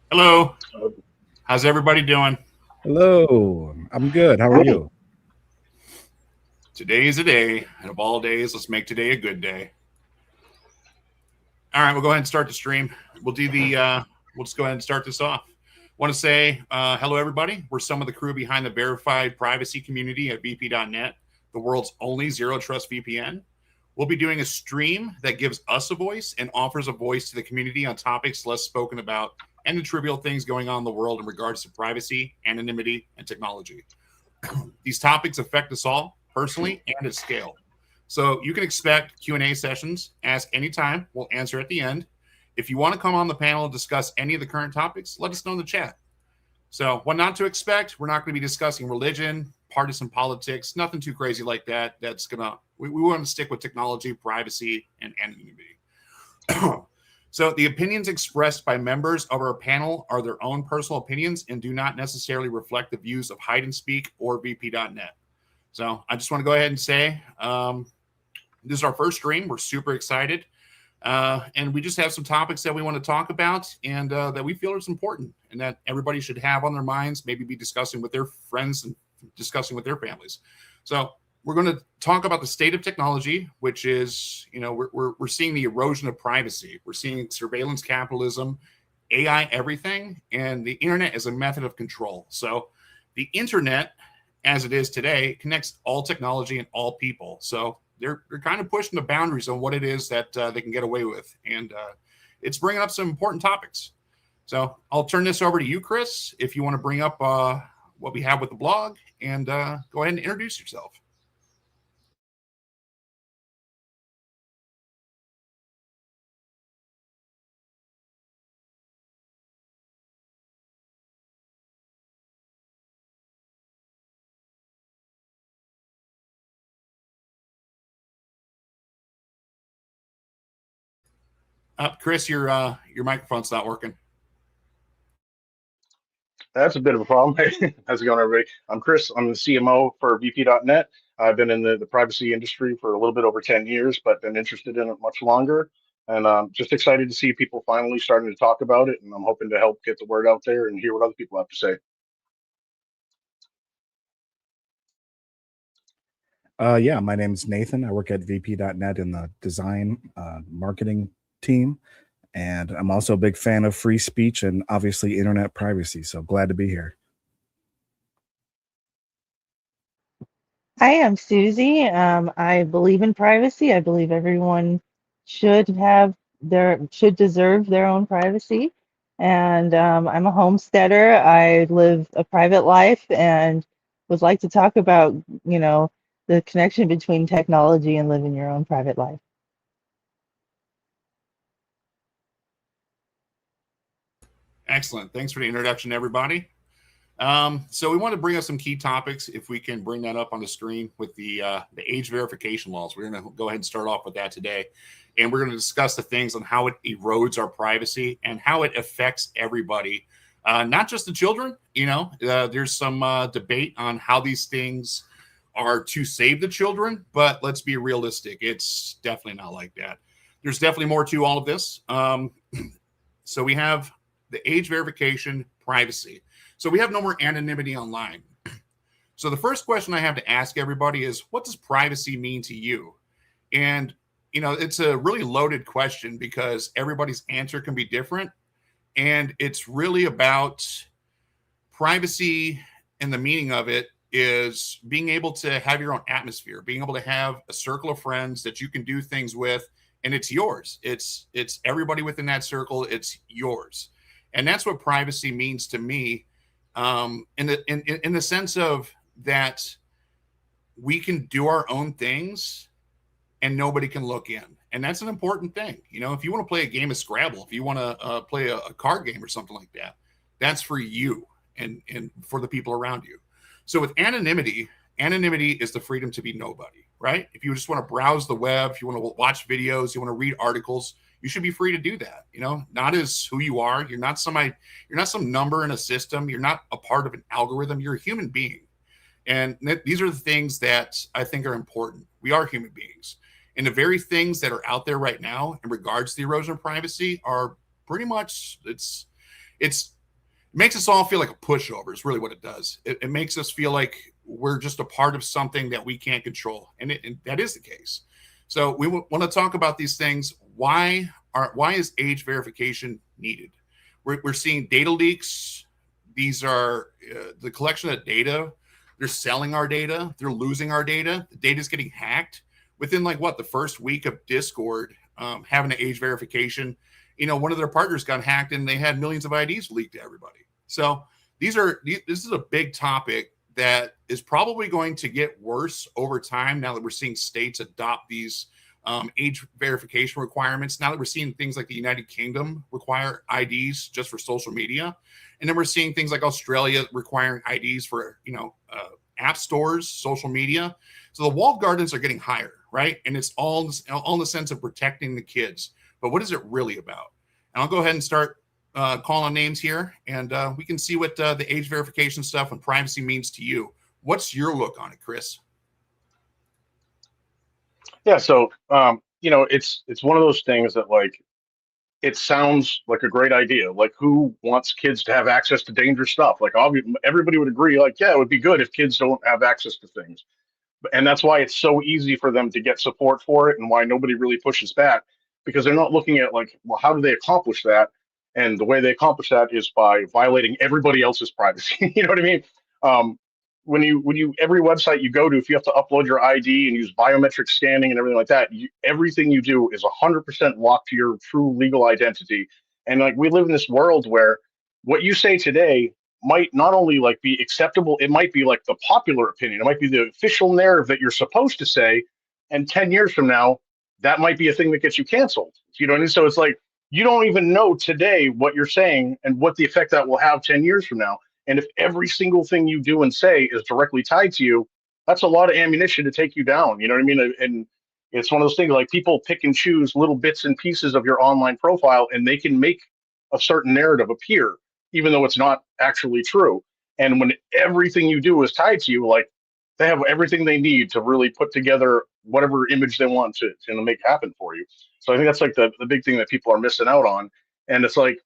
Hello. How's everybody doing? Hello, I'm good. How are you? Today is a day, and of all days, let's make today a good day. All right, we'll go ahead and start the stream. We'll do the. We'll just go ahead and start this off. Want to say hello, everybody. We're some of the crew behind the verified privacy community at vp.net, the world's only zero trust VPN. We'll be doing a stream that gives us a voice and offers a voice to the community on topics less spoken about and the trivial things going on in the world in regards to privacy, anonymity, and technology. These topics affect us all personally and at scale. So you can expect Q&A sessions. Ask anytime. We'll answer at the end. If you want to come on the panel and discuss any of the current topics, let us know in the chat. So what not to expect, we're not going to be discussing religion, partisan politics, nothing too crazy like that. We want to stick with technology, privacy, and anonymity. So the opinions expressed by members of our panel are their own personal opinions and do not necessarily reflect the views of Hide and Speak or vp.net. So I just want to go ahead and say this is our first stream. We're super excited. And we just have some topics that we want to talk about and that we feel is important and that everybody should have on their minds, maybe be discussing with their friends and discussing with their families. So we're going to talk about the state of technology, which is, we're seeing the erosion of privacy. We're seeing surveillance capitalism, AI everything, and the internet as a method of control. So the internet, as it is today, connects all technology and all people. So they're kind of pushing the boundaries on what it is that they can get away with. And it's bringing up some important topics. So I'll turn this over to you, Chris, if you want to bring up what we have with the blog and go ahead and introduce yourself. Chris, your microphone's not working. That's a bit of a problem. How's it going, everybody? I'm Chris. I'm the CMO for vp.net. I've been in the privacy industry for a little bit over 10 years, but been interested in it much longer. And just excited to see people finally starting to talk about it. And I'm hoping to help get the word out there and hear what other people have to say. Yeah, my name's Nathan. I work at vp.net in the design marketing team. And I'm also a big fan of free speech and obviously internet privacy. So glad to be here. Hi, I'm Susie. I believe in privacy. I believe everyone should deserve their own privacy. And I'm a homesteader. I live a private life and would like to talk about, the connection between technology and living your own private life. Excellent. Thanks for the introduction, everybody. So we want to bring up some key topics. If we can bring that up on the screen with the age verification laws, we're going to go ahead and start off with that today, and we're going to discuss the things on how it erodes our privacy and how it affects everybody, not just the children. There's some debate on how these things are to save the children, but let's be realistic. It's definitely not like that. There's definitely more to all of this. So we have the age verification, privacy. So we have no more anonymity online. So the first question I have to ask everybody is, what does privacy mean to you? And, it's a really loaded question because everybody's answer can be different. And it's really about privacy, and the meaning of it is being able to have your own atmosphere, being able to have a circle of friends that you can do things with, and it's yours. It's everybody within that circle. It's yours. And that's what privacy means to me, in the sense of that we can do our own things and nobody can look in, and that's an important thing. If you want to play a game of Scrabble, if you want to play a card game or something like that, that's for you and for the people around you. So with anonymity is the freedom to be nobody, right? If you just want to browse the web, if you want to watch videos, you want to read articles, you should be free to do that. Not as who you are. You're not some number in a system. You're not a part of an algorithm. You're a human being. And these are the things that I think are important. We are human beings. And the very things that are out there right now in regards to the erosion of privacy are pretty much, it's makes us all feel like a pushover is really what it does. It makes us feel like we're just a part of something that we can't control. And that is the case. So we want to talk about these things. Why is age verification needed? We're seeing data leaks. These are the collection of data. They're selling our data. They're losing our data. The data is getting hacked within the first week of Discord having an age verification. One of their partners got hacked and they had millions of IDs leaked to everybody. So this is a big topic that is probably going to get worse over time now that we're seeing states adopt these age verification requirements. Now that we're seeing things like the United Kingdom require IDs just for social media. And then we're seeing things like Australia requiring IDs for, app stores, social media. So the walled gardens are getting higher, right? And it's all in the sense of protecting the kids. But what is it really about? And I'll go ahead and start calling names here, and we can see what the age verification stuff and privacy means to you. What's your look on it, Chris? Yeah, so it's one of those things that it sounds like a great idea. Like, who wants kids to have access to dangerous stuff? Like, obviously, everybody would agree. Like, yeah, it would be good if kids don't have access to things, and that's why it's so easy for them to get support for it, and why nobody really pushes back, because they're not looking at well, how do they accomplish that? And the way they accomplish that is by violating everybody else's privacy. You know what I mean? When you every website you go to, if you have to upload your ID and use biometric scanning and everything like that, everything you do is 100% locked to your true legal identity. And we live in this world where what you say today might not only be acceptable, it might be the popular opinion. It might be the official narrative that you're supposed to say. And 10 years from now, that might be a thing that gets you canceled. You know what I mean? So it's you don't even know today what you're saying and what the effect that will have 10 years from now. And if every single thing you do and say is directly tied to you, that's a lot of ammunition to take you down. You know what I mean? And it's one of those things people pick and choose little bits and pieces of your online profile, and they can make a certain narrative appear, even though it's not actually true. And when everything you do is tied to you, they have everything they need to really put together whatever image they want to make happen for you. So I think that's the big thing that people are missing out on. And it's they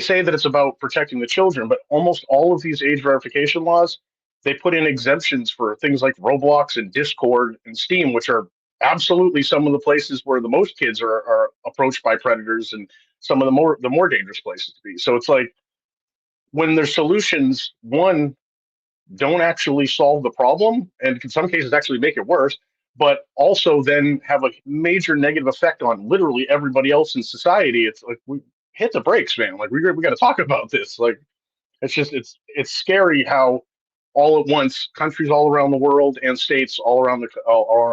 say that it's about protecting the children, but almost all of these age verification laws, they put in exemptions for things like Roblox and Discord and Steam, which are absolutely some of the places where the most kids are approached by predators, and some of the more dangerous places to be. So it's when there's solutions, one, don't actually solve the problem, and in some cases actually make it worse, but also then have a major negative effect on literally everybody else in society. It's we hit the brakes, man. We got to talk about this. It's scary how all at once countries all around the world and states all around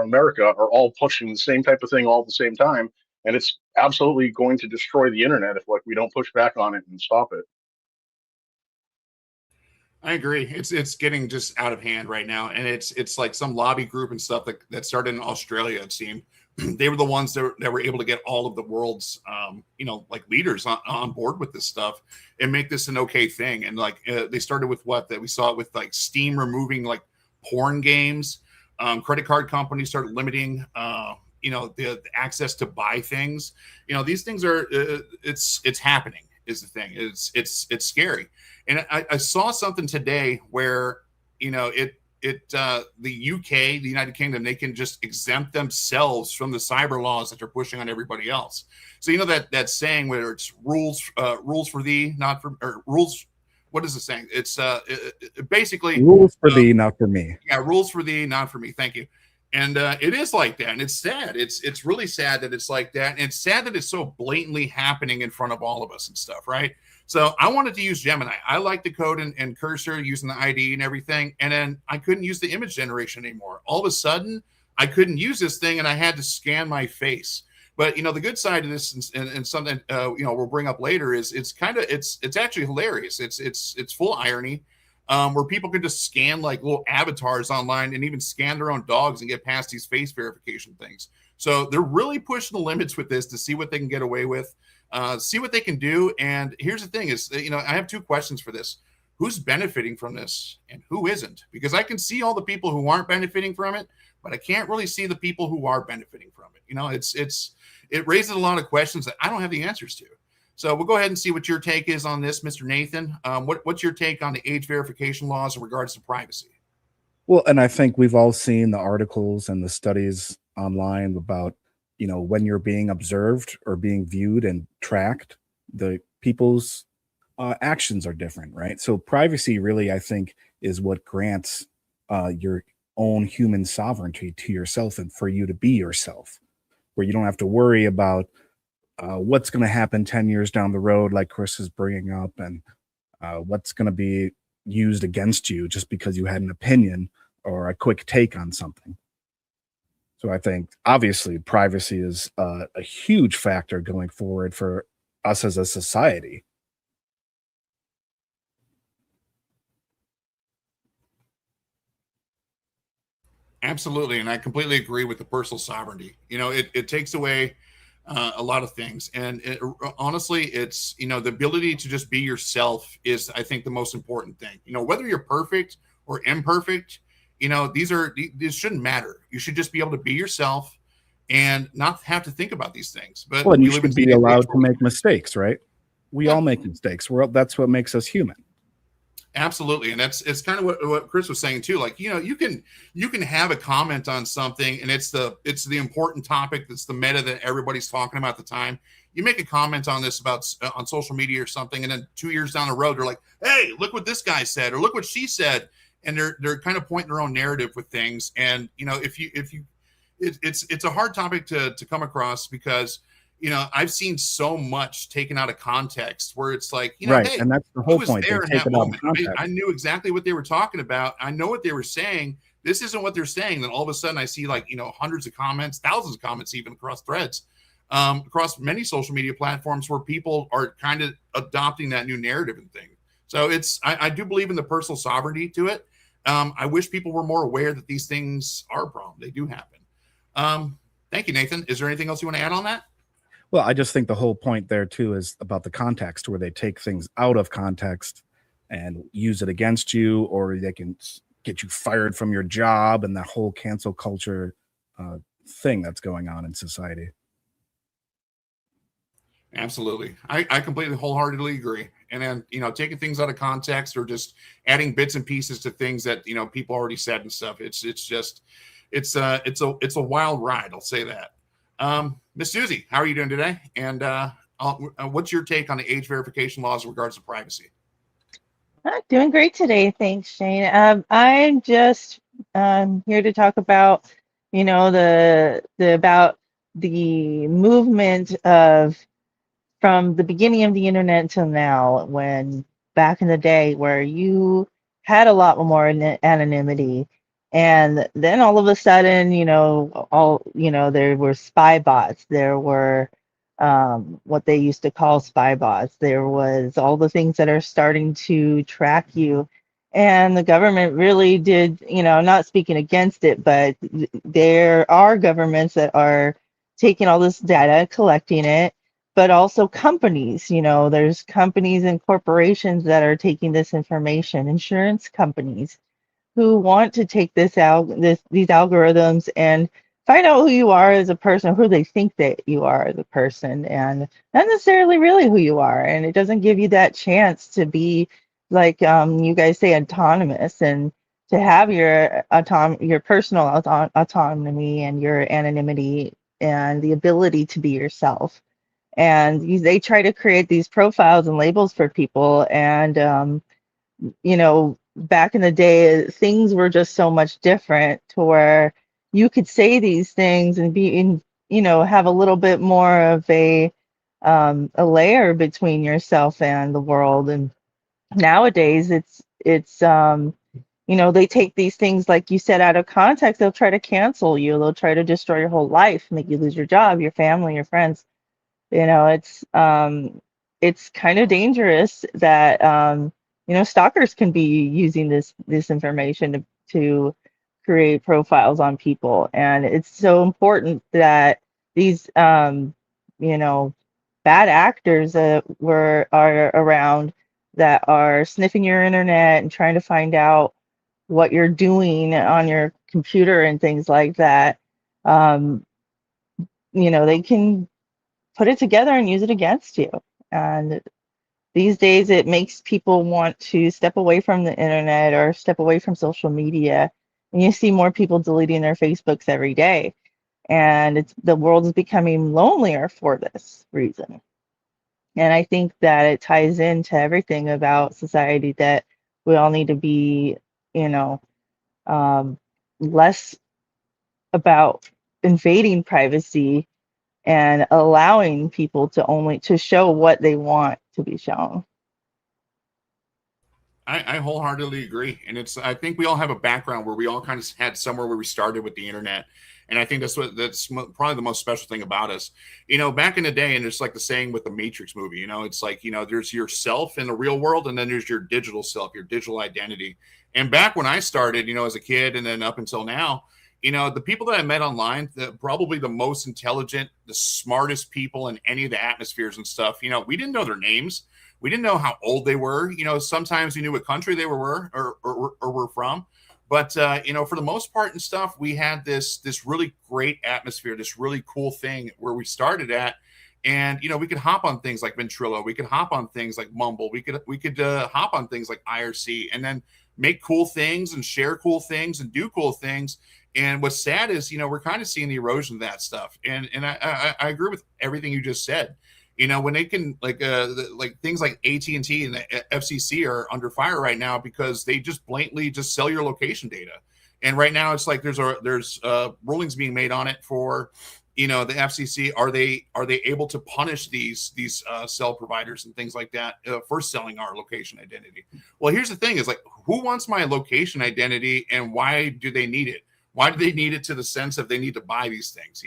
America are all pushing the same type of thing all at the same time, and it's absolutely going to destroy the internet if we don't push back on it and stop it. I agree. It's getting just out of hand right now, and it's like some lobby group and stuff that started in Australia. It seemed they were the ones that were able to get all of the world's leaders on board with this stuff and make this an okay thing. And they started with that we saw it with Steam removing porn games. Credit card companies started limiting the access to buy things. These things are it's happening is the thing. It's scary. And I saw something today where, the UK, the United Kingdom, they can just exempt themselves from the cyber laws that they're pushing on everybody else. So, that saying where it's rules for thee, not for, or rules. What is the saying? It's basically rules for thee, not for me. Yeah, rules for thee, not for me. Thank you. And it is like that, and it's sad. It's really sad that it's like that, and it's sad that it's so blatantly happening in front of all of us and stuff, right? So I wanted to use Gemini. I like the code and cursor using the ID and everything, and then I couldn't use the image generation anymore. All of a sudden, I couldn't use this thing, and I had to scan my face. But the good side of this, and something we'll bring up later, is it's actually hilarious. It's full irony. Where people can just scan little avatars online and even scan their own dogs and get past these face verification things. So they're really pushing the limits with this to see what they can get away with, see what they can do. And here's the thing is, I have two questions for this. Who's benefiting from this and who isn't? Because I can see all the people who aren't benefiting from it, but I can't really see the people who are benefiting from it. It raises a lot of questions that I don't have the answers to. So we'll go ahead and see what your take is on this, Mr. Nathan. What's your take on the age verification laws in regards to privacy? Well, and I think we've all seen the articles and the studies online about, when you're being observed or being viewed and tracked, the people's actions are different, right? So privacy really, I think, is what grants your own human sovereignty to yourself and for you to be yourself, where you don't have to worry about what's going to happen 10 years down the road, like Chris is bringing up, and what's going to be used against you just because you had an opinion or a quick take on something. So I think obviously privacy is a huge factor going forward for us as a society. Absolutely, and I completely agree with the personal sovereignty. It takes away a lot of things, and honestly, it's the ability to just be yourself is, I think, the most important thing. Whether you're perfect or imperfect, these shouldn't matter. You should just be able to be yourself and not have to think about these things. But Well, and you should be allowed to make mistakes, right? We all make mistakes. That's what makes us human. Absolutely, and it's kind of what Chris was saying too. Like, you can have a comment on something, and it's the important topic, that's the meta that everybody's talking about at the time. You make a comment on this about on social media or something, and then 2 years down the road, they're like, "Hey, look what this guy said," or "Look what she said," and they're kind of pointing their own narrative with things. And it's a hard topic to come across, because I've seen so much taken out of context where it's like, right. Hey, And that's the whole was point. there in that moment. I I knew exactly what they were talking about. I know what they were saying. This isn't what they're saying. Then all of a sudden I see, like, hundreds of comments, thousands of comments, even across threads, across many social media platforms, where people are kind of adopting that new narrative and thing. So I do believe in the personal sovereignty to it. I wish people were more aware that these things are a problem. They do happen. Thank you, Nathan. Is there anything else you want to add on that? Well, I just think the whole point there too is about the context, where they take things out of context and use it against you, or they can get you fired from your job, and that whole cancel culture thing that's going on in society. Absolutely. I completely wholeheartedly agree. And then, taking things out of context, or just adding bits and pieces to things that, people already said and stuff. It's a wild ride. I'll say that. Miss Susie, how are you doing today? And what's your take on the age verification laws in regards to privacy? Doing great today, thanks, Shane. I'm just here to talk about, about the movement of from the beginning of the internet until now, when back in the day where you had a lot more anonymity, and then all of a sudden, there were spy bots, there were what they used to call spy bots, there was all the things that are starting to track you. And the government really did, not speaking against it, but there are governments that are taking all this data, collecting it, but also companies. There's companies and corporations that are taking this information, insurance companies who want to take these algorithms and find out who you are as a person, who they think that you are as a person, and not necessarily really who you are. And it doesn't give you that chance to be, like, you guys say, autonomous, and to have your personal autonomy and your anonymity and the ability to be yourself. And they try to create these profiles and labels for people. And back in the day, things were just so much different, to where you could say these things and be in, have a little bit more of a layer between yourself and the world. And nowadays it's they take these things, like you said, out of context. They'll try to cancel you, they'll try to destroy your whole life, make you lose your job, your family, your friends. It's kind of dangerous that stalkers can be using this information to create profiles on people. And it's so important that these you know bad actors that are around, that are sniffing your internet and trying to find out what you're doing on your computer and things like that, they can put it together and use it against you. And these days, it makes people want to step away from the internet or step away from social media. And you see more people deleting their Facebooks every day. And the world is becoming lonelier for this reason. And I think that it ties into everything about society, that we all need to be, you know, um, less about invading privacy and allowing people to only to show what they want to be shown. I wholeheartedly agree. And I think we all have a background where we all kind of had somewhere where we started with the internet. And I think that's probably the most special thing about us. Back in the day, and it's like the saying with the Matrix movie, it's like, there's yourself in the real world, and then there's your digital self, your digital identity. And back when I started, as a kid, and then up until now, the people that I met online, probably the most intelligent, the smartest people in any of the atmospheres and stuff, we didn't know their names. We didn't know how old they were. Sometimes we knew what country they were or were from. But, for the most part and stuff, we had this really great atmosphere, this really cool thing where we started at. And, we could hop on things like Ventrilo. We could hop on things like Mumble. We could hop on things like IRC, and then make cool things and share cool things and do cool things. And what's sad is, we're kind of seeing the erosion of that stuff. And I agree with everything you just said. When they can like things like AT&T and the FCC are under fire right now because they just blatantly just sell your location data. And right now it's like there's rulings being made on it for, the FCC. Are they able to punish these cell providers and things like that for selling our location identity? Well, here's the thing: is like, who wants my location identity, and why do they need it? Why do they need it to the sense of they need to buy these things?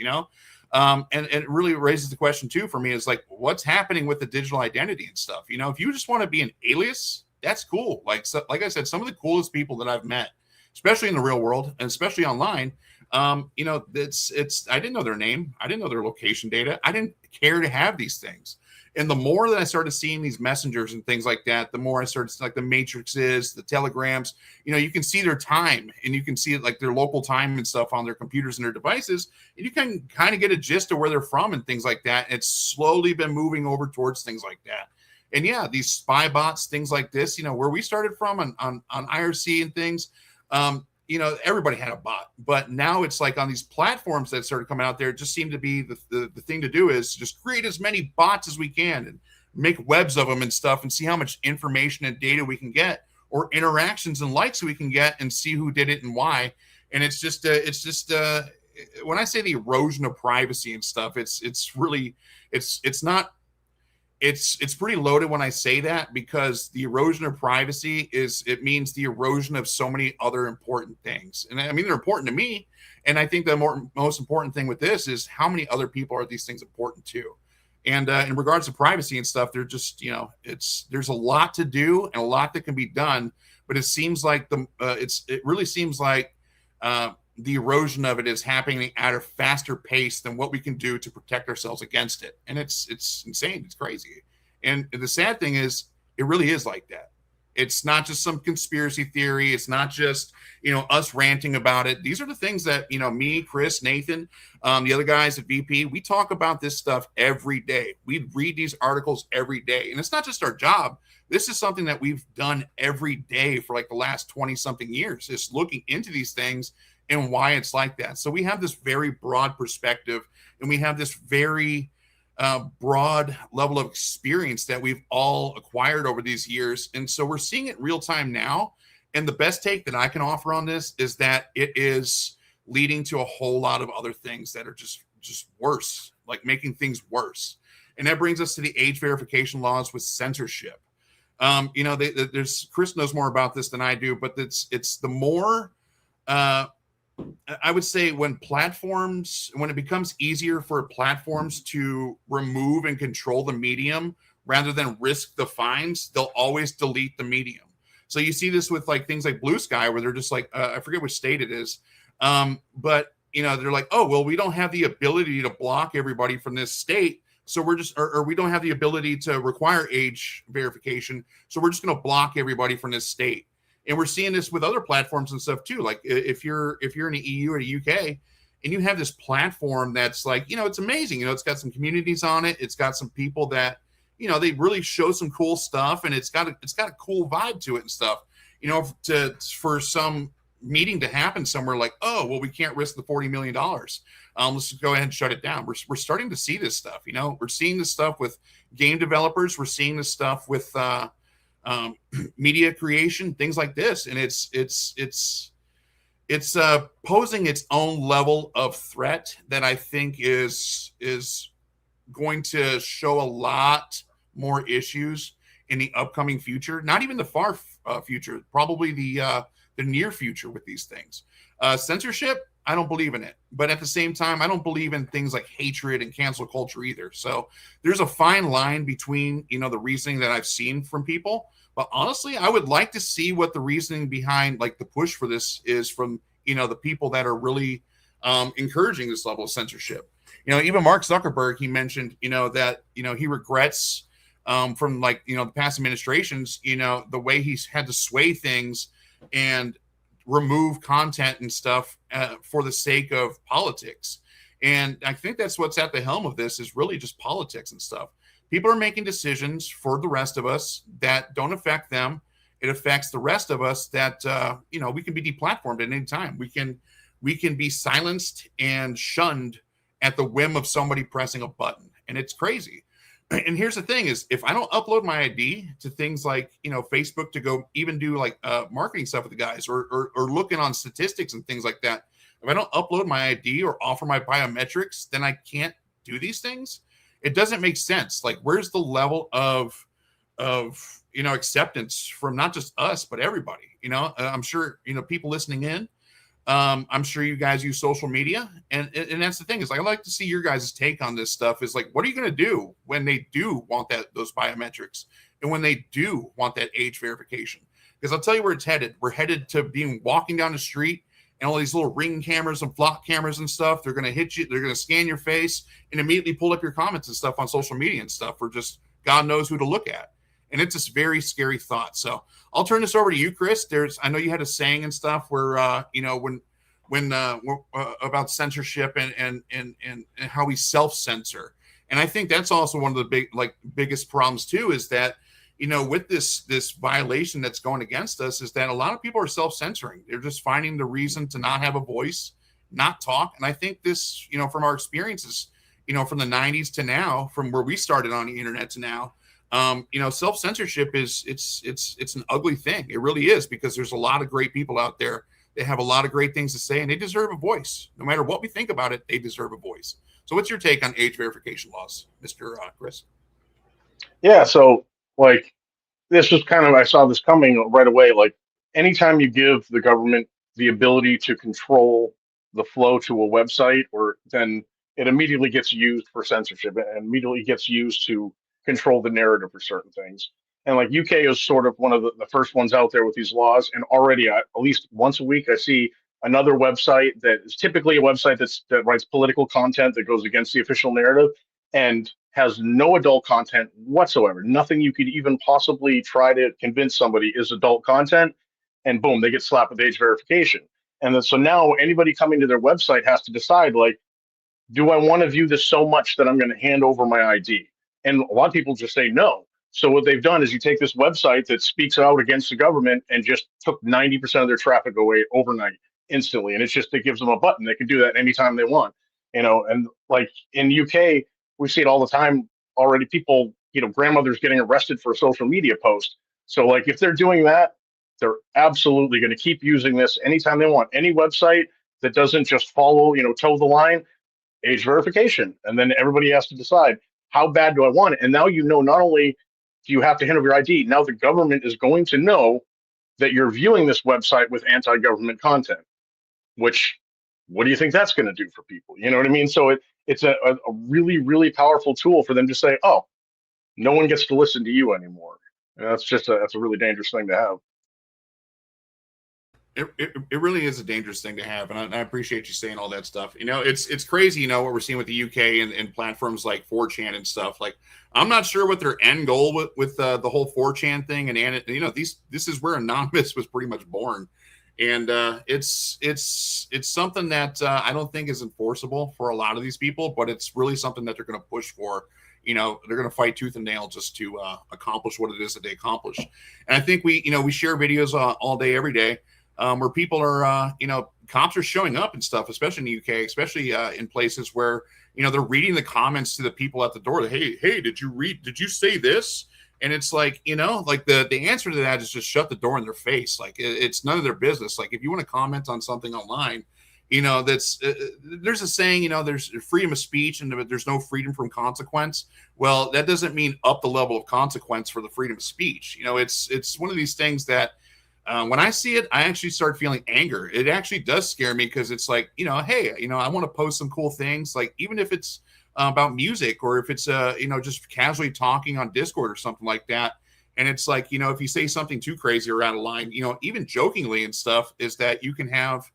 And it really raises the question too for me, is like, what's happening with the digital identity and stuff? If you just want to be an like that's cool. Like I said, some of the coolest people that I've met, especially in the real world and especially online, I didn't know their name. I didn't know their location data. I didn't care to have these things. And the more that I started seeing these messengers and things like that, the more I started, like the matrices, the telegrams, you can see their time, and you can see like their local time and stuff on their computers and their devices. And you can kind of get a gist of where they're from and things like that. And it's slowly been moving over towards things like that. And yeah, these spy bots, things like this, where we started from on IRC and things, everybody had a bot, but now it's like on these platforms that started coming out there, it just seemed to be the thing to do is just create as many bots as we can and make webs of them and stuff, and see how much information and data we can get, or interactions and likes we can get, and see who did it and why. And it's just when I say the erosion of privacy and stuff, it's pretty loaded when I say that, because the erosion of privacy it means the erosion of so many other important things. And I mean, they're important to me. And I think the most important thing with this is how many other people are these things important to. And in regards to privacy and stuff, they're just, there's a lot to do and a lot that can be done, but it seems like it really seems like the erosion of it is happening at a faster pace than what we can do to protect ourselves against it. And it's insane. It's crazy. And the sad thing is, it really is like that. It's not just some conspiracy theory. It's not just, us ranting about it. These are the things that, me, Chris, Nathan, the other guys at VP, we talk about this stuff every day. We read these articles every day. And it's not just our job. This is something that we've done every day for like the last 20 something years, is looking into these things and why it's like that. So we have this very broad perspective, and we have this very broad level of experience that we've all acquired over these years. And so we're seeing it real time now. And the best take that I can offer on this is that it is leading to a whole lot of other things that are just worse, like making things worse. And that brings us to the age verification laws with censorship. There's Chris knows more about this than I do, but it's the more I would say when it becomes easier for platforms to remove and control the medium rather than risk the fines, they'll always delete the medium. So you see this with like things like Blue Sky, where they're just like, I forget which state it is. But they're like, oh, well, we don't have the ability to block everybody from this state. So we're just, or we don't have the ability to require age verification. So we're just going to block everybody from this state. And we're seeing this with other platforms and stuff too. Like if you're in the EU or the UK, and you have this platform that's like, it's amazing. It's got some communities on it. It's got some people that, they really show some cool stuff, and it's got a cool vibe to it and stuff. For some meeting to happen somewhere like, oh, well, we can't risk the $40 million. Let's just go ahead and shut it down. We're starting to see this stuff. We're seeing this stuff with game developers. We're seeing this stuff with media creation, things like this, and it's posing its own level of threat that I think is going to show a lot more issues in the upcoming future. Not even the far future, probably the near future with these things. Censorship, I don't believe in it, but at the same time, I don't believe in things like hatred and cancel culture either. So there's a fine line between the reasoning that I've seen from people. But honestly, I would like to see what the reasoning behind like the push for this is from the people that are really encouraging this level of censorship. Even Mark Zuckerberg, he mentioned that he regrets from like the past administrations the way he's had to sway things and remove content and stuff for the sake of politics. And I think that's what's at the helm of this is really just politics and stuff. People are making decisions for the rest of us that don't affect them. It affects the rest of us that we can be deplatformed at any time. We can be silenced and shunned at the whim of somebody pressing a button, and it's crazy. And here's the thing is, if I don't upload my ID to things like, Facebook to go even do like marketing stuff with the guys or looking on statistics and things like that, if I don't upload my ID or offer my biometrics, then I can't do these things. It doesn't make sense. Like, where's the level of acceptance from not just us, but everybody? I'm sure, people listening in, I'm sure you guys use social media, and that's the thing is like, I'd like to see your guys' take on this stuff is like, what are you going to do when they do want those biometrics and when they do want that age verification? Because I'll tell you where it's headed. We're headed to being walking down the street and all these little ring cameras and flock cameras and stuff. They're going to hit you. They're going to scan your face and immediately pull up your comments and stuff on social media and stuff for just God knows who to look at. And it's a very scary thought. So I'll turn this over to you, Chris. I know you had a saying and stuff where, when about censorship and how we self-censor. And I think that's also one of the biggest problems too, is that, with this violation that's going against us is that a lot of people are self-censoring. They're just finding the reason to not have a voice, not talk. And I think this, from our experiences, from the 90s to now, from where we started on the internet to now, self-censorship it's an ugly thing. It really is, because there's a lot of great people out there. They have a lot of great things to say, and they deserve a voice. No matter what we think about it, they deserve a voice. So what's your take on age verification laws, Mr. Chris? Yeah, so like this was kind of, I saw this coming right away. Like anytime you give the government the ability to control the flow to a website, or then it immediately gets used for censorship and immediately gets used to control the narrative for certain things. And like UK is sort of one of the first ones out there with these laws. And already at least once a week, I see another website that is typically a website that writes political content that goes against the official narrative and has no adult content whatsoever. Nothing you could even possibly try to convince somebody is adult content. And boom, they get slapped with age verification. And then so now anybody coming to their website has to decide, like, do I want to view this so much that I'm going to hand over my ID? And a lot of people just say no. So what they've done is you take this website that speaks out against the government and just took 90% of their traffic away overnight, instantly. And it gives them a button. They can do that anytime they want, and like in UK, we see it all the time already. People, grandmothers getting arrested for a social media post. So like if they're doing that, they're absolutely going to keep using this anytime they want. Any website that doesn't just follow, toe the line, age verification. And then everybody has to decide, how bad do I want it? And now not only do you have to hand over your ID, now the government is going to know that you're viewing this website with anti-government content, which, what do you think that's going to do for people? You know what I mean? So it's a really, really powerful tool for them to say, oh, no one gets to listen to you anymore. And that's a really dangerous thing to have. It really is a dangerous thing to have, and I appreciate you saying all that stuff. It's crazy, what we're seeing with the UK and platforms like 4chan and stuff. Like, I'm not sure what their end goal with the whole 4chan thing, and this is where Anonymous was pretty much born, and it's something that I don't think is enforceable for a lot of these people, but it's really something that they're going to push for, they're going to fight tooth and nail just to accomplish what it is that they accomplish. And I think we share videos all day, every day, where people are, cops are showing up and stuff, especially in the UK, especially in places where, they're reading the comments to the people at the door. Hey, did you say this? And it's like, like the answer to that is just shut the door in their face. Like it's none of their business. Like if you want to comment on something online, that's there's a saying, there's freedom of speech and there's no freedom from consequence. Well, that doesn't mean up the level of consequence for the freedom of speech. It's one of these things that when I see it, I actually start feeling anger. It actually does scare me because it's like, hey, I want to post some cool things, like even if it's about music or if it's just casually talking on Discord or something like that. And it's like, if you say something too crazy or out of line, even jokingly and stuff, is that you can have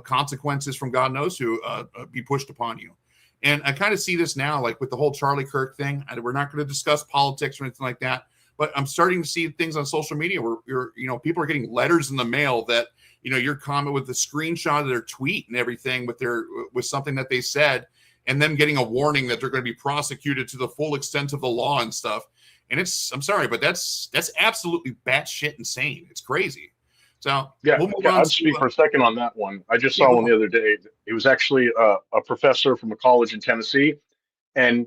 consequences from God knows who be pushed upon you. And I kind of see this now, like with the whole Charlie Kirk thing. We're not going to discuss politics or anything like that, but I'm starting to see things on social media where people are getting letters in the mail that, your comment with the screenshot of their tweet and everything with something that they said, and them getting a warning that they're going to be prosecuted to the full extent of the law and stuff. And I'm sorry, but that's absolutely batshit insane. It's crazy. So yeah, we'll move on. I'll speak for a second on that one. I just saw one the other day. It was actually a professor from a college in Tennessee, and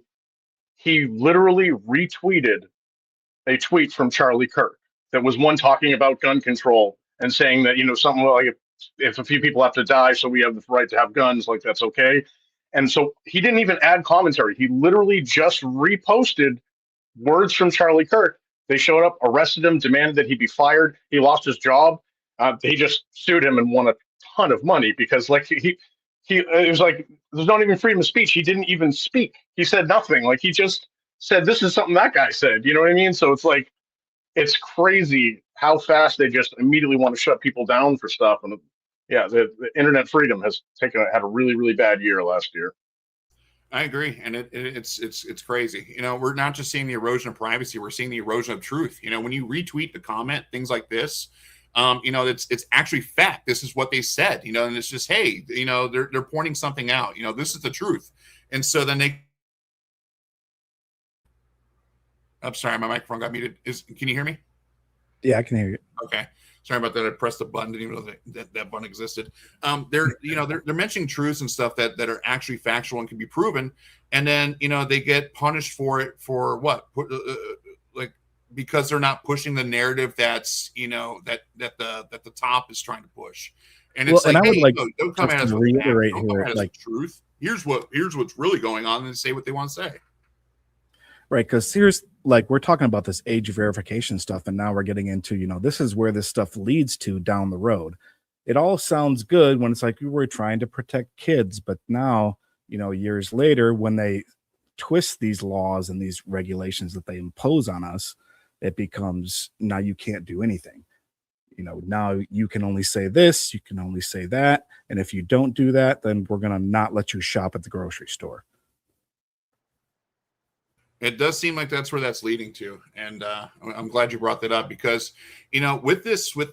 he literally retweeted a tweet from Charlie Kirk that was one talking about gun control and saying that, something like if a few people have to die, so we have the right to have guns, like that's okay. And so he didn't even add commentary. He literally just reposted words from Charlie Kirk. They showed up, arrested him, demanded that he be fired. He lost his job. He just sued him and won a ton of money because, like, he it was like there's not even freedom of speech. He didn't even speak. He said nothing. Like he just said, "This is something that guy said." You know what I mean? So it's like it's crazy how fast they just immediately want to shut people down for stuff. And yeah, the internet freedom had a really, really bad year last year. I agree, and it's crazy. We're not just seeing the erosion of privacy; we're seeing the erosion of truth. When you retweet the comment, things like this, it's actually fact. This is what they said. And it's just, hey, they're pointing something out. This is the truth, and so then they. I'm sorry, my microphone got muted. Can you hear me? Yeah, I can hear you. Okay. Sorry about that. I pressed the button. Didn't even know that button existed. They're mentioning truths and stuff that are actually factual and can be proven. And then, they get punished for it for what? Because they're not pushing the narrative that's, that the top is trying to push. And it's and I would like don't come at us to with reiterate don't here, come at us with truth. Here's what's really going on, and say what they want to say. Right, because here's we're talking about this age verification stuff, and now we're getting into this is where this stuff leads to down the road. It all sounds good when it's like we were trying to protect kids, but now years later, when they twist these laws and these regulations that they impose on us, it becomes now you can't do anything. Now you can only say this, you can only say that, and if you don't do that, then we're going to not let you shop at the grocery store. It does seem like that's where that's leading to. And I'm glad you brought that up because, with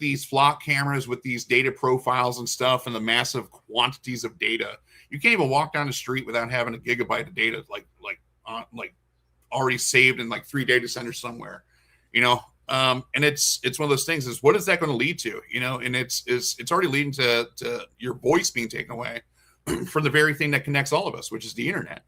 these flock cameras, with these data profiles and stuff and the massive quantities of data, you can't even walk down the street without having a gigabyte of data, like already saved in like 3 data centers somewhere, and it's one of those things is what is that going to lead to, and it's already leading to your voice being taken away from the very thing that connects all of us, which is the internet.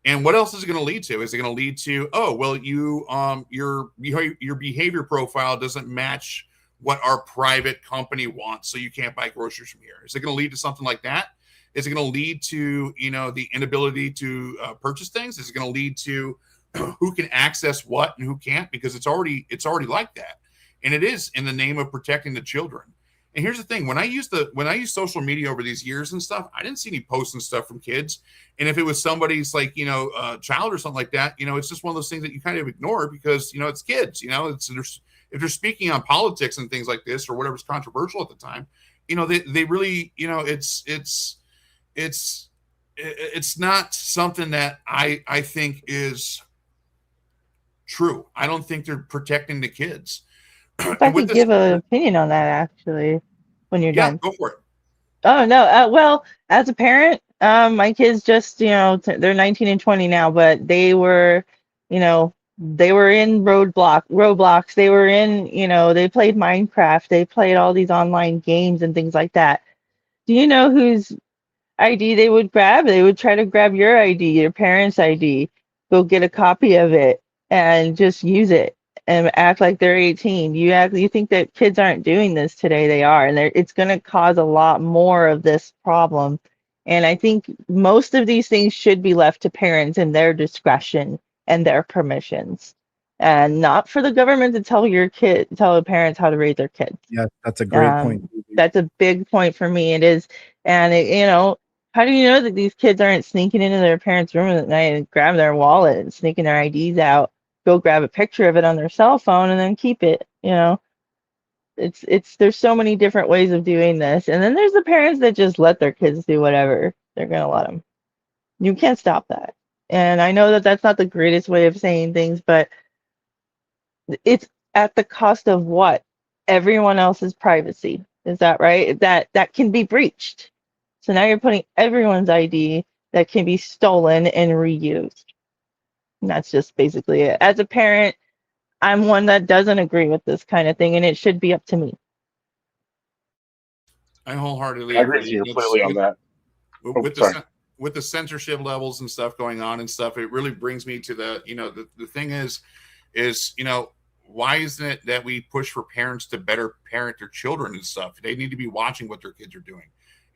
And what else is it going to lead to? Is it going to lead to, oh, well, your behavior profile doesn't match what our private company wants, so you can't buy groceries from here? Is it going to lead to something like that? Is it going to lead to, the inability to purchase things? Is it going to lead to who can access what and who can't? Because it's already like that, and it is in the name of protecting the children. And here's the thing: when I use social media over these years and stuff, I didn't see any posts and stuff from kids. And if it was somebody's child or something like that, it's just one of those things that you kind of ignore because it's kids. If they're speaking on politics and things like this or whatever's controversial at the time, they really it's not something that I think is true. I don't think they're protecting the kids. If I could give an opinion on that, actually, when you're done. Go for it. Oh, no. Well, as a parent, My kids just, they're 19 and 20 now, but they were in Roblox. They were in, they played Minecraft. They played all these online games and things like that. Do you know whose ID they would grab? They would try to grab your ID, your parents' ID, go get a copy of it and just use it and act like they're 18. You think that kids aren't doing this today? They are, and it's going to cause a lot more of this problem. And I think most of these things should be left to parents and their discretion and their permissions, and not for the government to tell the parents how to raise their kids. Yeah, that's a great point. That's a big point for me. It is, and how do you know that these kids aren't sneaking into their parents' room at night and grabbing their wallet and sneaking their IDs out, go grab a picture of it on their cell phone and then keep it? There's so many different ways of doing this, and then there's the parents that just let their kids do whatever they're gonna let them. You can't stop that. And I know that that's not the greatest way of saying things, but it's at the cost of what? Everyone else's privacy. Is that right? That can be breached. So now you're putting everyone's ID that can be stolen and reused. And that's just basically it. As a parent, I'm one that doesn't agree with this kind of thing, and it should be up to me. I wholeheartedly I agree with you agree. completely on that. With the censorship levels and stuff going on and stuff, it really brings me to the thing is why isn't it that we push for parents to better parent their children and stuff? They need to be watching what their kids are doing.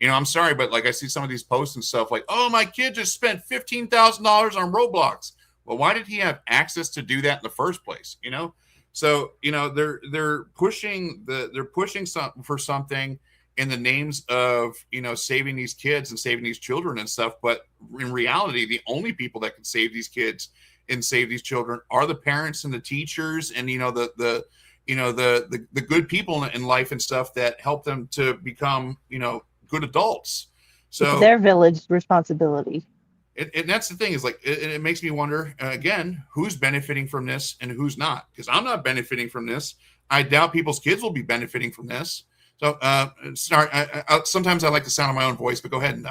I'm sorry, but like I see some of these posts and stuff like, oh, my kid just spent $15,000 on Roblox. Well, why did he have access to do that in the first place? So they're pushing for something in the names of saving these kids and saving these children and stuff. But in reality, the only people that can save these kids and save these children are the parents and the teachers and the good people in life and stuff that help them to become good adults. So it's their village responsibility. And that's the thing is like it makes me wonder again who's benefiting from this and who's not, because I'm not benefiting from this. I doubt people's kids will be benefiting from this. So sorry, sometimes I like the sound of my own voice, but go ahead and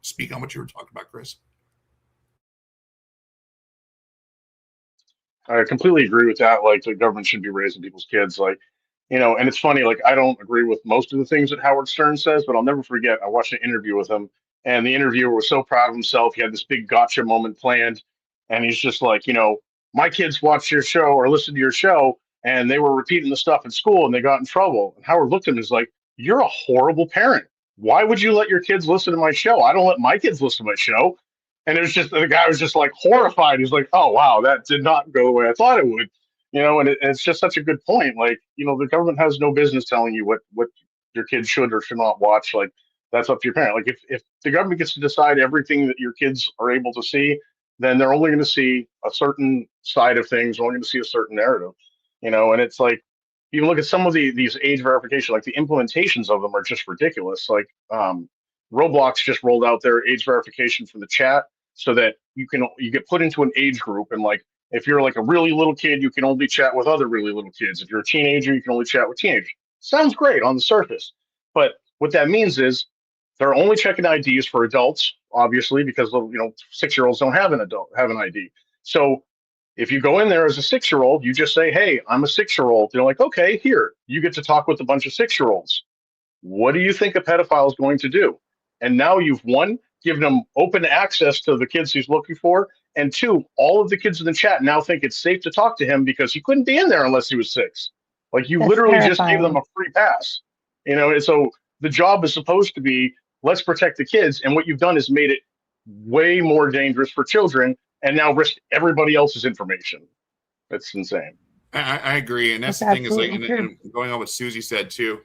speak on what you were talking about, Chris. I completely agree with that. Like the government should be raising people's kids. And it's funny, like I don't agree with most of the things that Howard Stern says, but I'll never forget, I watched an interview with him and the interviewer was so proud of himself. He had this big gotcha moment planned. And he's just like, my kids watch your show or listen to your show and they were repeating the stuff in school and they got in trouble. And Howard looked at him and was like, you're a horrible parent. Why would you let your kids listen to my show? I don't let my kids listen to my show. And it was just, the guy was just like horrified. He's like, oh, wow, that did not go the way I thought it would. And it's just such a good point. Like, the government has no business telling you what your kids should or should not watch. Like, that's up to your parent. Like, if the government gets to decide everything that your kids are able to see, then they're only going to see a certain side of things. They're only going to see a certain narrative, and it's like, you look at some of these age verification, like the implementations of them are just ridiculous. Like, Roblox just rolled out their age verification for the chat so that you get put into an age group, and like if you're like a really little kid, you can only chat with other really little kids. If you're a teenager, you can only chat with teenagers. Sounds great on the surface, but what that means is they're only checking IDs for adults, obviously, because 6-year-olds don't have an ID. So if you go in there as a 6-year-old, you just say, "Hey, I'm a 6-year-old." They're like, "Okay, here, you get to talk with a bunch of 6-year-olds." What do you think a pedophile is going to do? And now you've, one, given them open access to the kids he's looking for, and two, all of the kids in the chat now think it's safe to talk to him because he couldn't be in there unless he was 6. Like, you That's literally terrifying. just gave them a free pass. And so the job is supposed to be, let's protect the kids, and what you've done is made it way more dangerous for children and now risk everybody else's information. It's insane. I agree, and that's the thing is like, and going on what Susie said too.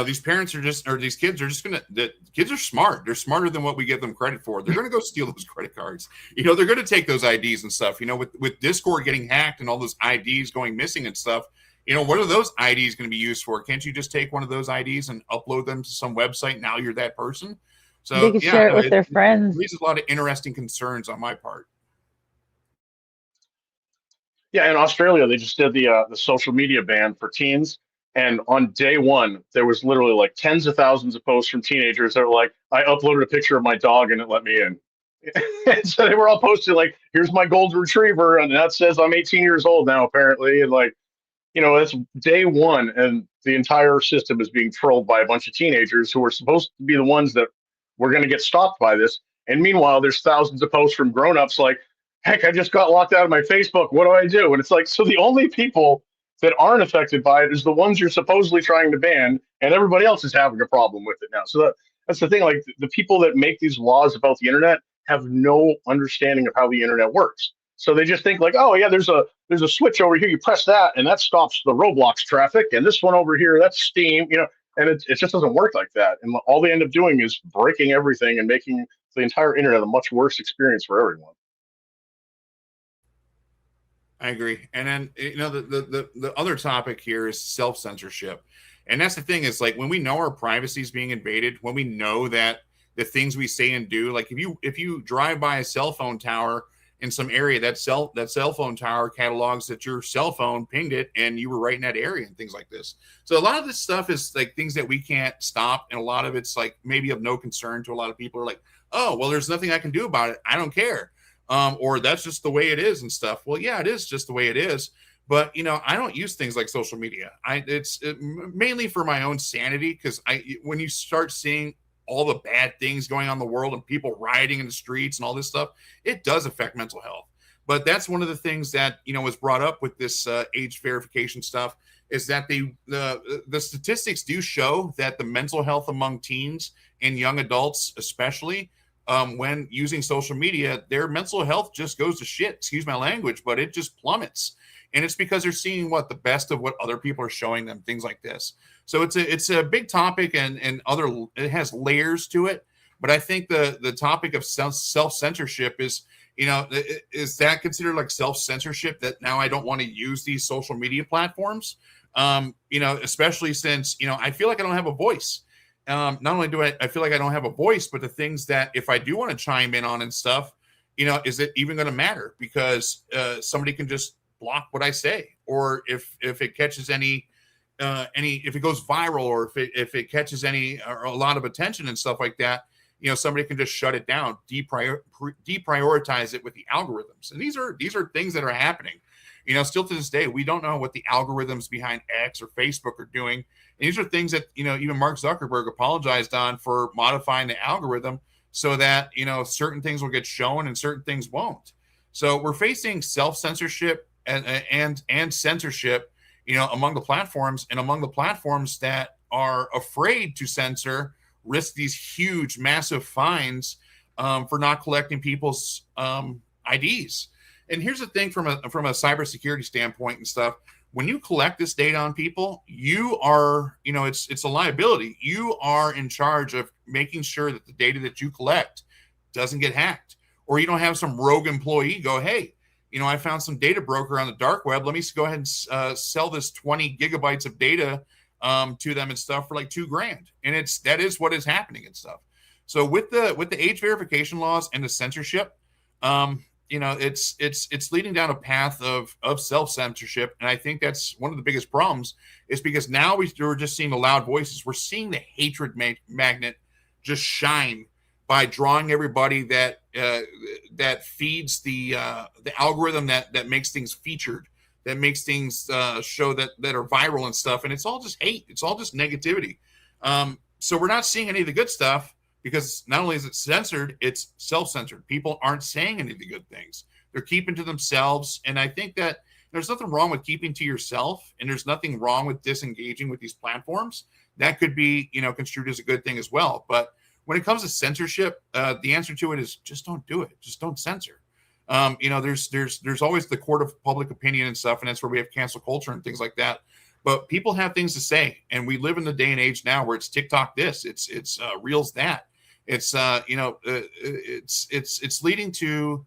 These parents are just, or these kids are just the kids are smart. They're smarter than what we give them credit for. They're going to go steal those credit cards. They're going to take those IDs and stuff. With Discord getting hacked and all those IDs going missing and stuff. What are those IDs going to be used for? Can't you just take one of those IDs and upload them to some website? Now you're that person. So they can share it with their friends. It raises a lot of interesting concerns on my part. Yeah, in Australia, they just did the social media ban for teens. And on day one, there was literally like tens of thousands of posts from teenagers that were like, I uploaded a picture of my dog and it let me in. And so they were all posted like, here's my golden retriever. And that says I'm 18 years old now, apparently. And like, that's day one. And the entire system is being trolled by a bunch of teenagers who are supposed to be the ones that were going to get stopped by this. And meanwhile, there's thousands of posts from grown-ups like, heck, I just got locked out of my Facebook. What do I do? And it's like, so the only people that aren't affected by it is the ones you're supposedly trying to ban, and everybody else is having a problem with it now. So that's the thing. Like the people that make these laws about the internet have no understanding of how the internet works. So they just think like, oh yeah, there's a switch over here. You press that, and that stops the Roblox traffic. And this one over here, that's Steam. And it just doesn't work like that. And all they end up doing is breaking everything and making the entire internet a much worse experience for everyone. I agree. And then, the other topic here is self-censorship. And that's the thing is like when we know our privacy is being invaded, when we know that the things we say and do, like if you drive by a cell phone tower in some area, that cell phone tower catalogs that your cell phone pinged it and you were right in that area and things like this. So a lot of this stuff is like things that we can't stop. And a lot of it's like maybe of no concern to a lot of people are like, oh, well, there's nothing I can do about it. I don't care. Or that's just the way it is and stuff. Well, yeah, it is just the way it is. But I don't use things like social media. It's mainly for my own sanity because when you start seeing all the bad things going on in the world and people rioting in the streets and all this stuff, it does affect mental health. But that's one of the things that was brought up with this age verification stuff is that the statistics do show that the mental health among teens and young adults, especially, when using social media, their mental health just goes to shit. Excuse my language, but it just plummets. And it's because they're seeing the best of what other people are showing them, things like this. So it's a big topic and it has layers to it. But I think the topic of self-censorship is, is that considered like self-censorship that now I don't want to use these social media platforms? Especially since, I feel like I don't have a voice. Not only do I feel like I don't have a voice, but the things that if I do want to chime in on and stuff, is it even going to matter? Because somebody can just block what I say, or if it catches any if it goes viral, or if it catches or a lot of attention and stuff like that, somebody can just shut it down, deprioritize it with the algorithms. And these are things that are happening. Still to this day, we don't know what the algorithms behind X or Facebook are doing. And these are things that, even Mark Zuckerberg apologized on for modifying the algorithm so that, certain things will get shown and certain things won't. So we're facing self-censorship and censorship, among the platforms, and among the platforms that are afraid to censor risk these huge, massive fines for not collecting people's IDs. And here's the thing from a cybersecurity standpoint and stuff. When you collect this data on people, you are, it's a liability. You are in charge of making sure that the data that you collect doesn't get hacked, or you don't have some rogue employee go, hey, I found some data broker on the dark web. Let me go ahead and sell this 20 gigabytes of data to them and stuff for like $2,000. And that is what is happening and stuff. So with the age verification laws and the censorship, it's leading down a path of self-censorship. And I think that's one of the biggest problems is because now we're just seeing the loud voices. We're seeing the hatred magnet just shine by drawing everybody that feeds the algorithm that makes things featured, that makes things show that are viral and stuff. And it's all just hate. It's all just negativity. So we're not seeing any of the good stuff because not only is it censored, it's self-censored. People aren't saying any of the good things. They're keeping to themselves. And I think that there's nothing wrong with keeping to yourself, and there's nothing wrong with disengaging with these platforms. That could be, construed as a good thing as well. But when it comes to censorship, the answer to it is just don't do it. Just don't censor. There's always the court of public opinion and stuff, and that's where we have cancel culture and things like that. But people have things to say, and we live in the day and age now where it's TikTok this, it's Reels that, it's leading to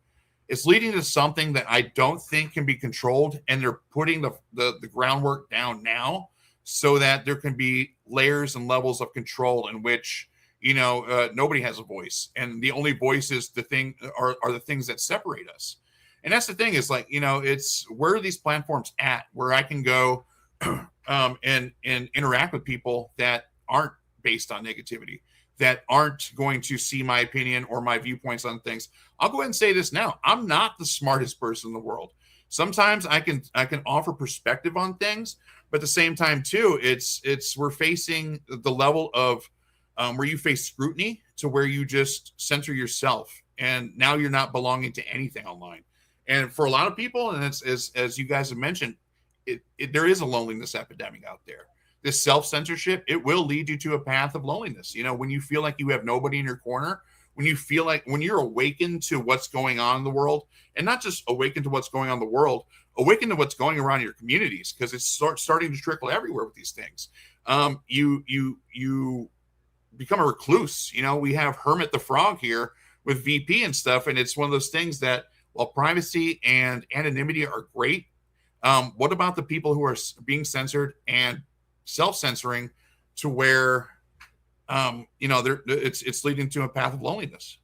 something that I don't think can be controlled, and they're putting the groundwork down now so that there can be layers and levels of control in which nobody has a voice, and the only voice is the things that separate us. And that's the thing is like, it's where are these platforms at where I can go and interact with people that aren't based on negativity, that aren't going to see my opinion or my viewpoints on things. I'll go ahead and say this now. I'm not the smartest person in the world. Sometimes I can offer perspective on things, but at the same time too, we're facing the level of where you face scrutiny to where you just censor yourself, and now you're not belonging to anything online. And for a lot of people, and it's, as you guys have mentioned, there is a loneliness epidemic out there. This self-censorship, it will lead you to a path of loneliness. When you feel like you have nobody in your corner, when you feel like, when you're awakened to what's going on in the world, and not just awakened to what's going on in the world, awakened to what's going around your communities, because it's starting to trickle everywhere with these things. You become a recluse. We have Hermit the Frog here with VP and stuff, and it's one of those things that, while privacy and anonymity are great, what about the people who are being censored and self-censoring to where it's leading to a path of loneliness?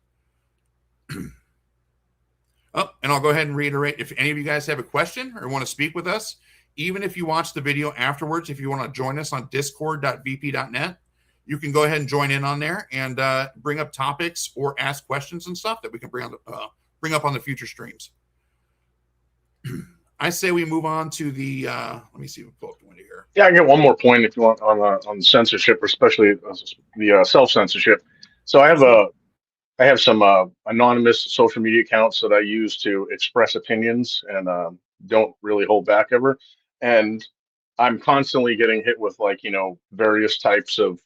Oh, and I'll go ahead and reiterate, if any of you guys have a question or want to speak with us, even if you watch the video afterwards, if you want to join us on discord.vp.net, you can go ahead and join in on there and bring up topics or ask questions and stuff that we can bring up on the future streams. I say we move on to the let me see what book went here. Yeah, I get one more point if you want on censorship, especially the self-censorship. So I have some anonymous social media accounts that I use to express opinions and don't really hold back ever. And I'm constantly getting hit with various types of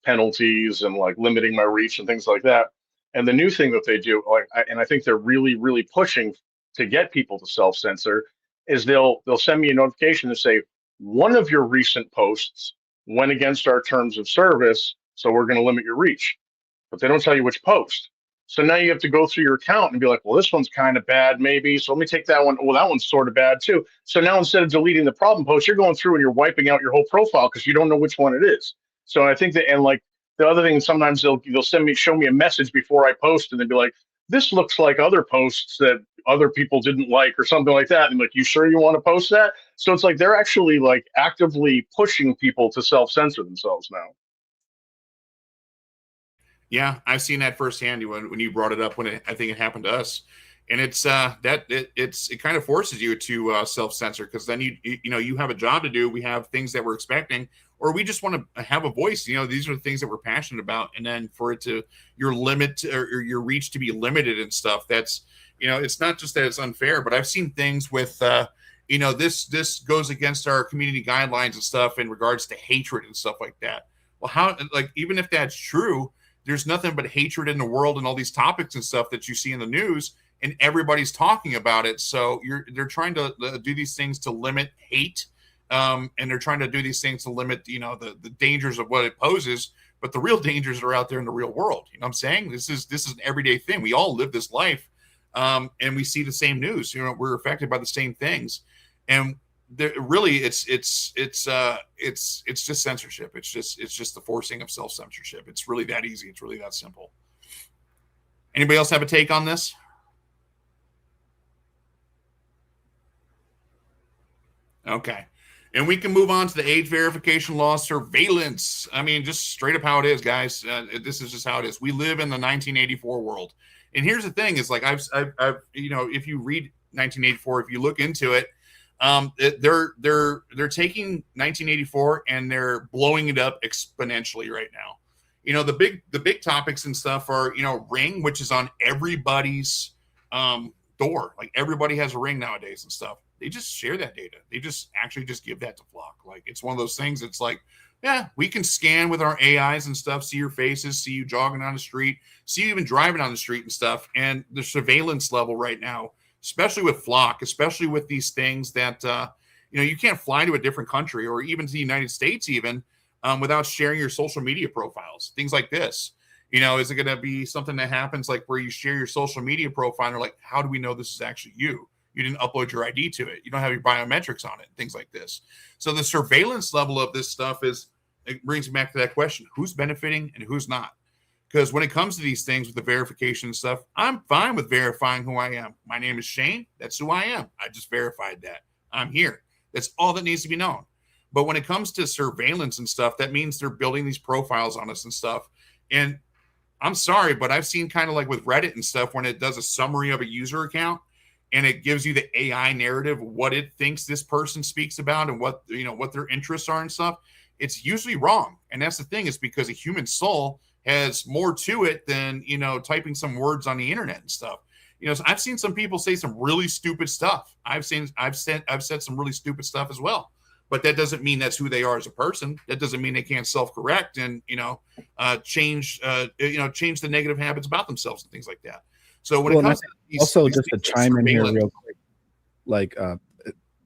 penalties and limiting my reach and things like that. And the new thing that they do, and I think they're really, really pushing to get people to self-censor, is they'll send me a notification to say, one of your recent posts went against our terms of service, so we're going to limit your reach. But they don't tell you which post. So now you have to go through your account and be like, well, this one's kind of bad, maybe. So let me take that one. Well, that one's sort of bad too. So now instead of deleting the problem post, you're going through and you're wiping out your whole profile because you don't know which one it is. So I think that, and the other thing, sometimes they'll show me a message before I post, and they'll be like, this looks like other posts that other people didn't like or something like that. And I'm like, you sure you want to post that? So it's like they're actually actively pushing people to self-censor themselves now. Yeah, I've seen that firsthand when you brought it up, when I think it happened to us. And it's it kind of forces you to self-censor, because then you have a job to do. We have things that we're expecting, or we just want to have a voice. These are the things that we're passionate about. And then for it to, your limit or your reach to be limited and stuff, that's, it's not just that it's unfair, but I've seen things with, this goes against our community guidelines and stuff in regards to hatred and stuff like that. Well, how, even if that's true, there's nothing but hatred in the world and all these topics and stuff that you see in the news, and everybody's talking about it. So they're trying to do these things to limit hate, and they're trying to do these things to limit, the dangers of what it poses. But the real dangers are out there in the real world. You know what I'm saying? This is an everyday thing. We all live this life, and we see the same news. We're affected by the same things, and really, it's just censorship. It's just the forcing of self-censorship. It's really that easy. It's really that simple. Anybody else have a take on this? Okay. And we can move on to the age verification law, surveillance. I mean, just straight up how it is, guys. This is just how it is. We live in the 1984 world. And here's the thing: is I've if you read 1984, if you look into it, they're taking 1984 and they're blowing it up exponentially right now. The big topics and stuff are, Ring, which is on everybody's door. Everybody has a Ring nowadays and stuff. They just share that data. They just give that to Flock. It's one of those things. It's yeah, we can scan with our AIs and stuff, see your faces, see you jogging on the street, see you even driving on the street and stuff. And the surveillance level right now, especially with Flock, especially with these things that, you can't fly to a different country or even to the United States even without sharing your social media profiles, things like this. Is it going to be something that happens where you share your social media profile and how do we know this is actually you? You didn't upload your ID to it. You don't have your biometrics on it, things like this. So the surveillance level of this stuff it brings me back to that question: who's benefiting and who's not? Because when it comes to these things with the verification and stuff, I'm fine with verifying who I am. My name is Shane. That's who I am. I just verified that. I'm here. That's all that needs to be known. But when it comes to surveillance and stuff, that means they're building these profiles on us and stuff. And I'm sorry, but I've seen kind of like with Reddit and stuff, when it does a summary of a user account and it gives you the AI narrative, what it thinks this person speaks about and what, you know, what their interests are and stuff, it's usually wrong. And that's the thing, is because a human soul has more to it than, you know, typing some words on the internet and stuff. You know, so I've seen some people say some really stupid stuff. I've said some really stupid stuff as well. But that doesn't mean that's who they are as a person. That doesn't mean they can't self-correct and, you know, change the negative habits about themselves and things like that. So when it comes to just to chime in here real quick, like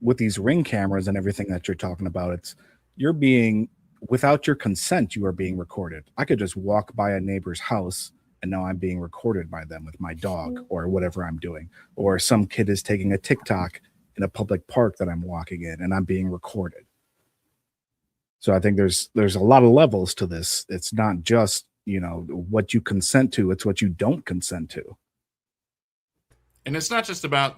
with these Ring cameras and everything that you're talking about, you're being, without your consent, you are being recorded. I could just walk by a neighbor's house and now I'm being recorded by them with my dog or whatever I'm doing. Or some kid is taking a TikTok in a public park that I'm walking in and I'm being recorded. So I think there's a lot of levels to this. It's not just, you know, what you consent to, it's what you don't consent to. And it's not just about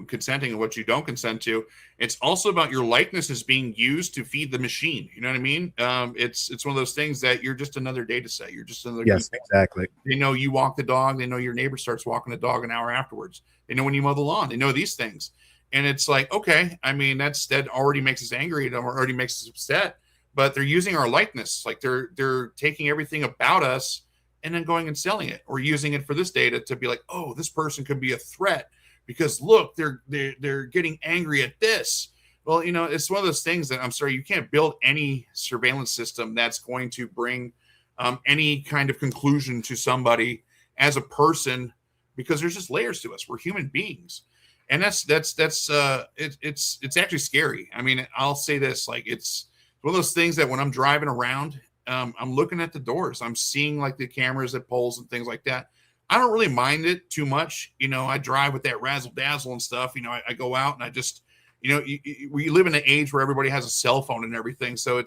consenting and what you don't consent to. It's also about your likeness is being used to feed the machine. You know what I mean? It's one of those things that you're just another data set. You're just another. Yes, exactly. They know you walk the dog. They know your neighbor starts walking the dog an hour afterwards. They know when you mow the lawn. They know these things. And it's like, okay, I mean, that already makes us angry. It already makes us upset. But they're using our likeness. Like they're taking everything about us and then going and selling it, or using it for this data to be like, oh, this person could be a threat because look, they're getting angry at this. Well, you know, it's one of those things that, I'm sorry, you can't build any surveillance system that's going to bring any kind of conclusion to somebody as a person, because there's just layers to us. We're human beings. And it's actually scary. I mean, I'll say this, like, it's one of those things that when I'm driving around, I'm looking at the doors. I'm seeing like the cameras at poles and things like that. I don't really mind it too much. You know, I drive with that razzle dazzle and stuff. You know, I go out and I just, you know, we live in an age where everybody has a cell phone and everything. So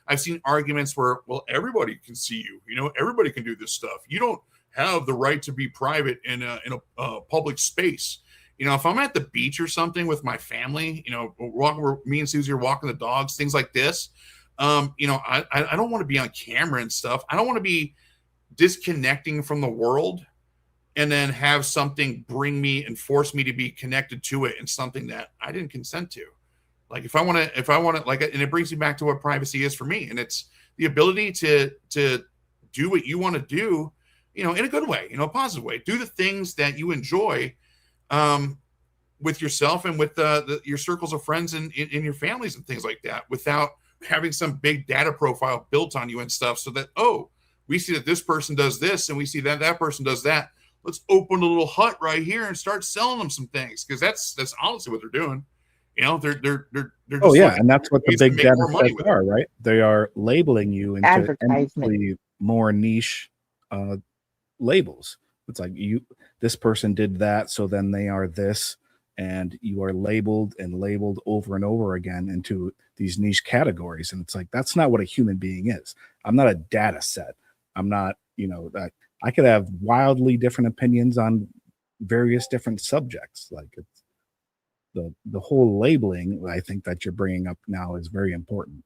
I've seen arguments where, well, everybody can see you. You know, everybody can do this stuff. You don't have the right to be private in a public space. You know, if I'm at the beach or something with my family, you know, me and Susie are walking the dogs, things like this. You know, I don't want to be on camera and stuff. I don't want to be disconnecting from the world and then have something bring me and force me to be connected to it and something that I didn't consent to. Like if I want to, like, and it brings me back to what privacy is for me. And it's the ability to do what you want to do, you know, in a good way, you know, a positive way. Do the things that you enjoy, with yourself and with your circles of friends and in your families and things like that, without having some big data profile built on you and stuff, so that, oh, we see that this person does this and we see that that person does that. Let's open a little hut right here and start selling them some things, because that's honestly what they're doing. You know, they're just, oh yeah, and that's what the big data sets are, right? They are labeling you into endlessly more niche labels. It's like, this person did that, so then they are this, and you are labeled and labeled over and over again into these niche categories. And it's like, that's not what a human being is. I'm not a data set. I'm not, you know, that I could have wildly different opinions on various different subjects. Like, it's the whole labeling, I think, that you're bringing up now is very important.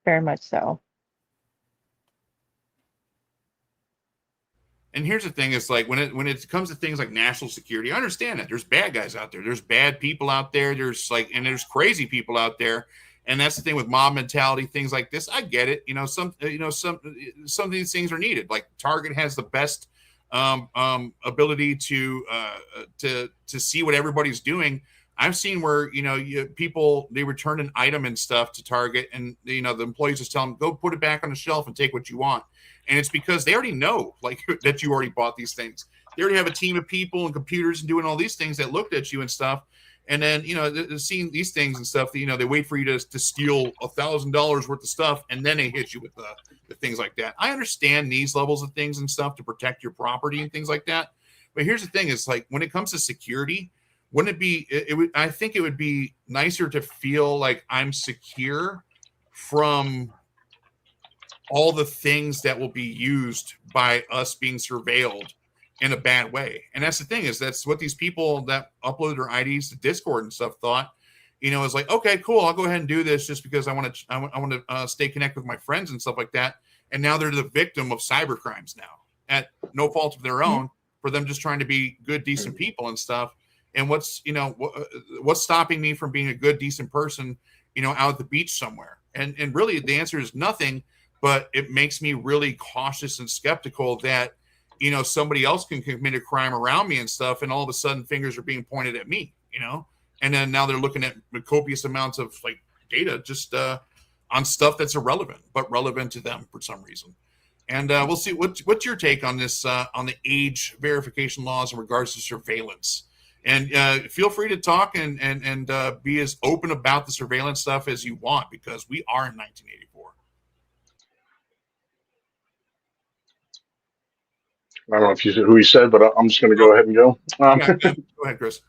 Very much so. And here's the thing: is like when it comes to things like national security, I understand that there's bad guys out there, there's bad people out there, there's there's crazy people out there, and that's the thing with mob mentality, things like this. I get it. You know, some of these things are needed. Like Target has the best ability to see what everybody's doing. I've seen where, you know, people, they return an item and stuff to Target, and, you know, the employees just tell them, go put it back on the shelf and take what you want. And it's because they already know, like, that you already bought these things. They already have a team of people and computers and doing all these things that looked at you and stuff. And then, you know, they're seeing these things and stuff, you know, they wait for you to steal $1,000 worth of stuff, and then they hit you with the things like that. I understand these levels of things and stuff to protect your property and things like that. But here's the thing: is like, when it comes to security, wouldn't it be, I think it would be nicer to feel like I'm secure from all the things that will be used by us being surveilled in a bad way. And that's the thing: is that's what these people that uploaded their IDs to Discord and stuff thought. is like, okay, cool, I'll go ahead and do this just because I want to stay connected with my friends and stuff like that. And now they're the victim of cyber crimes now at no fault of their own for them just trying to be good, decent people and stuff. And what's stopping me from being a good, decent person, out at the beach somewhere? And really the answer is nothing, but it makes me really cautious and skeptical that, somebody else can commit a crime around me and stuff. And all of a sudden fingers are being pointed at me, and then now they're looking at copious amounts of like data just on stuff that's irrelevant, but relevant to them for some reason. And we'll see what's your take on this, on the age verification laws in regards to surveillance. And feel free to talk and be as open about the surveillance stuff as you want, because we are in 1984. I don't know if you said who you said, but I'm just going to go ahead and go. Go ahead, Chris.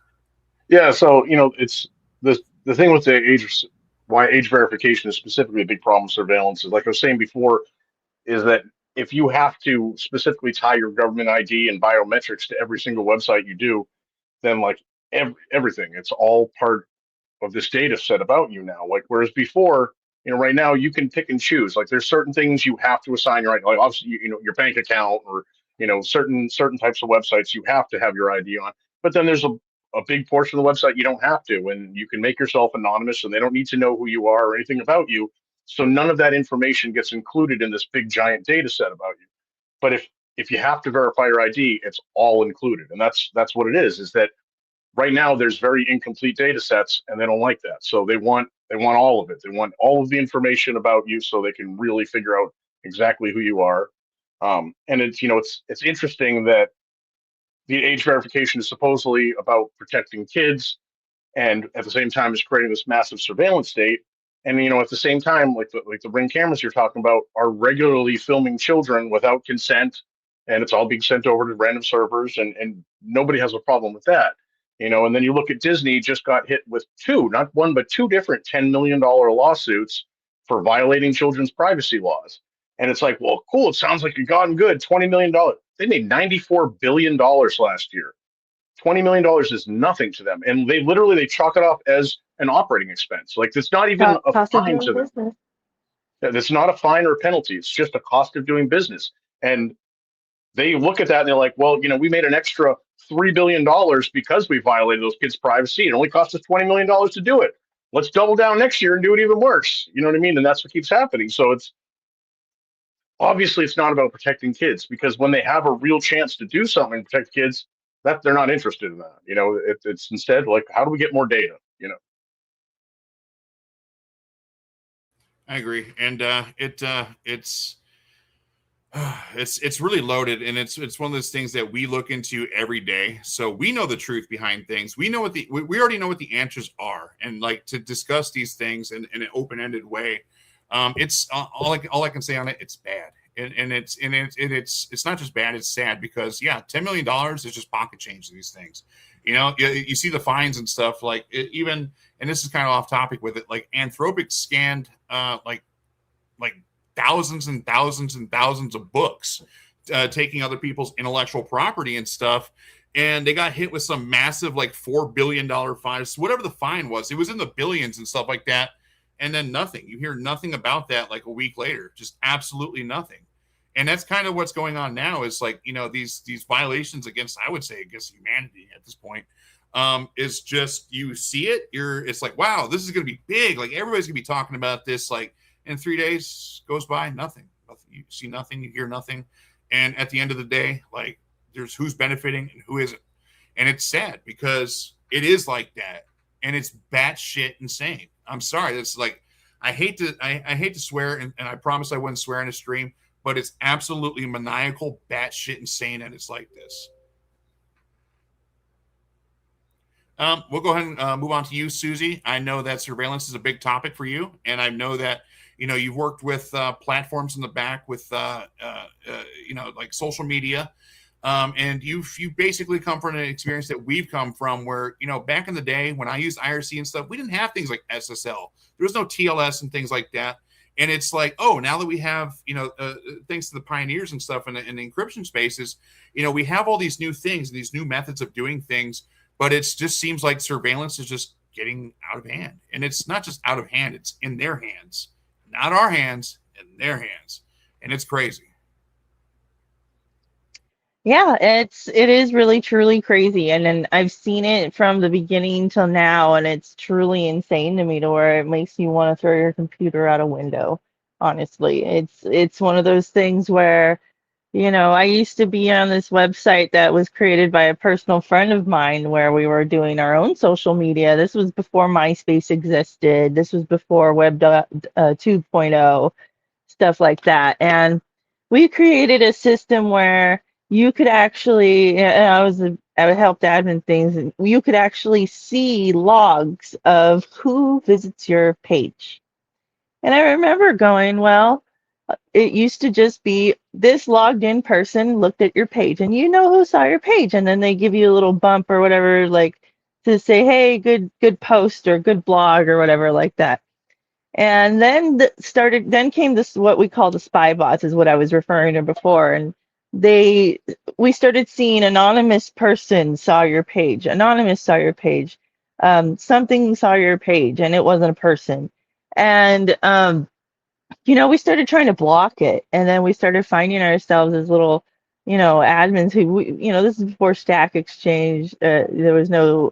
Yeah, so it's the thing with the age, why age verification is specifically a big problem with surveillance is, like I was saying before, is that if you have to specifically tie your government ID and biometrics to every single website you do, then like everything, it's all part of this data set about you now. Like whereas before, right now you can pick and choose. Like there's certain things you have to assign your ID, like obviously your bank account, or certain types of websites you have to have your ID on. But then there's a big portion of the website you don't have to, and you can make yourself anonymous, and they don't need to know who you are or anything about you. So none of that information gets included in this big giant data set about you. But if you have to verify your ID, it's all included, and that's what it is. Is that right now there's very incomplete data sets, and they don't like that. So they want all of it. They want all of the information about you, so they can really figure out exactly who you are. And it's it's interesting that the age verification is supposedly about protecting kids, and at the same time is creating this massive surveillance state. And at the same time, like the Ring cameras you're talking about are regularly filming children without consent, and it's all being sent over to random servers, and nobody has a problem with that. And then you look at Disney, just got hit with two, not one, but two different $10 million lawsuits for violating children's privacy laws. And it's like, well, cool, it sounds like you've gotten good, $20 million. They made $94 billion last year. $20 million is nothing to them. And they chalk it up as an operating expense. Like it's not even a fine to them. It's not a fine or a penalty. It's just a cost of doing business. And they look at that and they're like, well, we made an extra $3 billion because we violated those kids' privacy. It only cost us $20 million to do it. Let's double down next year and do it even worse. You know what I mean? And that's what keeps happening. So it's not about protecting kids, because when they have a real chance to do something to protect kids, that they're not interested in that. It's instead like, how do we get more data? I agree. And it's really loaded, and it's one of those things that we look into every day. So we know the truth behind things. We know we already know what the answers are, and like to discuss these things in an open-ended way. It's all I can say on it. It's bad, and it's not just bad. It's sad, because $10 million is just pocket change to these things. You see the fines and stuff, like even, and this is kind of off topic with it, like Anthropic scanned like thousands and thousands and thousands of books, taking other people's intellectual property and stuff. And they got hit with some massive, like $4 billion fine. So whatever the fine was, it was in the billions and stuff like that. And then nothing. You hear nothing about that like a week later, just absolutely nothing. And that's kind of what's going on now, is like, these violations against, I would say, against humanity at this point, is just, you see it, it's like, wow, this is going to be big. Like everybody's gonna be talking about this, like, in 3 days goes by, nothing. You see nothing, you hear nothing. And at the end of the day, like, there's who's benefiting and who isn't. And it's sad, because it is like that. And it's batshit insane. I'm sorry. It's like, I hate to swear, and I promise I wouldn't swear in a stream, but it's absolutely maniacal, batshit insane, and it's like this. We'll go ahead and move on to you, Susie. I know that surveillance is a big topic for you, and I know that you've worked with platforms in the back with like social media, and you basically come from an experience that we've come from, where back in the day when I used IRC and stuff, we didn't have things like SSL. There was no TLS and things like that. And it's like, oh, now that we have, thanks to the pioneers and stuff in the encryption spaces, we have all these new things, these new methods of doing things, but it just seems like surveillance is just getting out of hand. And it's not just out of hand, it's in their hands, not our hands, in their hands. And it's crazy. Yeah, it is really truly crazy, and then I've seen it from the beginning till now, and it's truly insane to me to where it makes you want to throw your computer out a window. Honestly, it's one of those things where, I used to be on this website that was created by a personal friend of mine where we were doing our own social media. This was before MySpace existed. This was before Web 2.0, stuff like that. And we created a system where you could actually, and I helped admin things, and you could actually see logs of who visits your page. And I remember going, well, it used to just be this logged in person looked at your page and you know who saw your page. And then they give you a little bump or whatever, like to say, hey, good post or good blog or whatever like that. And then then came this, what we call the spy bots, is what I was referring to before. And we started seeing anonymous person saw your page, anonymous saw your page, something saw your page, and it wasn't a person. And, we started trying to block it. And then we started finding ourselves as little, admins who, this is before Stack Exchange. There was no,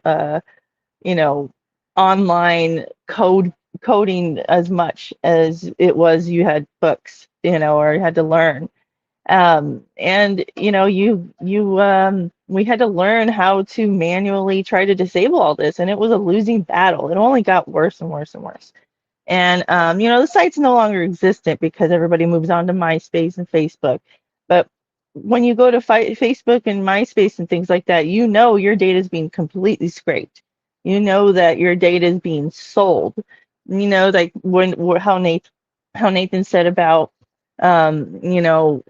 you know, online coding as much as it was. You had books, or you had to learn. And we had to learn how to manually try to disable all this, and it was a losing battle. It only got worse and worse and worse. And the site's no longer existent because everybody moves on to MySpace and Facebook. But when you go to Facebook and MySpace and things like that, your data is being completely scraped. You know that your data is being sold. Like how Nathan said about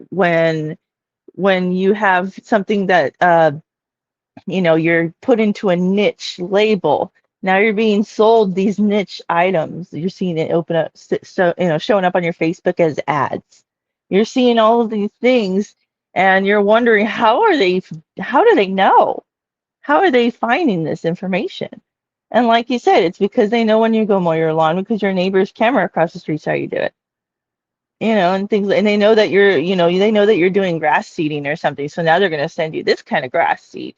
when you have something that you're put into a niche label. Now you're being sold these niche items. You're seeing it open up, so showing up on your Facebook as ads. You're seeing all of these things, and you're wondering how do they know? How are they finding this information? And like you said, it's because they know when you go mow your lawn because your neighbor's camera across the street saw you do it. And things, and they know that they know that you're doing grass seeding or something. So now they're going to send you this kind of grass seed.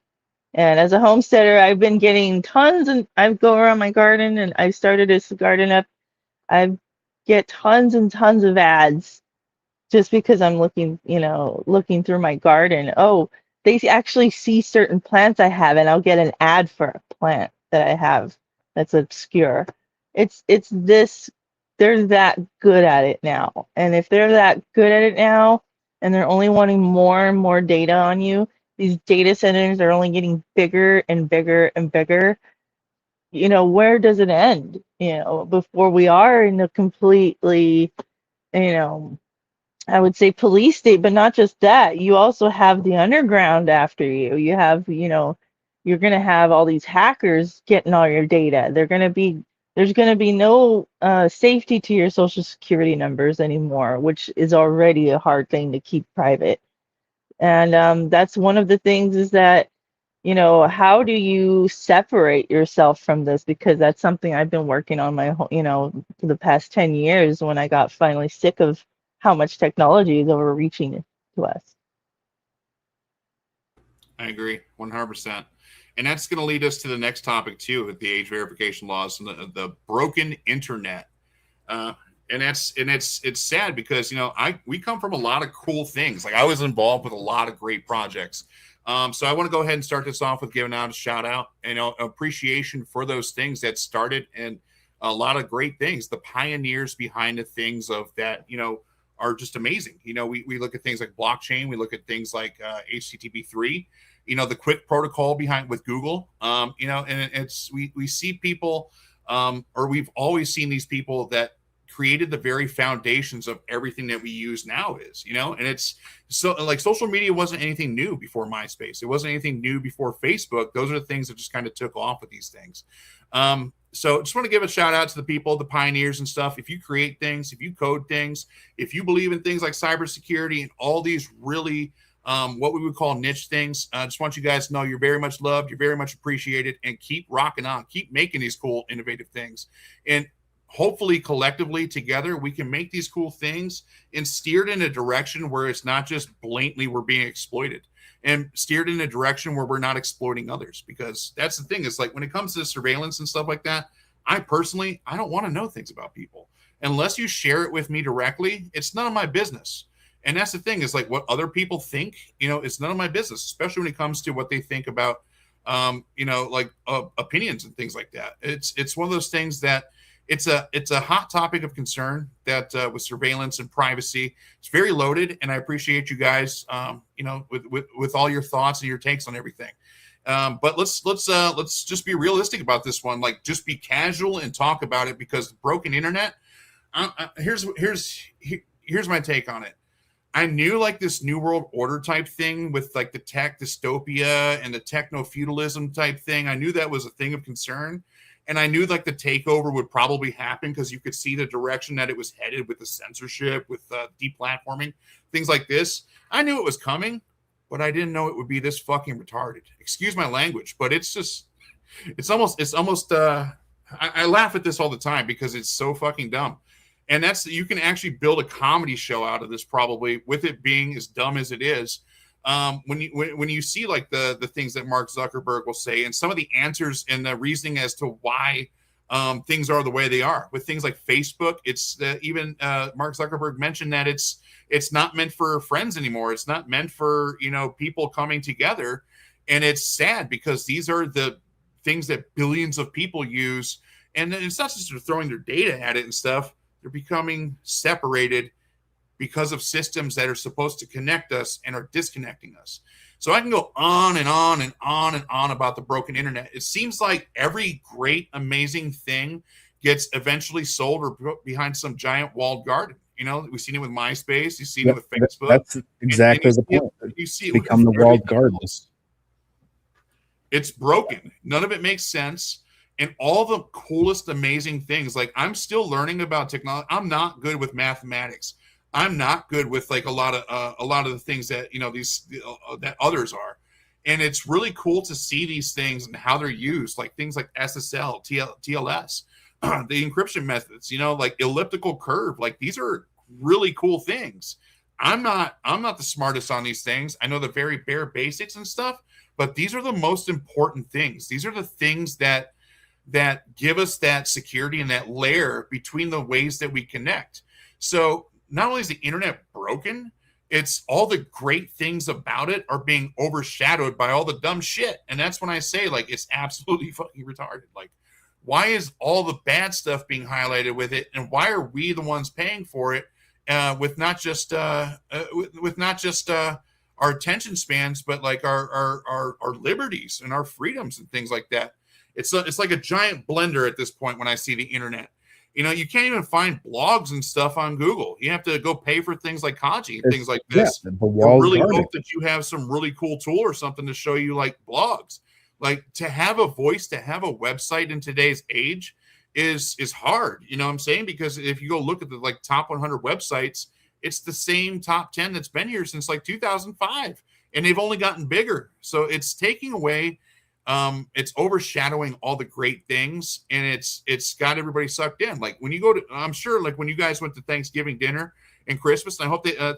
And as a homesteader, I've been getting tons, and I go around my garden, and I started this garden up. I get tons and tons of ads just because I'm looking through my garden. Oh, they actually see certain plants I have, and I'll get an ad for a plant that I have that's obscure. It's this, they're that good at it now. And if they're that good at it now, and they're only wanting more and more data on you, these data centers are only getting bigger and bigger and bigger. Where does it end? Before we are in a completely, you know, I would say police state, but not just that. You also have the underground after you. You have, you're going to have all these hackers getting all your data. There's going to be no safety to your social security numbers anymore, which is already a hard thing to keep private. And that's one of the things is that, how do you separate yourself from this? Because that's something I've been working on for the past 10 years when I got finally sick of how much technology is overreaching to us. I agree 100%. And that's going to lead us to the next topic too, with the age verification laws and the broken internet. And it's sad because we come from a lot of cool things. Like I was involved with a lot of great projects. So I want to go ahead and start this off with giving out a shout out and appreciation for those things that started and a lot of great things. The pioneers behind the things of that are just amazing. We look at things like blockchain. We look at things like HTTP3. The quick protocol behind with Google. And we see people, or we've always seen these people that created the very foundations of everything that we use now and it's so like social media wasn't anything new before MySpace. It wasn't anything new before Facebook. Those are the things that just kind of took off with these things. So just want to give a shout out to the people, the pioneers and stuff. If you create things, if you code things, if you believe in things like cybersecurity and all these really what we would call niche things. I just want you guys to know you're very much loved, you're very much appreciated, and keep rocking on, keep making these cool, innovative things. And hopefully collectively together, we can make these cool things and steered in a direction where it's not just blatantly we're being exploited, and steered in a direction where we're not exploiting others. Because that's the thing, is like when it comes to surveillance and stuff like that, I don't want to know things about people. Unless you share it with me directly, it's none of my business. And that's the thing, is like what other people think, it's none of my business, especially when it comes to what they think about, opinions and things like that. It's one of those things that it's a hot topic of concern that with surveillance and privacy. It's very loaded, and I appreciate you guys, with all your thoughts and your takes on everything. But let's just be realistic about this one. Like, just be casual and talk about it, because the broken internet. Here's my take on it. I knew like this new world order type thing with like the tech dystopia and the techno feudalism type thing. I knew that was a thing of concern. And I knew like the takeover would probably happen, because you could see the direction that it was headed with the censorship, with deplatforming, things like this. I knew it was coming, but I didn't know it would be this fucking retarded. Excuse my language, but it's almost I laugh at this all the time because it's so fucking dumb. And you can actually build a comedy show out of this, probably, with it being as dumb as it is. When you see like the things that Mark Zuckerberg will say, and some of the answers and the reasoning as to why things are the way they are with things like Facebook. It's even Mark Zuckerberg mentioned that it's not meant for friends anymore. It's not meant for people coming together, and it's sad because these are the things that billions of people use, and it's not just they're throwing their data at it and stuff. They're becoming separated because of systems that are supposed to connect us and are disconnecting us. So I can go on and on and on and on about the broken internet. It seems like every great, amazing thing gets eventually sold or put behind some giant walled garden. We've seen it with MySpace. You've seen it with Facebook. That's exactly the point. You see it become the walled garden. It's broken. None of it makes sense. And all the coolest, amazing things. Like, I'm still learning about technology. I'm not good with mathematics. I'm not good with like a lot of the things that that others are. And it's really cool to see these things and how they're used, like things like SSL, TLS, the encryption methods. Like elliptical curve. Like, these are really cool things. I'm not the smartest on these things. I know the very bare basics and stuff, but these are the most important things. These are the things that give us that security and that layer between the ways that we connect. So not only is the internet broken, it's all the great things about it are being overshadowed by all the dumb shit. And that's when I say, like, it's absolutely fucking retarded. Like, why is all the bad stuff being highlighted with it, and why are we the ones paying for it with not just our attention spans, but like our liberties and our freedoms and things like that? It's like a giant blender at this point when I see the internet. You can't even find blogs and stuff on Google. You have to go pay for things like Kaji and things like this. Yeah, you really hope that you have some really cool tool or something to show you like blogs. Like, to have a voice, to have a website in today's age is hard. You know what I'm saying? Because if you go look at the like top 100 websites, it's the same top 10 that's been here since like 2005, and they've only gotten bigger. So it's taking away. It's overshadowing all the great things, and it's got everybody sucked in. Like, when you go to, I'm sure, like when you guys went to Thanksgiving dinner and Christmas, and I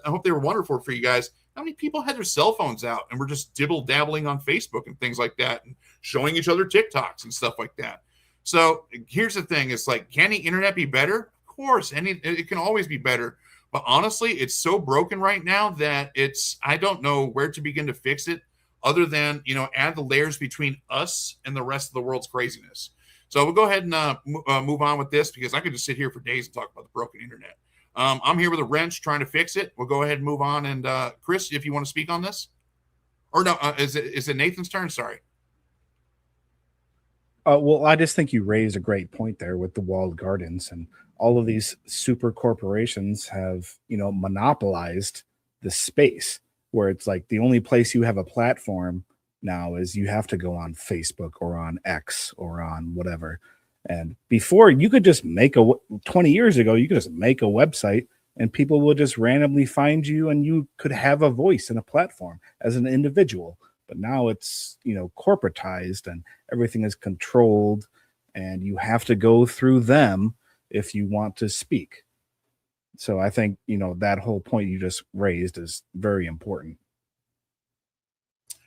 hope they were wonderful for you guys. How many people had their cell phones out and were just dibble dabbling on Facebook and things like that, and showing each other TikToks and stuff like that? So here's the thing: it's like, can the internet be better? Of course, it can always be better. But honestly, it's so broken right now that I don't know where to begin to fix it, other than, add the layers between us and the rest of the world's craziness. So we'll go ahead and move on with this, because I could just sit here for days and talk about the broken internet. I'm here with a wrench trying to fix it. We'll go ahead and move on. And Chris, if you want to speak on this, or no, is it Nathan's turn? Sorry. Well, I just think you raised a great point there with the walled gardens, and all of these super corporations have, monopolized the space, where it's like the only place you have a platform now is you have to go on Facebook or on X or on whatever. And before, you could just 20 years ago, you could just make a website and people will just randomly find you, and you could have a voice and a platform as an individual. But now it's, corporatized, and everything is controlled, and you have to go through them if you want to speak. So I think, that whole point you just raised is very important.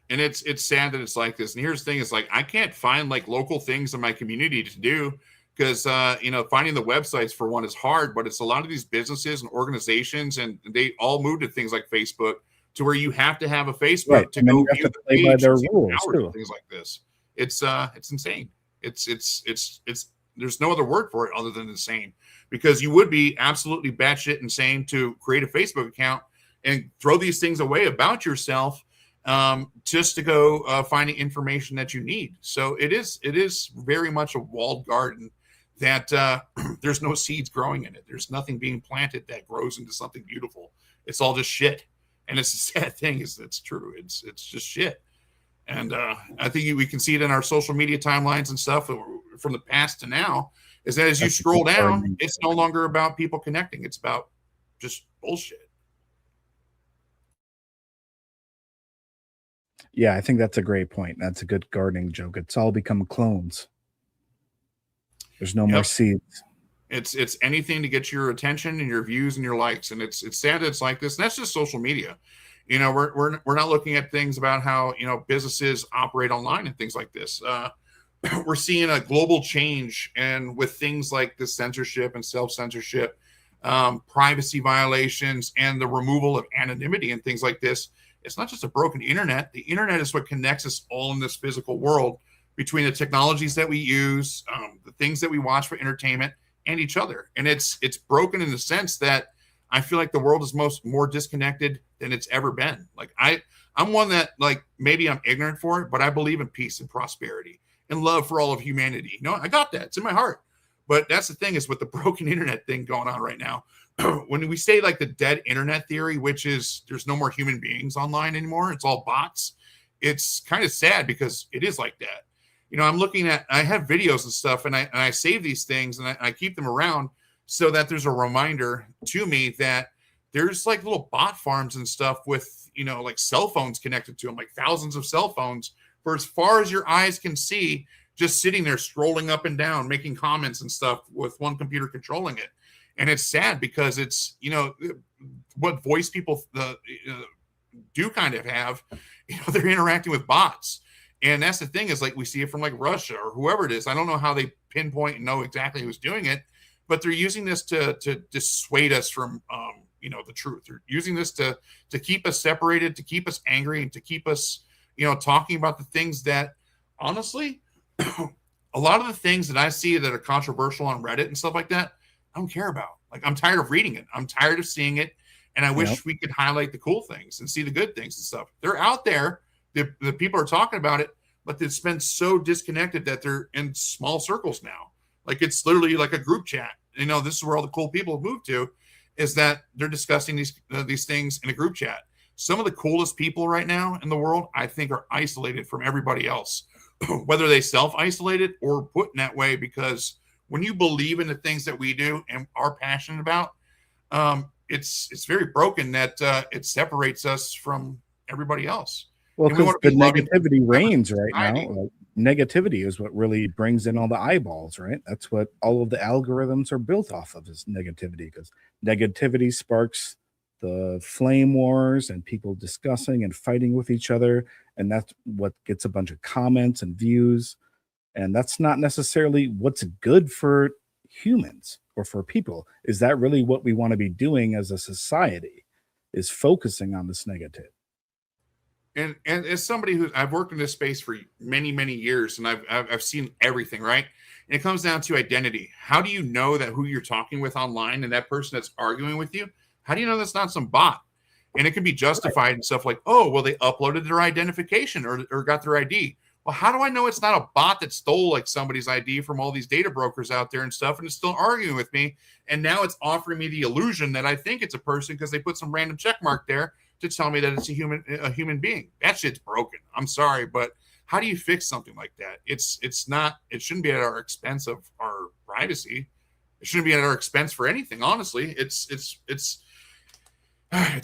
And it's sad that it's like this. And here's the thing: is like I can't find like local things in my community to do because finding the websites for one is hard. But it's a lot of these businesses and organizations, and they all move to things like Facebook, to where you have to have a Facebook Right. to And then go you have view to the play by page their and see rules hours too. and things like this. It's insane. It's there's no other word for it other than insane, because you would be absolutely batshit insane to create a Facebook account and throw these things away about yourself just to go finding information that you need. So it is very much a walled garden that there's no seeds growing in it. There's nothing being planted that grows into something beautiful. It's all just shit. And it's the sad thing is that's true. It's just shit. And I think we can see it in our social media timelines and stuff from the past to now, is that as you scroll down, it's no longer about people connecting. It's about just bullshit. Yeah, I think that's a great point. That's a good gardening joke. It's all become clones. There's no more seeds. It's anything to get your attention and your views and your likes. And it's sad that it's like this. And that's just social media. We're not looking at things about how, businesses operate online and things like this. We're seeing a global change, and with things like the censorship and self-censorship, privacy violations, and the removal of anonymity and things like this. It's not just a broken internet. The internet is what connects us all in this physical world, between the technologies that we use, the things that we watch for entertainment, and each other. And it's broken in the sense that I feel like the world is more disconnected than it's ever been. Like I'm one that, like, maybe I'm ignorant for it, but I believe in peace and prosperity and love for all of humanity. I got that. It's in my heart. But that's the thing, is with the broken internet thing going on right now, when we say like the dead internet theory, which is there's no more human beings online anymore, it's all bots. It's kind of sad because it is like that. I'm looking at, I have videos and stuff, and I save these things, and I keep them around so that there's a reminder to me that there's like little bot farms and stuff with, like cell phones connected to them, like thousands of cell phones for as far as your eyes can see, just sitting there scrolling up and down, making comments and stuff with one computer controlling it. And it's sad because it's, what voice people do kind of have, they're interacting with bots. And that's the thing, is like we see it from like Russia or whoever it is. I don't know how they pinpoint and know exactly who's doing it, but they're using this to dissuade us from, the truth. They're using this to keep us separated, to keep us angry, and to keep us, talking about the things that, honestly, a lot of the things that I see that are controversial on Reddit and stuff like that, I don't care about. Like, I'm tired of reading it. I'm tired of seeing it. And I wish we could highlight the cool things and see the good things and stuff. They're out there. The people are talking about it, but it's been so disconnected that they're in small circles now. Like, it's literally like a group chat. This is where all the cool people have moved to, is that they're discussing these things in a group chat. Some of the coolest people right now in the world, I think, are isolated from everybody else, whether they self-isolated or put in that way, because when you believe in the things that we do and are passionate about, it's very broken that it separates us from everybody else. Well, because the negativity reigns right society. now. Like, negativity is what really brings in all the eyeballs, right? That's what all of the algorithms are built off of, is negativity, because negativity sparks the flame wars and people discussing and fighting with each other. And that's what gets a bunch of comments and views. And that's not necessarily what's good for humans or for people. Is that really what we want to be doing as a society, is focusing on this negative? And as somebody who, I've worked in this space for many, many years, and I've seen everything, right? And it comes down to identity. How do you know that who you're talking with online and that person that's arguing with you, how do you know that's not some bot? And it can be justified and stuff like, oh, well, they uploaded their identification or got their ID. Well, how do I know it's not a bot that stole like somebody's ID from all these data brokers out there and stuff, and is still arguing with me? And now it's offering me the illusion that I think it's a person because they put some random check mark there to tell me that it's a human being. That shit's broken. I'm sorry, but how do you fix something like that? It shouldn't be at our expense of our privacy. It shouldn't be at our expense for anything. Honestly, it's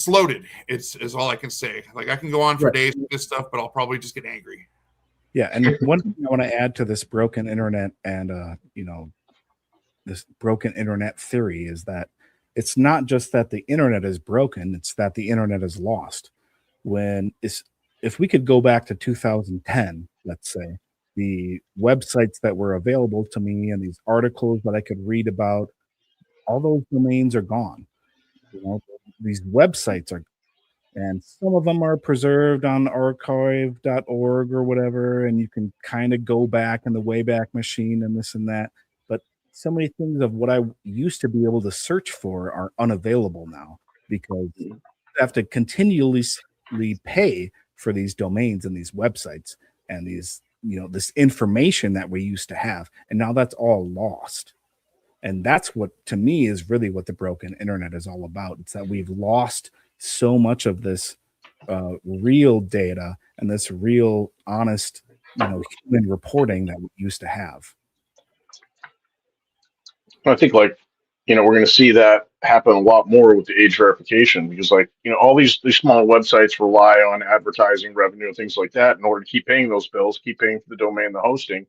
loaded. Is all I can say. Like I can go on for days with this stuff, but I'll probably just get angry. Yeah, and one thing I want to add to this broken internet and this broken internet theory is that it's not just that the internet is broken; it's that the internet is lost. If we could go back to 2010, let's say, the websites that were available to me and these articles that I could read about, all those domains are gone. These websites are, and some of them are preserved on archive.org or whatever, and you can kind of go back in the Wayback Machine and this and that. But so many things of what I used to be able to search for are unavailable now because you have to continually pay for these domains and these websites and these, this information that we used to have. And now that's all lost. And that's what, to me, is really what the broken internet is all about. It's that we've lost so much of this real data and this real, honest, human reporting that we used to have. I think we're going to see that happen a lot more with the age verification because all these small websites rely on advertising revenue and things like that in order to keep paying those bills, keep paying for the domain, the hosting.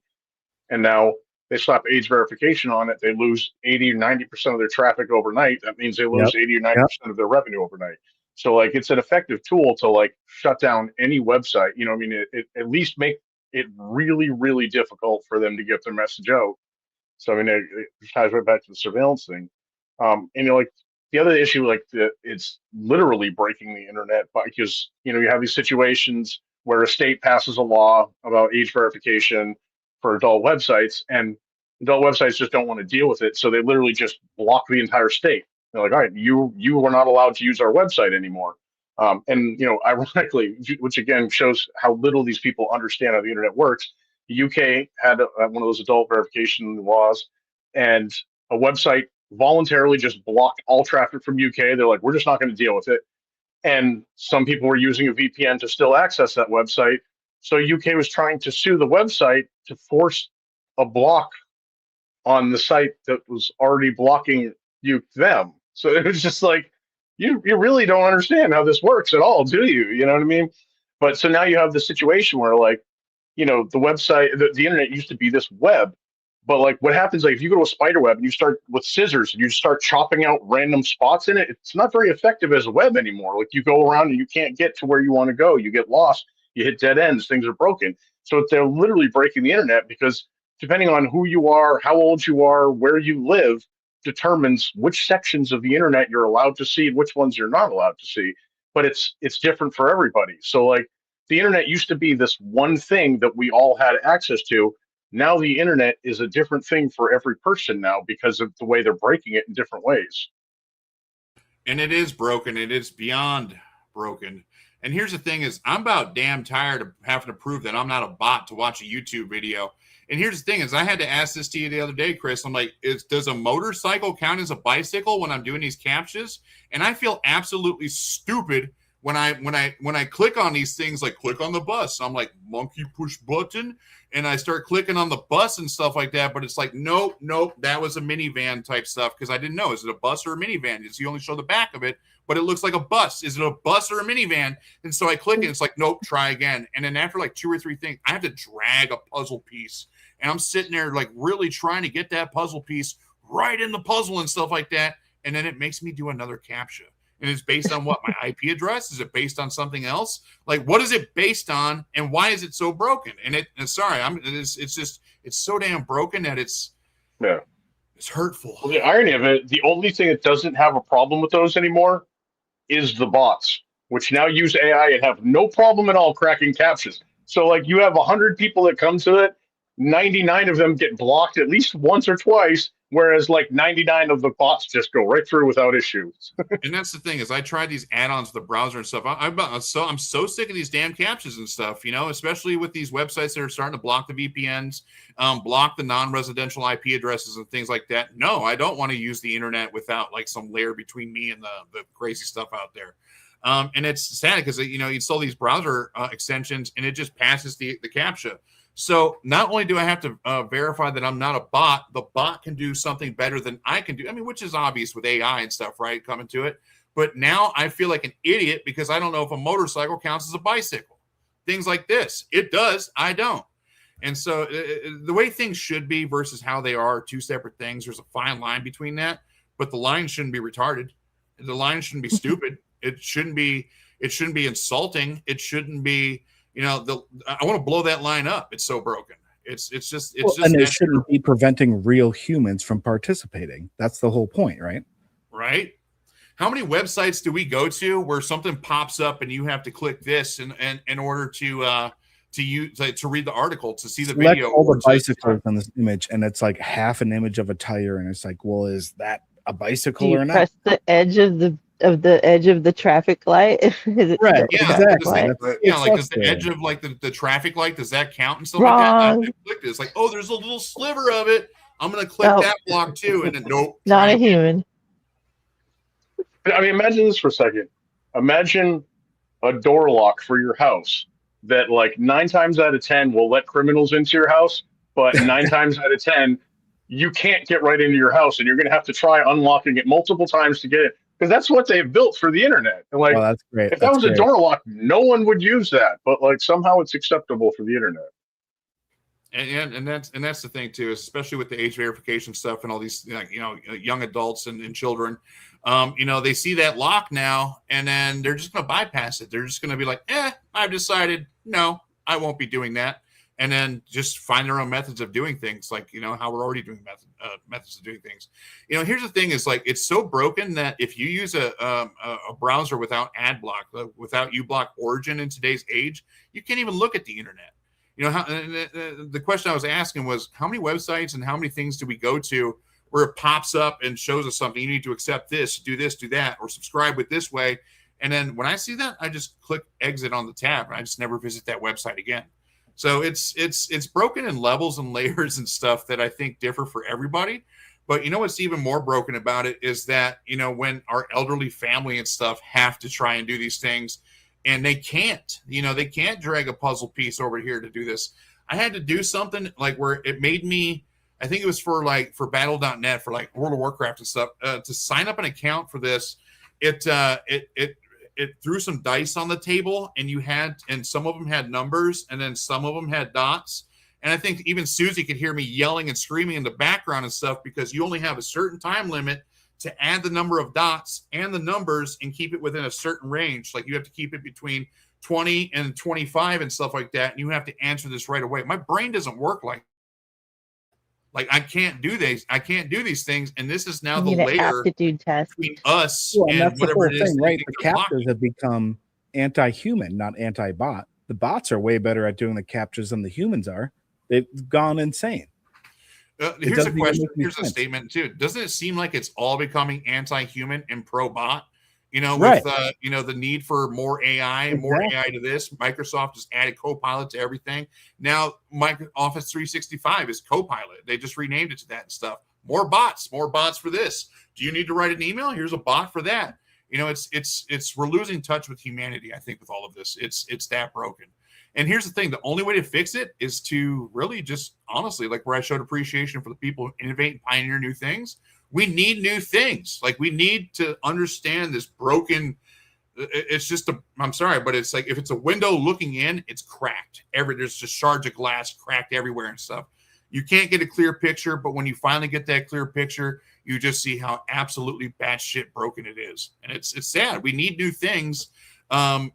And now they slap age verification on it. They lose 80 or 90% of their traffic overnight. That means they lose 80 or 90% of their revenue overnight. So it's an effective tool to shut down any website. It at least make it really, really difficult for them to get their message out. So it ties right back to the surveillance thing. The other issue, it's literally breaking the internet because you have these situations where a state passes a law about age verification for adult websites, and adult websites just don't want to deal with it, so they literally just block the entire state. They're like, all right, you are not allowed to use our website anymore. Ironically, which again shows how little these people understand how the internet works. The UK had one of those adult verification laws, and a website voluntarily just blocked all traffic from UK. They're like, we're just not going to deal with it. And some people were using a VPN to still access that website. So UK was trying to sue the website to force a block on the site that was already blocking them. So it was just like, you really don't understand how this works at all, do you? You know what I mean? But so now you have the situation where the website, the internet used to be this web, but what happens, if you go to a spider web and you start with scissors and you start chopping out random spots in it, it's not very effective as a web anymore. You go around and you can't get to where you want to go. You get lost, you hit dead ends, things are broken. So they're literally breaking the internet because depending on who you are, how old you are, where you live, determines which sections of the internet you're allowed to see and which ones you're not allowed to see. But it's different for everybody. So the internet used to be this one thing that we all had access to. Now the internet is a different thing for every person now because of the way they're breaking it in different ways. And it is broken. It is beyond broken. And here's the thing is I'm about damn tired of having to prove that I'm not a bot to watch a YouTube video. And here's the thing is I had to ask this to you the other day, Chris. I'm like, does a motorcycle count as a bicycle when I'm doing these captchas? And I feel absolutely stupid when I click on these things, like click on the bus. I'm like, monkey push button. And I start clicking on the bus and stuff like that. But it's like, nope, that was a minivan type stuff because I didn't know. Is it a bus or a minivan? You only show the back of it, but it looks like a bus. Is it a bus or a minivan? And so I click it. It's like, nope, try again. And then after 2 or 3 things, I have to drag a puzzle piece. And I'm sitting there really trying to get that puzzle piece right in the puzzle and stuff like that. And then it makes me do another captcha. And it's based on what? My IP address? Is it based on something else? What is it based on? And why is it so broken? It's so damn broken that it's hurtful. Well, the irony of it, the only thing that doesn't have a problem with those anymore is the bots, which now use AI and have no problem at all cracking captchas. So you have 100 people that come to it, 99 of them get blocked at least once or twice, whereas 99 of the bots just go right through without issues. And that's the thing is I tried these add-ons to the browser and stuff. I'm so sick of these damn captchas and stuff, especially with these websites that are starting to block the VPNs, block the non-residential IP addresses and things like that. No, I don't want to use the internet without some layer between me and the crazy stuff out there. And it's sad because you install these browser extensions and it just passes the captcha. So not only do I have to verify that I'm not a bot, the bot can do something better than I can do. I mean, which is obvious with AI and stuff, right? Coming to it. But now I feel like an idiot because I don't know if a motorcycle counts as a bicycle. Things like this. It does. I don't. And so the way things should be versus how they are two separate things. There's a fine line between that, but the line shouldn't be retarded. The line shouldn't be stupid. It shouldn't be insulting. It shouldn't be, I want to blow that line up. It's so broken. It's just and it shouldn't be preventing real humans from participating. That's the whole point, right? Right. How many websites do we go to where something pops up and you have to click this in order to read the article, to see the video? All the bicycles on this image, and it's like half an image of a tire, and it's like, well, is that a bicycle or not? Press the edge of the traffic light. Is it right? Yeah, Exactly. Like does the edge of like the traffic light, does that count and stuff Wrong. like that? It's like, oh, there's a little sliver of it. I'm gonna click that block too, and then nope. Not a human. I mean, imagine this for a second. Imagine a door lock for your house that, like, 9 times out of 10 will let criminals into your house, but 9 times out of 10 you can't get right into your house, and you're going to have to try unlocking it multiple times to get it, because that's what they've built for the internet. And like, that's great. If that was a door lock, no one would use that, but like somehow it's acceptable for the internet. And that's the thing too, especially with the age verification stuff and all these, young adults and children. They see that lock now, and then they're just going to bypass it. They're just going to be like, I've decided, no, I won't be doing that. And then just find their own methods of doing things, like, how we're already doing methods of doing things. Here's the thing is, like, it's so broken that if you use a browser without ad block, without uBlock Origin in today's age, you can't even look at the internet. The question I was asking was, how many websites and how many things do we go to where it pops up and shows us something? You need to accept this, do that, or subscribe with this way. And then when I see that, I just click exit on the tab, and I just never visit that website again. So it's broken in levels and layers and stuff that I think differ for everybody. But what's even more broken about it is that, when our elderly family and stuff have to try and do these things, and they can't drag a puzzle piece over here to do this. I had to do something like where it made me, I think it was for battle.net, for like World of Warcraft and stuff, to sign up an account for this. It threw some dice on the table, and some of them had numbers, and then some of them had dots. And I think even Susie could hear me yelling and screaming in the background and stuff, because you only have a certain time limit to add the number of dots and the numbers and keep it within a certain range. Like, you have to keep it between 20 and 25 and stuff like that. And you have to answer this right away. My brain doesn't work like I can't do these things. And this is now the layer aptitude test between us and that's whatever it is. Thing, right? The captures have become anti-human, not anti-bot. The bots are way better at doing the captures than the humans are. They've gone insane. Here's a question. Here's a statement too. Doesn't it seem like it's all becoming anti-human and pro-bot? Right. With the need for more AI, more AI to this. Microsoft just added Copilot to everything. Now, Office 365 is Copilot. They just renamed it to that and stuff. More bots for this. Do you need to write an email? Here's a bot for that. We're losing touch with humanity, I think, with all of this. It's that broken. And here's the thing: the only way to fix it is to really just, honestly, like where I showed appreciation for the people who innovate and pioneer new things. We need new things. Like, we need to understand this broken. It's just I'm sorry, but it's like, if it's a window looking in, it's cracked. There's just shards of glass cracked everywhere and stuff. You can't get a clear picture, but when you finally get that clear picture, you just see how absolutely batshit broken it is. And it's sad. We need new things. And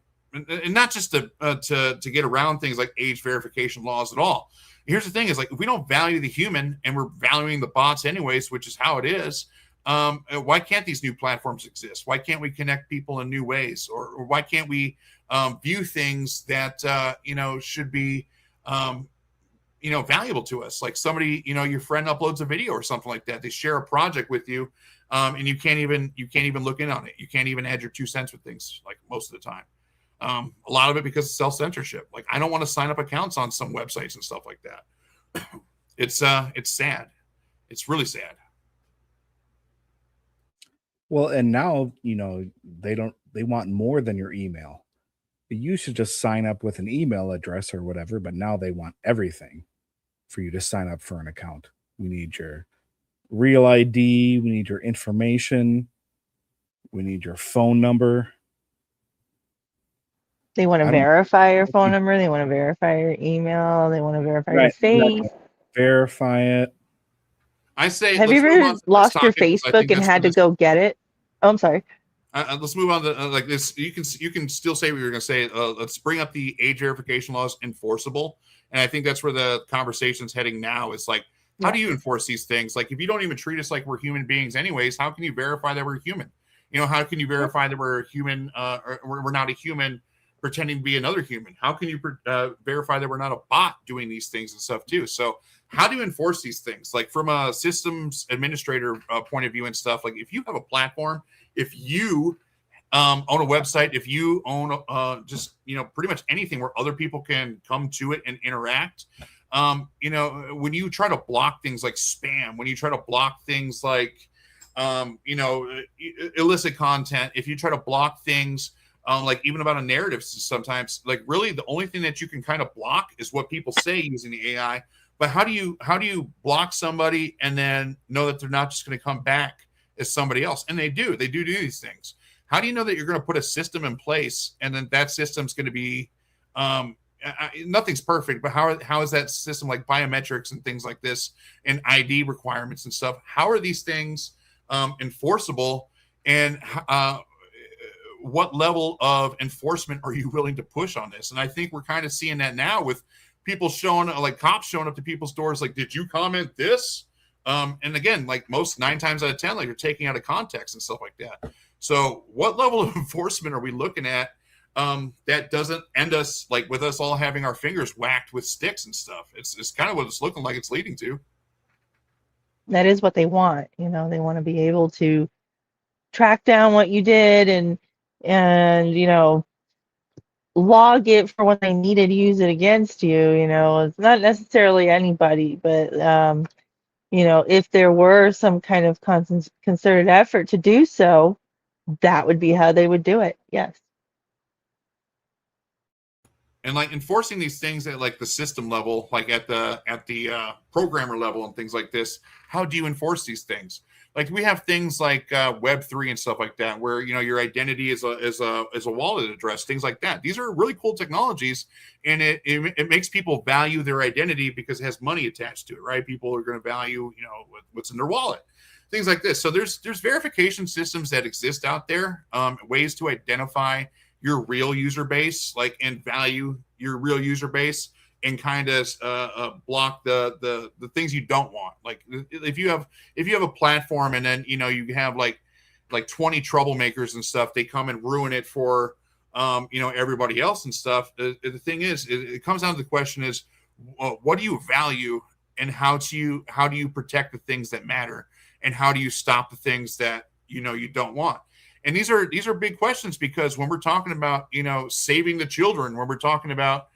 not just to get around things like age verification laws at all. Here's the thing is, like, if we don't value the human and we're valuing the bots anyways, which is how it is, why can't these new platforms exist? Why can't we connect people in new ways? Or why can't we view things that, should be, valuable to us? Like, somebody, your friend uploads a video or something like that. They share a project with you, and you can't even look in on it. You can't even add your 2 cents with things, like, most of the time. A lot of it because of self-censorship. Like, I don't want to sign up accounts on some websites and stuff like that. It's sad. It's really sad. Well, and now, they want more than your email. you should just sign up with an email address or whatever, but now they want everything for you to sign up for an account. We need your real ID, we need your information, we need your phone number. They want to I don't verify your phone number. They want to verify your email. They want to verify your face. exactly. Verify it. I say Have you let's move on ever to the next lost your topic, 'cause I think Facebook and that's had to go get it? Oh, I'm sorry. let's move on to like this. You can still say what you're going to say. Let's bring up the age verification laws enforceable, and I think that's where the conversation's heading now. Is like, how do you enforce these things? Like, if you don't even treat us like we're human beings, anyways, how can you verify that we're human? You know, how can you verify that we're a human, or we're not a human pretending to be another human? How can you verify that we're not a bot doing these things and stuff too? So, how do you enforce these things? Like from a systems administrator point of view and stuff. Like, if you have a platform, if you own a website, if you own just pretty much anything where other people can come to it and interact, when you try to block things like spam, when you try to block things like illicit content, if you try to block things like even about a narrative, sometimes like really the only thing that you can kind of block is what people say using the AI. But how do you block somebody and then know that they're not just going to come back as somebody else? And they do these things. How do you know that you're going to put a system in place and then that system's going to be nothing's perfect, but how is that system, like biometrics and things like this and ID requirements and stuff, how are these things enforceable, and what level of enforcement are you willing to push on this? And I think we're kind of seeing that now with people like cops showing up to people's doors like, did you comment this? And again, like most 9 times out of 10, like you're taking out of context and stuff like that. So what level of enforcement are we looking at that doesn't end us like with us all having our fingers whacked with sticks and stuff? It's kind of what it's looking like it's leading to. That is what they want. They want to be able to track down what you did and log it for when they needed to use it against you. It's not necessarily anybody, but if there were some kind of concerted effort to do so, that would be how they would do it. Yes. And like enforcing these things at like the system level, like at the programmer level and things like this, how do you enforce these things? Like we have things like Web3 and stuff like that, where your identity is a wallet address, things like that. These are really cool technologies, and it makes people value their identity because it has money attached to it, right? People are going to value what's in their wallet, things like this. So there's verification systems that exist out there, ways to identify your real user base, like, and value your real user base, and kind of block the things you don't want. Like if you have a platform and then you have like 20 troublemakers and stuff, they come and ruin it for everybody else and stuff. The thing is, it comes down to the question is, what do you value, and how do you protect the things that matter, and how do you stop the things that you don't want? And these are big questions, because when we're talking about saving the children, when we're talking about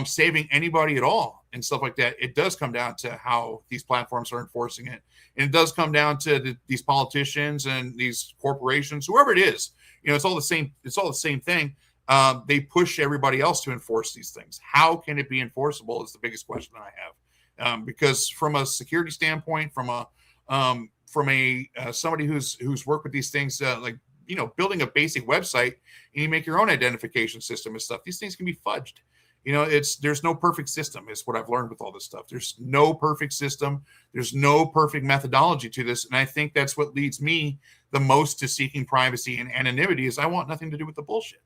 saving anybody at all and stuff like that, it does come down to how these platforms are enforcing it, and it does come down to these politicians and these corporations, whoever it is. It's all the same. It's all the same thing. They push everybody else to enforce these things. How can it be enforceable is the biggest question that I have, because from a security standpoint, from a somebody who's worked with these things, like building a basic website, and you make your own identification system and stuff, these things can be fudged. There's no perfect system, is what I've learned with all this stuff. There's no perfect system. There's no perfect methodology to this. And I think that's what leads me the most to seeking privacy and anonymity, is I want nothing to do with the bullshit.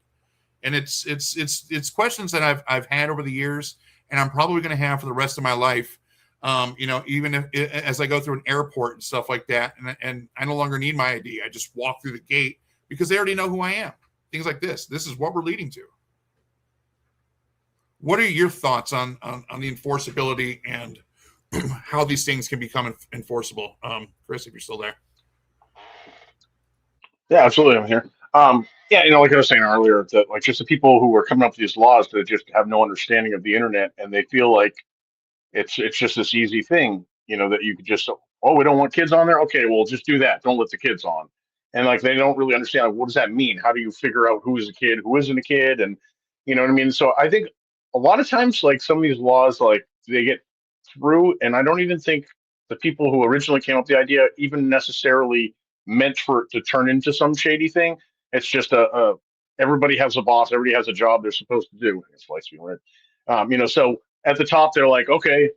And it's questions that I've had over the years, and I'm probably going to have for the rest of my life. Even as I go through an airport and stuff like that, and I no longer need my ID. I just walk through the gate because they already know who I am. Things like this. This is what we're leading to. What are your thoughts on the enforceability and how these things can become enforceable? Chris, if you're still there. Yeah, absolutely. I'm here. Yeah, like I was saying earlier, that like just the people who are coming up with these laws that just have no understanding of the internet, and they feel like it's just this easy thing, that you could just, we don't want kids on there. Okay, well, just do that. Don't let the kids on. And like they don't really understand, like, what does that mean? How do you figure out who is a kid, who isn't a kid? And You know what I mean? So I think a lot of times, like some of these laws, like they get through, and I don't even think the people who originally came up with the idea even necessarily meant for it to turn into some shady thing. It's just a everybody has a boss, everybody has a job they're supposed to do. It's like being read. So at the top they're like, okay,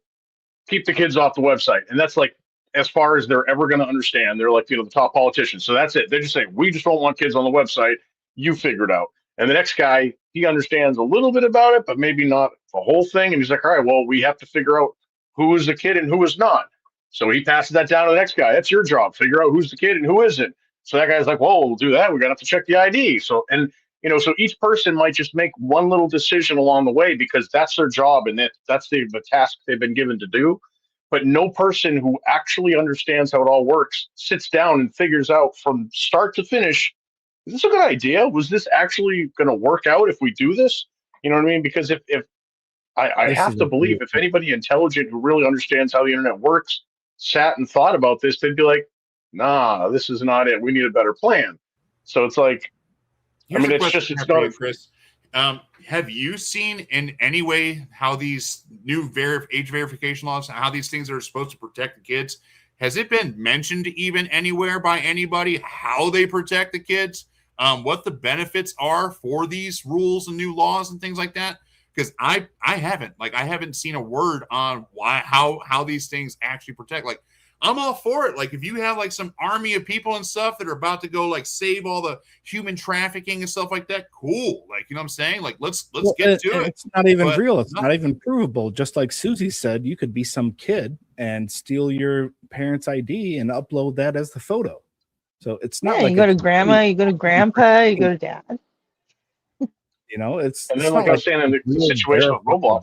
keep the kids off the website. And that's like as far as they're ever going to understand. They're like, the top politicians. So that's it. They just say, we just don't want kids on the website. You figure it out. And the next guy, he understands a little bit about it, but maybe not the whole thing. And he's like, all right, well, we have to figure out who is the kid and who is not. So he passes that down to the next guy. That's your job. Figure out who's the kid and who isn't. So that guy's like, well, we'll do that. We're going to have to check the ID. So, and, so each person might just make one little decision along the way because that's their job and that's the task they've been given to do. But no person who actually understands how it all works sits down and figures out from start to finish, is this a good idea? Was this actually going to work out if we do this? You know what I mean? Because if I This have is to a believe if anybody intelligent who really understands how the internet works sat and thought about this, they'd be like, nah, this is not it. We need a better plan. So it's like, Here's a it's question just, I it's have for not you, Chris. Have you seen in any way how these new age verification laws, how these things are supposed to protect the kids? Has it been mentioned even anywhere by anybody how they protect the kids? What the benefits are for these rules and new laws and things like that? Because I haven't seen a word on how these things actually protect. Like, I'm all for it. Like, if you have like some army of people and stuff that are about to go like save all the human trafficking and stuff like that, cool. Like, you know what I'm saying? Like, let's get to it. It's not even But real. It's not even provable. Just like Susie said, you could be some kid and steal your parents' ID and upload that as the photo. So it's not Yeah, like you go to it's grandma, you go to grandpa, you go to dad. it's and then it's like not I was like saying in the real situation with verifiable.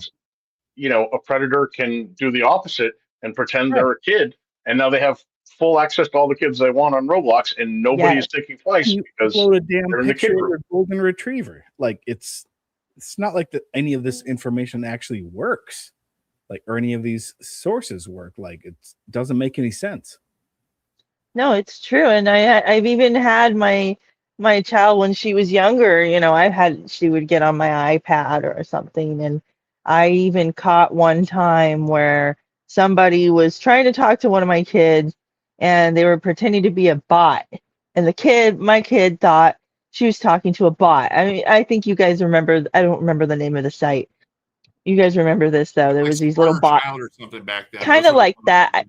Roblox, a predator can do the opposite and pretend Right. they're a kid, and now they have full access to all the kids they want on Roblox, and nobody is Yes. thinking twice You because upload a damn they're in the picture kid of group. your golden retriever. Like it's not like that any of this information actually works. Like, or any of these sources work. Like, it doesn't make any sense. No, it's true. And I've even had my child when she was younger, she would get on my iPad or something. And I even caught one time where somebody was trying to talk to one of my kids and they were pretending to be a bot. And my kid thought she was talking to a bot. I mean, I think you guys remember, I don't remember the name of the site. You guys remember this though. There like was these little Smarter bots, Child or something back then. kind Those of were the like that.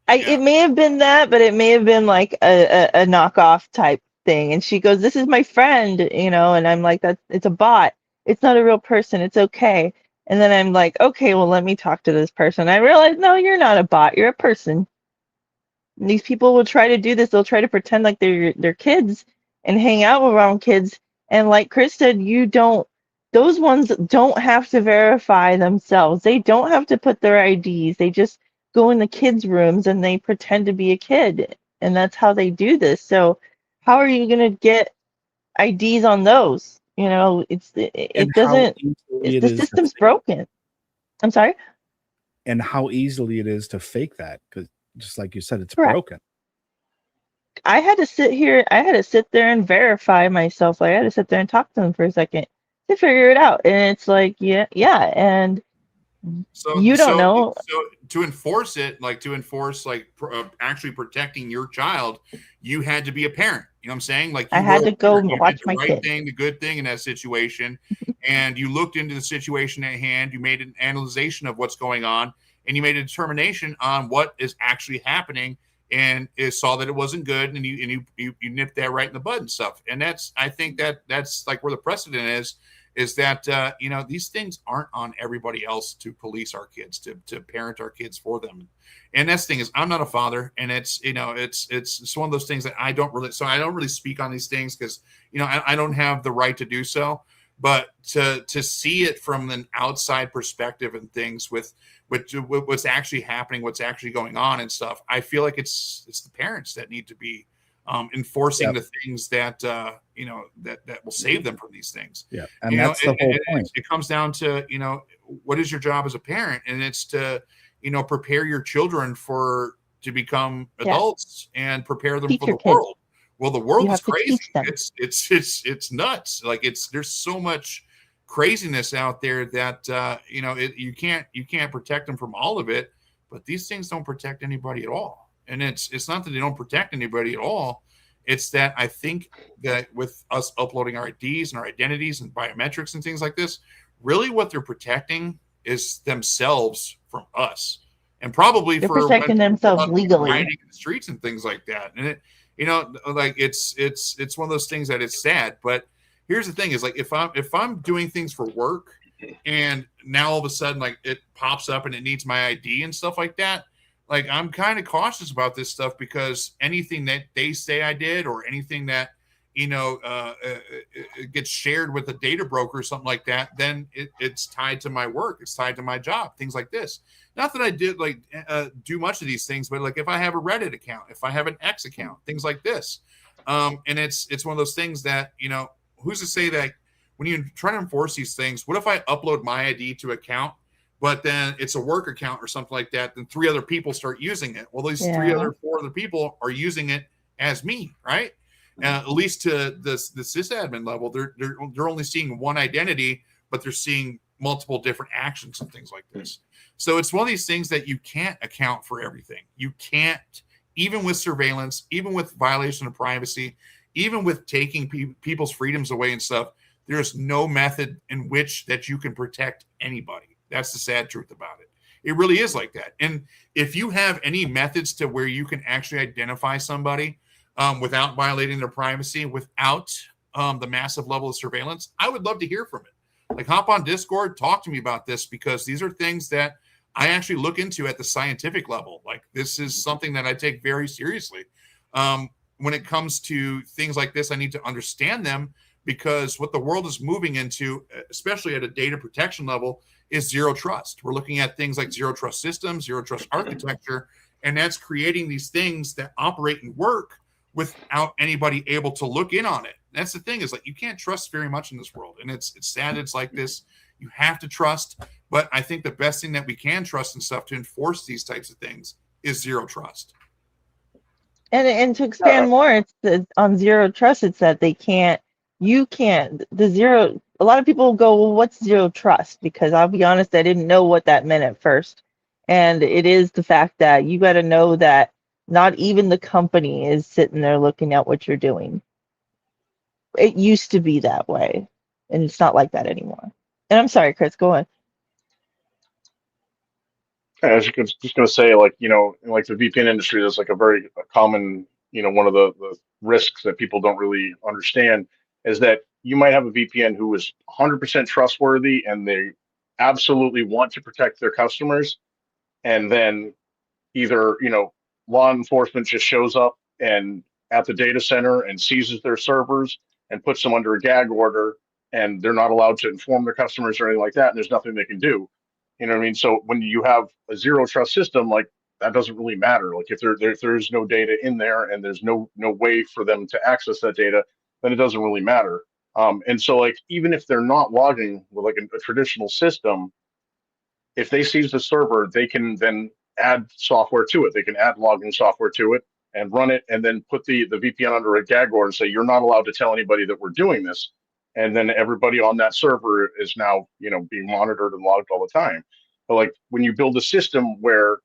yeah. It may have been that, but it may have been like a knockoff type thing. And she goes, "This is my friend," and I'm like, it's a bot. It's not a real person. It's okay. And then I'm like, okay, well, let me talk to this person. I realized, no, you're not a bot. You're a person. And these people will try to do this. They'll try to pretend like they're kids and hang out around kids. And like Chris said, those ones don't have to verify themselves. They don't have to put their IDs. They just go in the kids' rooms and they pretend to be a kid. And that's how they do this. So how are you going to get IDs on those? And It how doesn't, easily it the is to system's fake, broken. I'm sorry? and how easily it is to fake that, because just like you said, it's Correct. broken. I had to sit there and verify myself. Like, I had to sit there and talk to them for a second to figure it out. And it's like, yeah. And you don't know. So to enforce it, like actually protecting your child, you had to be a parent. You know what I'm saying? Like, I you were had a to go parent. You did watch the my right kid. thing, the good thing in that situation, and you looked into the situation at hand. You made an analyzation of what's going on, and you made a determination on what is actually happening, and saw that it wasn't good, and you nipped that right in the bud and stuff. And I think that's like where the precedent is that these things aren't on everybody else to police our kids, to parent our kids for them. And that's the thing is, I'm not a father, and it's one of those things that I don't really speak on these things because I don't have the right to do so. But to see it from an outside perspective and things with what's actually happening, what's actually going on and stuff, I feel like it's the parents that need to be enforcing the things that that will save them from these things. Yeah, and that's the whole point. It comes down to what is your job as a parent, and it's to prepare your children to become adults and prepare them Teach for your the kids. world. Well, the world You is have to crazy. teach them. It's nuts. Like there's so much craziness out there that you can't protect them from all of it, but these things don't protect anybody at all. And it's not that they don't protect anybody at all. It's that I think that with us uploading our IDs and our identities and biometrics and things like this, really what they're protecting is themselves from us, and probably They're for protecting themselves legally. riding in the streets and things like that. And it's one of those things that it's sad. But here's the thing: is like if I'm doing things for work, and now all of a sudden like it pops up and it needs my ID and stuff like that. Like I'm kind of cautious about this stuff, because anything that they say I did, or anything that it gets shared with a data broker or something like that, then it's tied to my work, it's tied to my job, things like this. Not that I did do much of these things, but like if I have a Reddit account, if I have an X account, things like this, and it's one of those things that who's to say that when you try to enforce these things, what if I upload my ID to account, but then it's a work account or something like that, then 3 other people start using it. Well, these 4 other people are using it as me, right? At least to the sysadmin level, they're only seeing one identity, but they're seeing multiple different actions and things like this. So it's one of these things that you can't account for everything. You can't, even with surveillance, even with violation of privacy, even with taking people's freedoms away and stuff. There's no method in which that you can protect anybody. That's the sad truth about it. It really is like that. And if you have any methods to where you can actually identify somebody without violating their privacy, without the massive level of surveillance, I would love to hear from it. Like hop on Discord, talk to me about this, because these are things that I actually look into at the scientific level. Like this is something that I take very seriously. When it comes to things like this, I need to understand them, because what the world is moving into, especially at a data protection level, is zero trust. We're looking at things like zero trust systems, zero trust architecture, and that's creating these things that operate and work without anybody able to look in on it. That's the thing, is like you can't trust very much in this world, and it's sad it's like this. You have to trust, but I think the best thing that we can trust and stuff to enforce these types of things is zero trust. And to expand more, it's on zero trust. It's that you can't, a lot of people go, well, what's zero trust? Because I'll be honest, I didn't know what that meant at first. And it is the fact that you got to know that not even the company is sitting there looking at what you're doing. It used to be that way, and it's not like that anymore. And I'm sorry, Chris, go on. I was just going to say, like, like the VPN industry, there's like a common, one of the risks that people don't really understand is that you might have a VPN who is 100% trustworthy and they absolutely want to protect their customers. And then either, law enforcement just shows up and at the data center and seizes their servers and puts them under a gag order, and they're not allowed to inform their customers or anything like that. And there's nothing they can do. You know what I mean? So when you have a zero trust system, like that doesn't really matter. Like if there's no data in there and there's no way for them to access that data, then it doesn't really matter. And so like even if they're not logging with like a traditional system, if they seize the server, they can then add software to it. They can add logging software to it and run it, and then put the VPN under a gag order and say you're not allowed to tell anybody that we're doing this. And then everybody on that server is now, being monitored and logged all the time. But like when you build a system where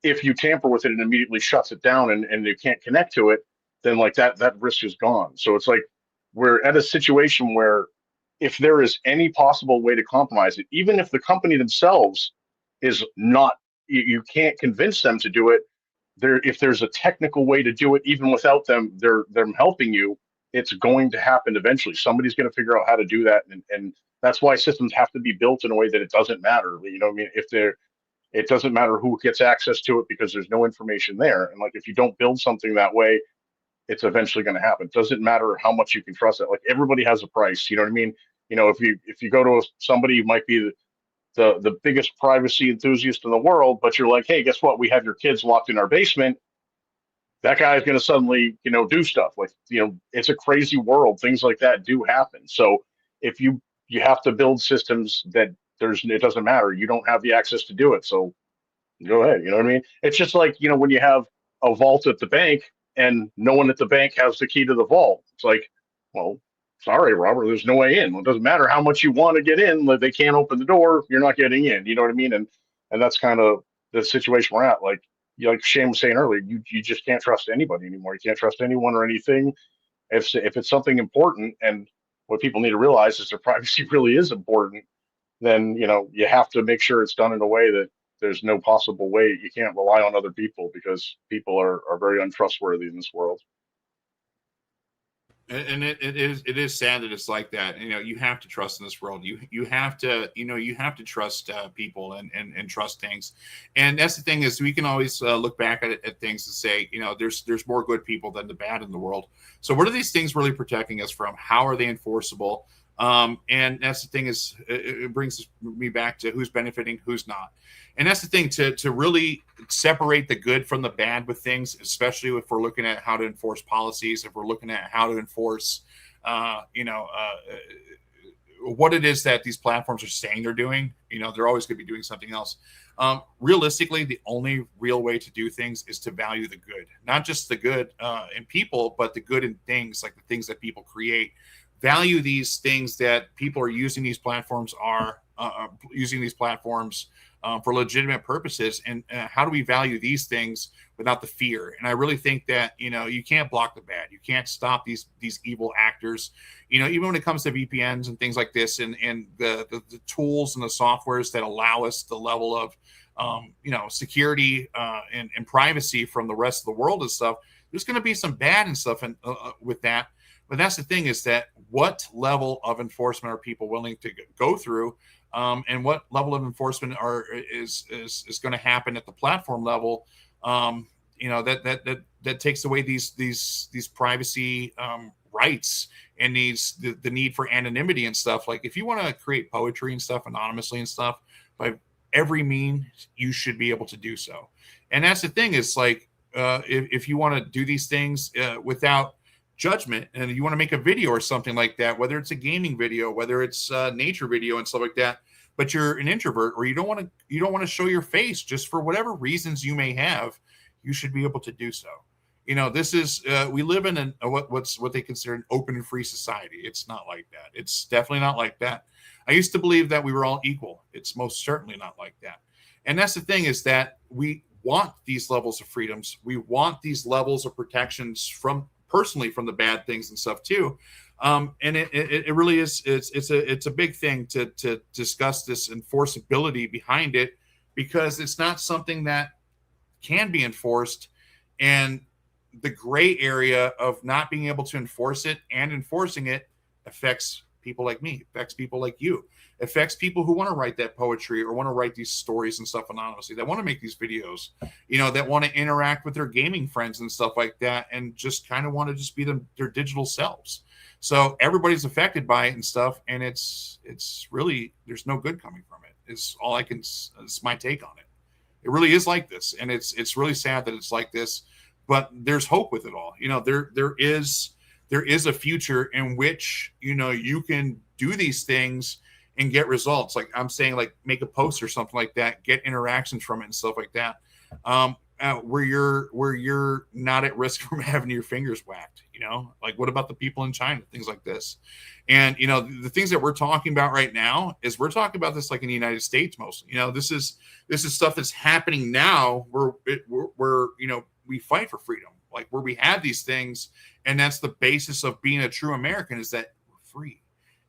if you tamper with it, it immediately shuts it down and you can't connect to it, then like that risk is gone. So it's like we're at a situation where if there is any possible way to compromise it, even if the company themselves is not, you can't convince them to do it. If there's a technical way to do it, even without them helping you, it's going to happen eventually. Somebody's going to figure out how to do that, and that's why systems have to be built in a way that it doesn't matter. You know what I mean? It doesn't matter who gets access to it because there's no information there. And like if you don't build something that way, it's eventually going to happen. It doesn't matter how much you can trust it. Like everybody has a price. You know what I mean? If you go to somebody who might be the biggest privacy enthusiast in the world, but you're like, hey, guess what? We have your kids locked in our basement. That guy is going to suddenly, do stuff like, it's a crazy world. Things like that do happen. So if you have to build systems that it doesn't matter. You don't have the access to do it. So go ahead. You know what I mean? It's just like, when you have a vault at the bank and no one at the bank has the key to the vault. It's like, well, sorry, Robert, there's no way in. Well, it doesn't matter how much you want to get in, like, they can't open the door, you're not getting in. You know what I mean? And that's kind of the situation we're at. Like Shane was saying earlier, you just can't trust anybody anymore. You can't trust anyone or anything. If it's something important, and what people need to realize is their privacy really is important, then you have to make sure it's done in a way that there's no possible way you can't rely on other people, because people are very untrustworthy in this world. And it is sad that it's like that. You have to trust in this world. You have to trust people and trust things. And that's the thing, is we can always look back at things and say, there's more good people than the bad in the world. So what are these things really protecting us from? How are they enforceable? And that's the thing, is it brings me back to who's benefiting, who's not. And that's the thing, to really separate the good from the bad with things, especially if we're looking at how to enforce policies, if we're looking at how to enforce, what it is that these platforms are saying they're doing. They're always going to be doing something else. Realistically, the only real way to do things is to value the good, not just the good in people, but the good in things, like the things that people create. Value these things that people are using these platforms for legitimate purposes, and how do we value these things without the fear? And I really think that you can't block the bad, you can't stop these evil actors. Even when it comes to VPNs and things like this, and the tools and the softwares that allow us the level of security and privacy from the rest of the world and stuff, there's going to be some bad and stuff with that. But that's the thing, is that what level of enforcement are people willing to go through, and what level of enforcement is going to happen at the platform level? That takes away these privacy rights, and the need for anonymity and stuff. Like, if you want to create poetry and stuff anonymously and stuff, by every means, you should be able to do so. And that's the thing, is like, if you want to do these things without judgment, and you want to make a video or something like that, whether it's a gaming video, whether it's nature video and stuff like that, but you're an introvert, or you don't want to show your face, just for whatever reasons you may have, you should be able to do so. This is we live in what they consider an open and free society. It's not like that. It's definitely not like that. I used to believe that we were all equal. It's most certainly not like that. And that's the thing, is that we want these levels of freedoms. We want these levels of protections personally from the bad things and stuff too. And it really is, it's a big thing to discuss this enforceability behind it, because it's not something that can be enforced. And the gray area of not being able to enforce it and enforcing it affects people like me, affects people like you, affects people who want to write that poetry, or want to write these stories and stuff anonymously, that want to make these videos, that want to interact with their gaming friends and stuff like that, and just kind of want to just be their digital selves. So everybody's affected by it and stuff, and it's really, there's no good coming from it. It's my take on it. It really is like this, and it's really sad that it's like this, but there's hope with it all. There is a future in which you can do these things and get results. Like I'm saying, like make a post or something like that, get interactions from it and stuff like that, where you're not at risk from having your fingers whacked. Like, what about the people in China, things like this? And the things that we're talking about right now, is we're talking about this like in the United States mostly. This is stuff that's happening now, where we fight for freedom, like where we have these things. And that's the basis of being a true American, is that we're free,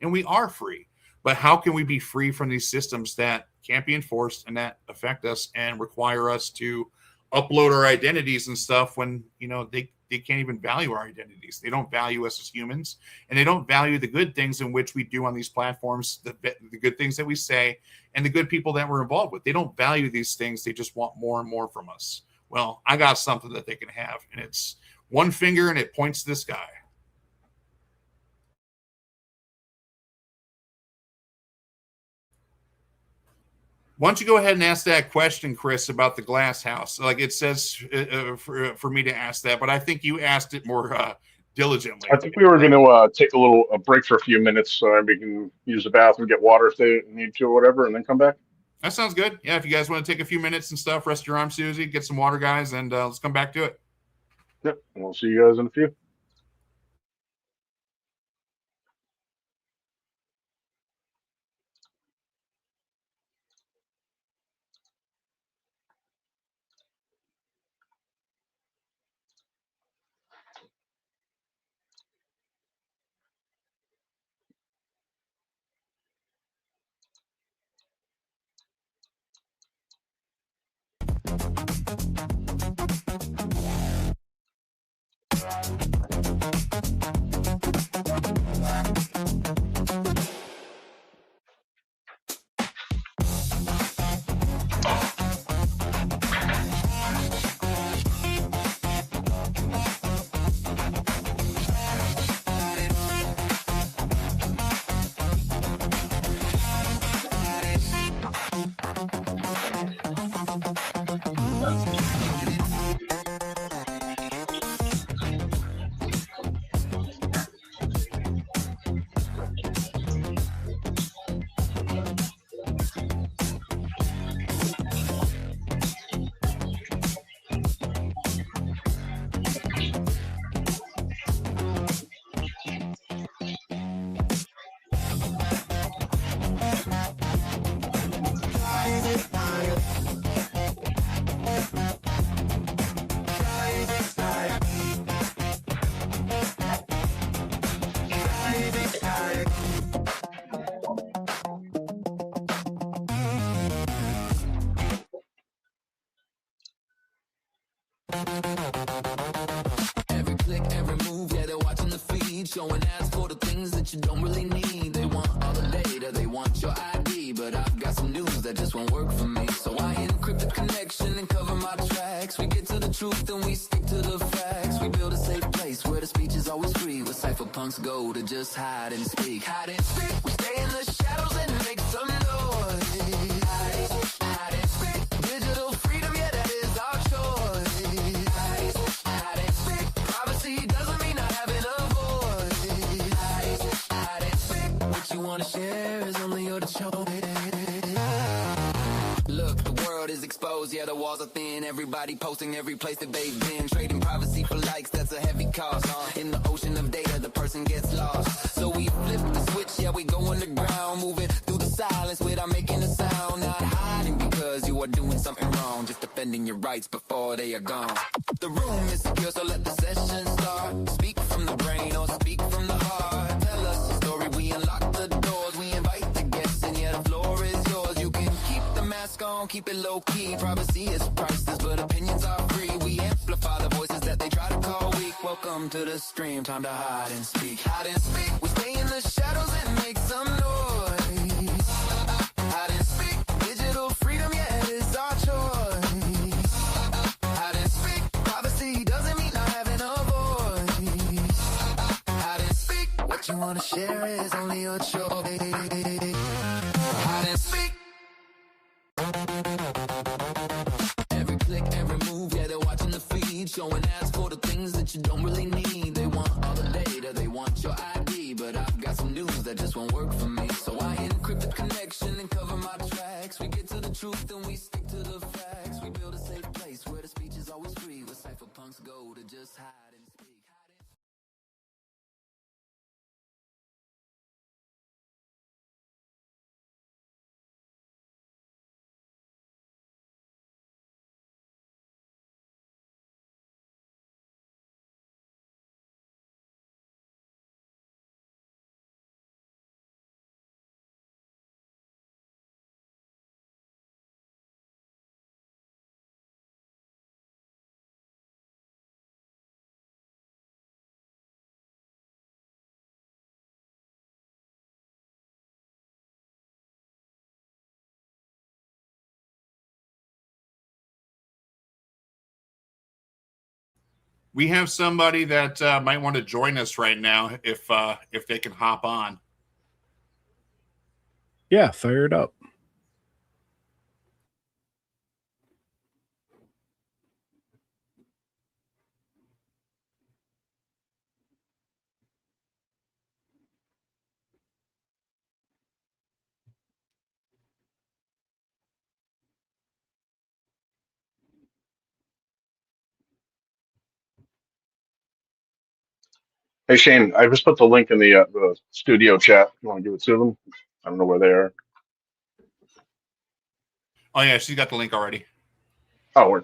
and we are free. But how can we be free from these systems that can't be enforced and that affect us and require us to upload our identities and stuff, when they can't even value our identities? They don't value us as humans, and they don't value the good things in which we do on these platforms, the good things that we say, and the good people that we're involved with. They don't value these things. They just want more and more from us. Well, I got something that they can have, and it's one finger, and it points to this guy. Why don't you go ahead and ask that question, Chris, about the glass house? Like it says for me to ask that, but I think you asked it more diligently. I think we were going to take a break for a few minutes, so we can use the bathroom, get water if they need to, or whatever, and then come back. That sounds good. Yeah, if you guys want to take a few minutes and stuff, rest your arm, Susie, get some water, guys, and let's come back to it. Yep, and we'll see you guys in a few. Every click, every move, yeah, they're watching the feed, showing ads for the things that you don't really need. They want all the data, they want your ID, but I've got some news that just won't work for me. So I encrypt the connection and cover my tracks. We get to the truth and we stick to the facts. We build a safe place where the speech is always free, where cypherpunks go to just hide and speak. Hide and speak, we stay in the shadows and make some noise. Hide and speak, digital freedom, yeah, that is our choice. Hide and speak, privacy doesn't mean not having a voice. Hide and speak, what you wanna share is only your choice. Look, the world is exposed, yeah, the walls are thin. Everybody posting every place that they've been. Trading privacy for likes, that's a heavy cost. In the ocean of data, the person gets lost. So we flip the switch, yeah, we go underground. Moving through the silence without making a sound. Not hiding because you are doing something wrong. Just defending your rights before they are gone. The room is secure, so let the session start. Speak from the brain or speak from the heart. Tell us a story, we unlock the doors. We invite the guests, and yeah, the floor is yours. You can keep the mask on, keep it low key. Privacy is priceless, but opinions are free. We amplify the voices that they try to call weak. Welcome to the stream, time to hide and speak. Hide and speak, we stay in the shadows and make some noise. Hide and speak, digital freedom, yeah, it is our choice. Hide and speak, privacy doesn't mean not having a voice. Hide and speak, what you wanna share is only your choice. Hide and speak. Every click, every move, yeah, they're watching the feed, showing ads for the things that you don't really need. They want all the data, they want your ID, but I've got some news that just won't work for me. So I encrypt the connection and cover my tracks. We get to the truth and we stick to the facts. We build a safe place where the speech is always free, where cypherpunks go to just hide and speak. We have somebody that might want to join us right now if they can hop on. Yeah, fire it up. Hey Shane, I just put the link in the studio chat. You want to give it to them? I don't know where they are. Oh yeah, she's got the link already. Oh, we're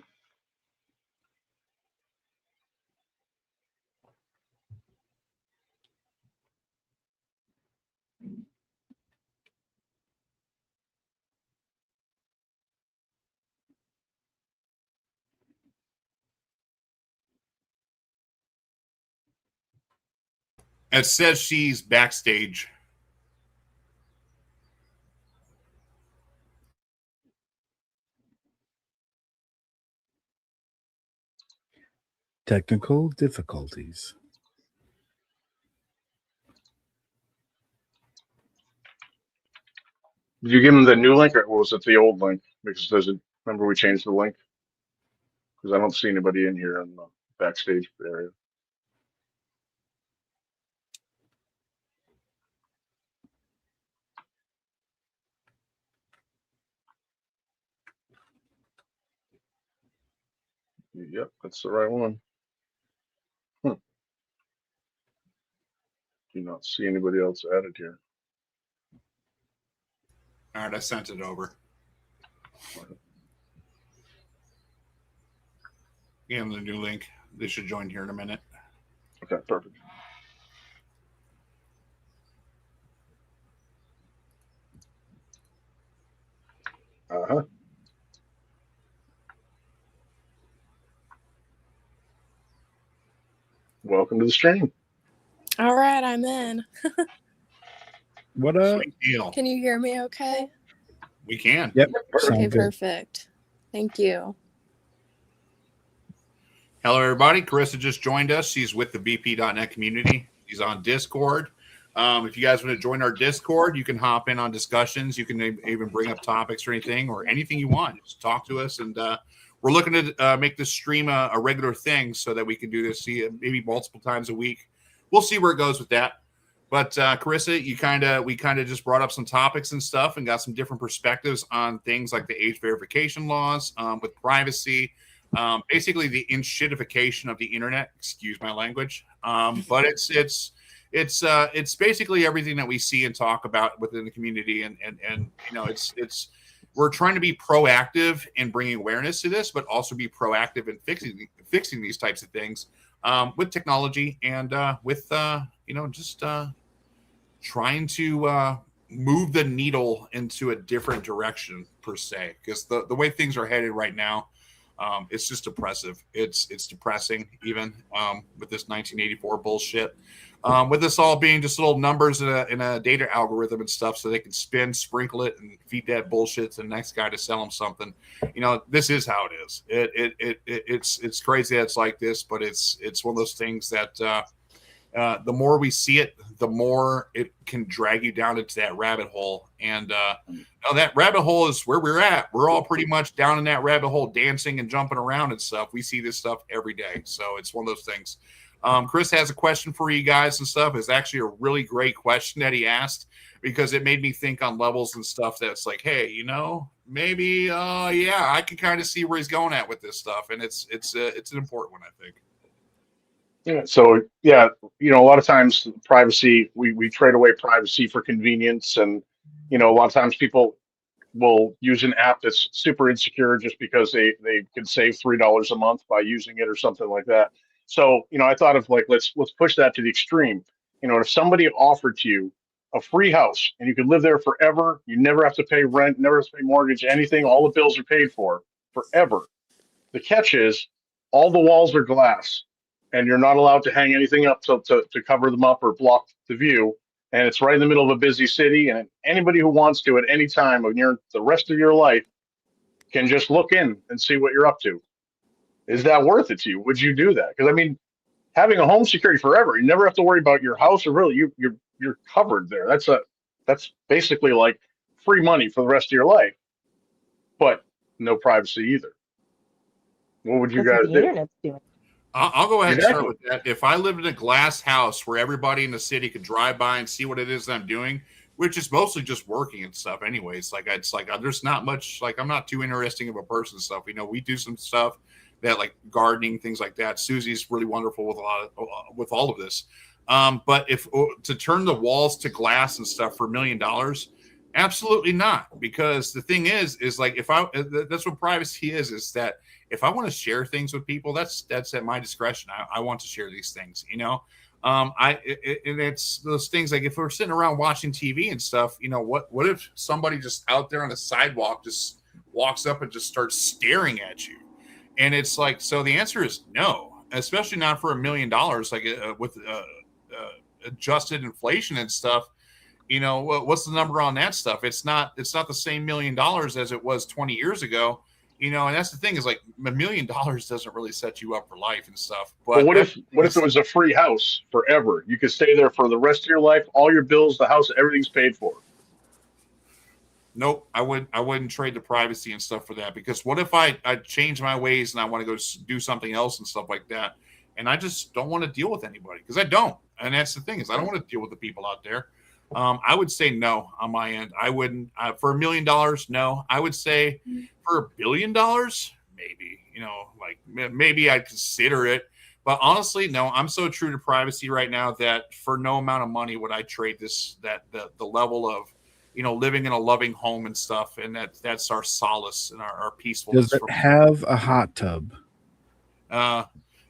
It says she's backstage. Technical difficulties. Did you give him the new link or was it the old link? Because remember we changed the link? Because I don't see anybody in here in the backstage area. Yep, that's the right one. Do not see anybody else added here. All right, I sent it over. Give them the new link. They should join here in a minute. Okay, perfect. Uh-huh. Welcome to the stream. All right, I'm in. What up? Sweet deal. Can you hear me okay? We can. Yep. Okay, Sound good. perfect. Thank you. Hello, everybody. Carissa just joined us. She's with the vp.net community. She's on Discord. If you guys want to join our Discord, you can hop in on discussions. You can even bring up topics or anything you want. Just talk to us. And we're looking to make this stream a regular thing so that we can do this maybe multiple times a week. We'll see where it goes with that. But Carissa, we kind of just brought up some topics and stuff and got some different perspectives on things like the age verification laws with privacy. Basically the in-shitification of the internet, excuse my language. But it's basically everything that we see and talk about within the community. And you know, we're trying to be proactive in bringing awareness to this, but also be proactive in fixing these types of things with technology and with, you know, just trying to move the needle into a different direction per se, because the way things are headed right now, it's just oppressive. It's depressing, even with this 1984 bullshit. With this all being just little numbers in a data algorithm and stuff, so they can sprinkle it, and feed that bullshit to the next guy to sell them something. You know, this is how it is. It's crazy that it's like this, but it's one of those things that the more we see it, the more it can drag you down into that rabbit hole. And that rabbit hole is where we're at. We're all pretty much down in that rabbit hole, dancing and jumping around and stuff. We see this stuff every day. So it's one of those things. Chris has a question for you guys and stuff. It's actually a really great question that he asked, because it made me think on levels and stuff that's like, hey, you know, maybe, yeah, I can kind of see where he's going at with this stuff. And it's an important one, I think. Yeah. So yeah, you know, a lot of times privacy, we trade away privacy for convenience, and you know, a lot of times people will use an app that's super insecure just because they can save $3 a month by using it or something like that. So you know, I thought of like let's push that to the extreme. You know, if somebody offered to you a free house and you could live there forever, you never have to pay rent, never have to pay mortgage, anything, all the bills are paid for forever. The catch is all the walls are glass, and you're not allowed to hang anything up to cover them up or block the view. And it's right in the middle of a busy city, and anybody who wants to at any time of the rest of your life can just look in and see what you're up to. Is that worth it to you? Would you do that? Because I mean, having a home security forever, you never have to worry about your house, or really you're covered there. That's basically like free money for the rest of your life, but no privacy either. What would you That's what guys the do? internet's doing. I'll go ahead and Exactly. start with that. If I lived in a glass house where everybody in the city could drive by and see what it is that I'm doing, which is mostly just working and stuff anyways, it's like there's not much, like I'm not too interesting of a person and stuff. You know, we do some stuff that like gardening, things like that. Susie's really wonderful with all of this. But if to turn the walls to glass and stuff for $1 million, absolutely not. Because the thing is like, that's what privacy is that if I want to share things with people, that's at my discretion. I want to share these things, you know. And it's those things like if we're sitting around watching TV and stuff, you know, what if somebody just out there on the sidewalk just walks up and just starts staring at you? And it's like, so the answer is no, especially not for $1 million, like with adjusted inflation and stuff, what's the number on that stuff? It's not the same $1 million as it was 20 years ago. And that's the thing is like $1 million doesn't really set you up for life and stuff. But what if it was a free house forever? You could stay there for the rest of your life, all your bills, the house, everything's paid for. Nope, I wouldn't trade the privacy and stuff for that, because what if I change my ways and I want to go do something else and stuff like that, and I just don't want to deal with anybody, because I don't. And that's the thing is I don't want to deal with the people out there. I would say no on my end. I wouldn't for $1 million. No, I would say for $1 billion, maybe. Maybe I'd consider it. But honestly, no. I'm so true to privacy right now that for no amount of money would I trade the level of living in a loving home and stuff, and that's our solace and our peacefulness. Does it have a hot tub?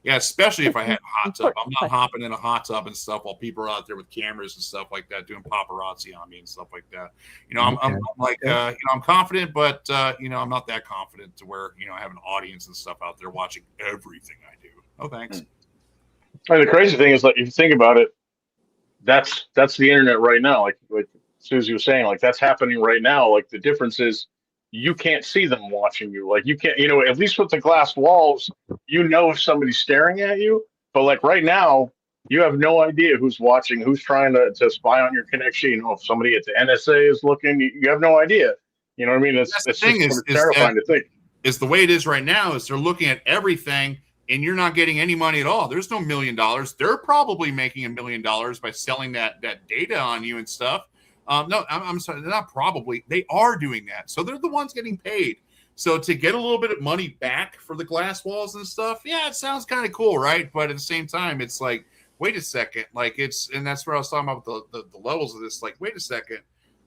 Yeah, especially if I had a hot tub. I'm not hopping in a hot tub and stuff while people are out there with cameras and stuff like that doing paparazzi on me and stuff like that. I'm confident, but I'm not that confident to where I have an audience and stuff out there watching everything I do. Oh, thanks. And the crazy thing is, like, if you think about it, that's the internet right now. Like Susie was saying, like that's happening right now. Like the difference is you can't see them watching you. Like you can't, at least with the glass walls, if somebody's staring at you. But like right now, you have no idea who's watching, who's trying to spy on your connection. If somebody at the NSA is looking, you have no idea. You know what I mean? It's terrifying to think. Is the way it is right now is they're looking at everything and you're not getting any money at all. There's no $1 million. They're probably making $1 million by selling that data on you and stuff. No, I'm sorry. They're not probably. They are doing that. So they're the ones getting paid. So to get a little bit of money back for the glass walls and stuff, yeah, it sounds kind of cool, right? But at the same time, it's like, wait a second. Like and that's where I was talking about the levels of this. Like, wait a second.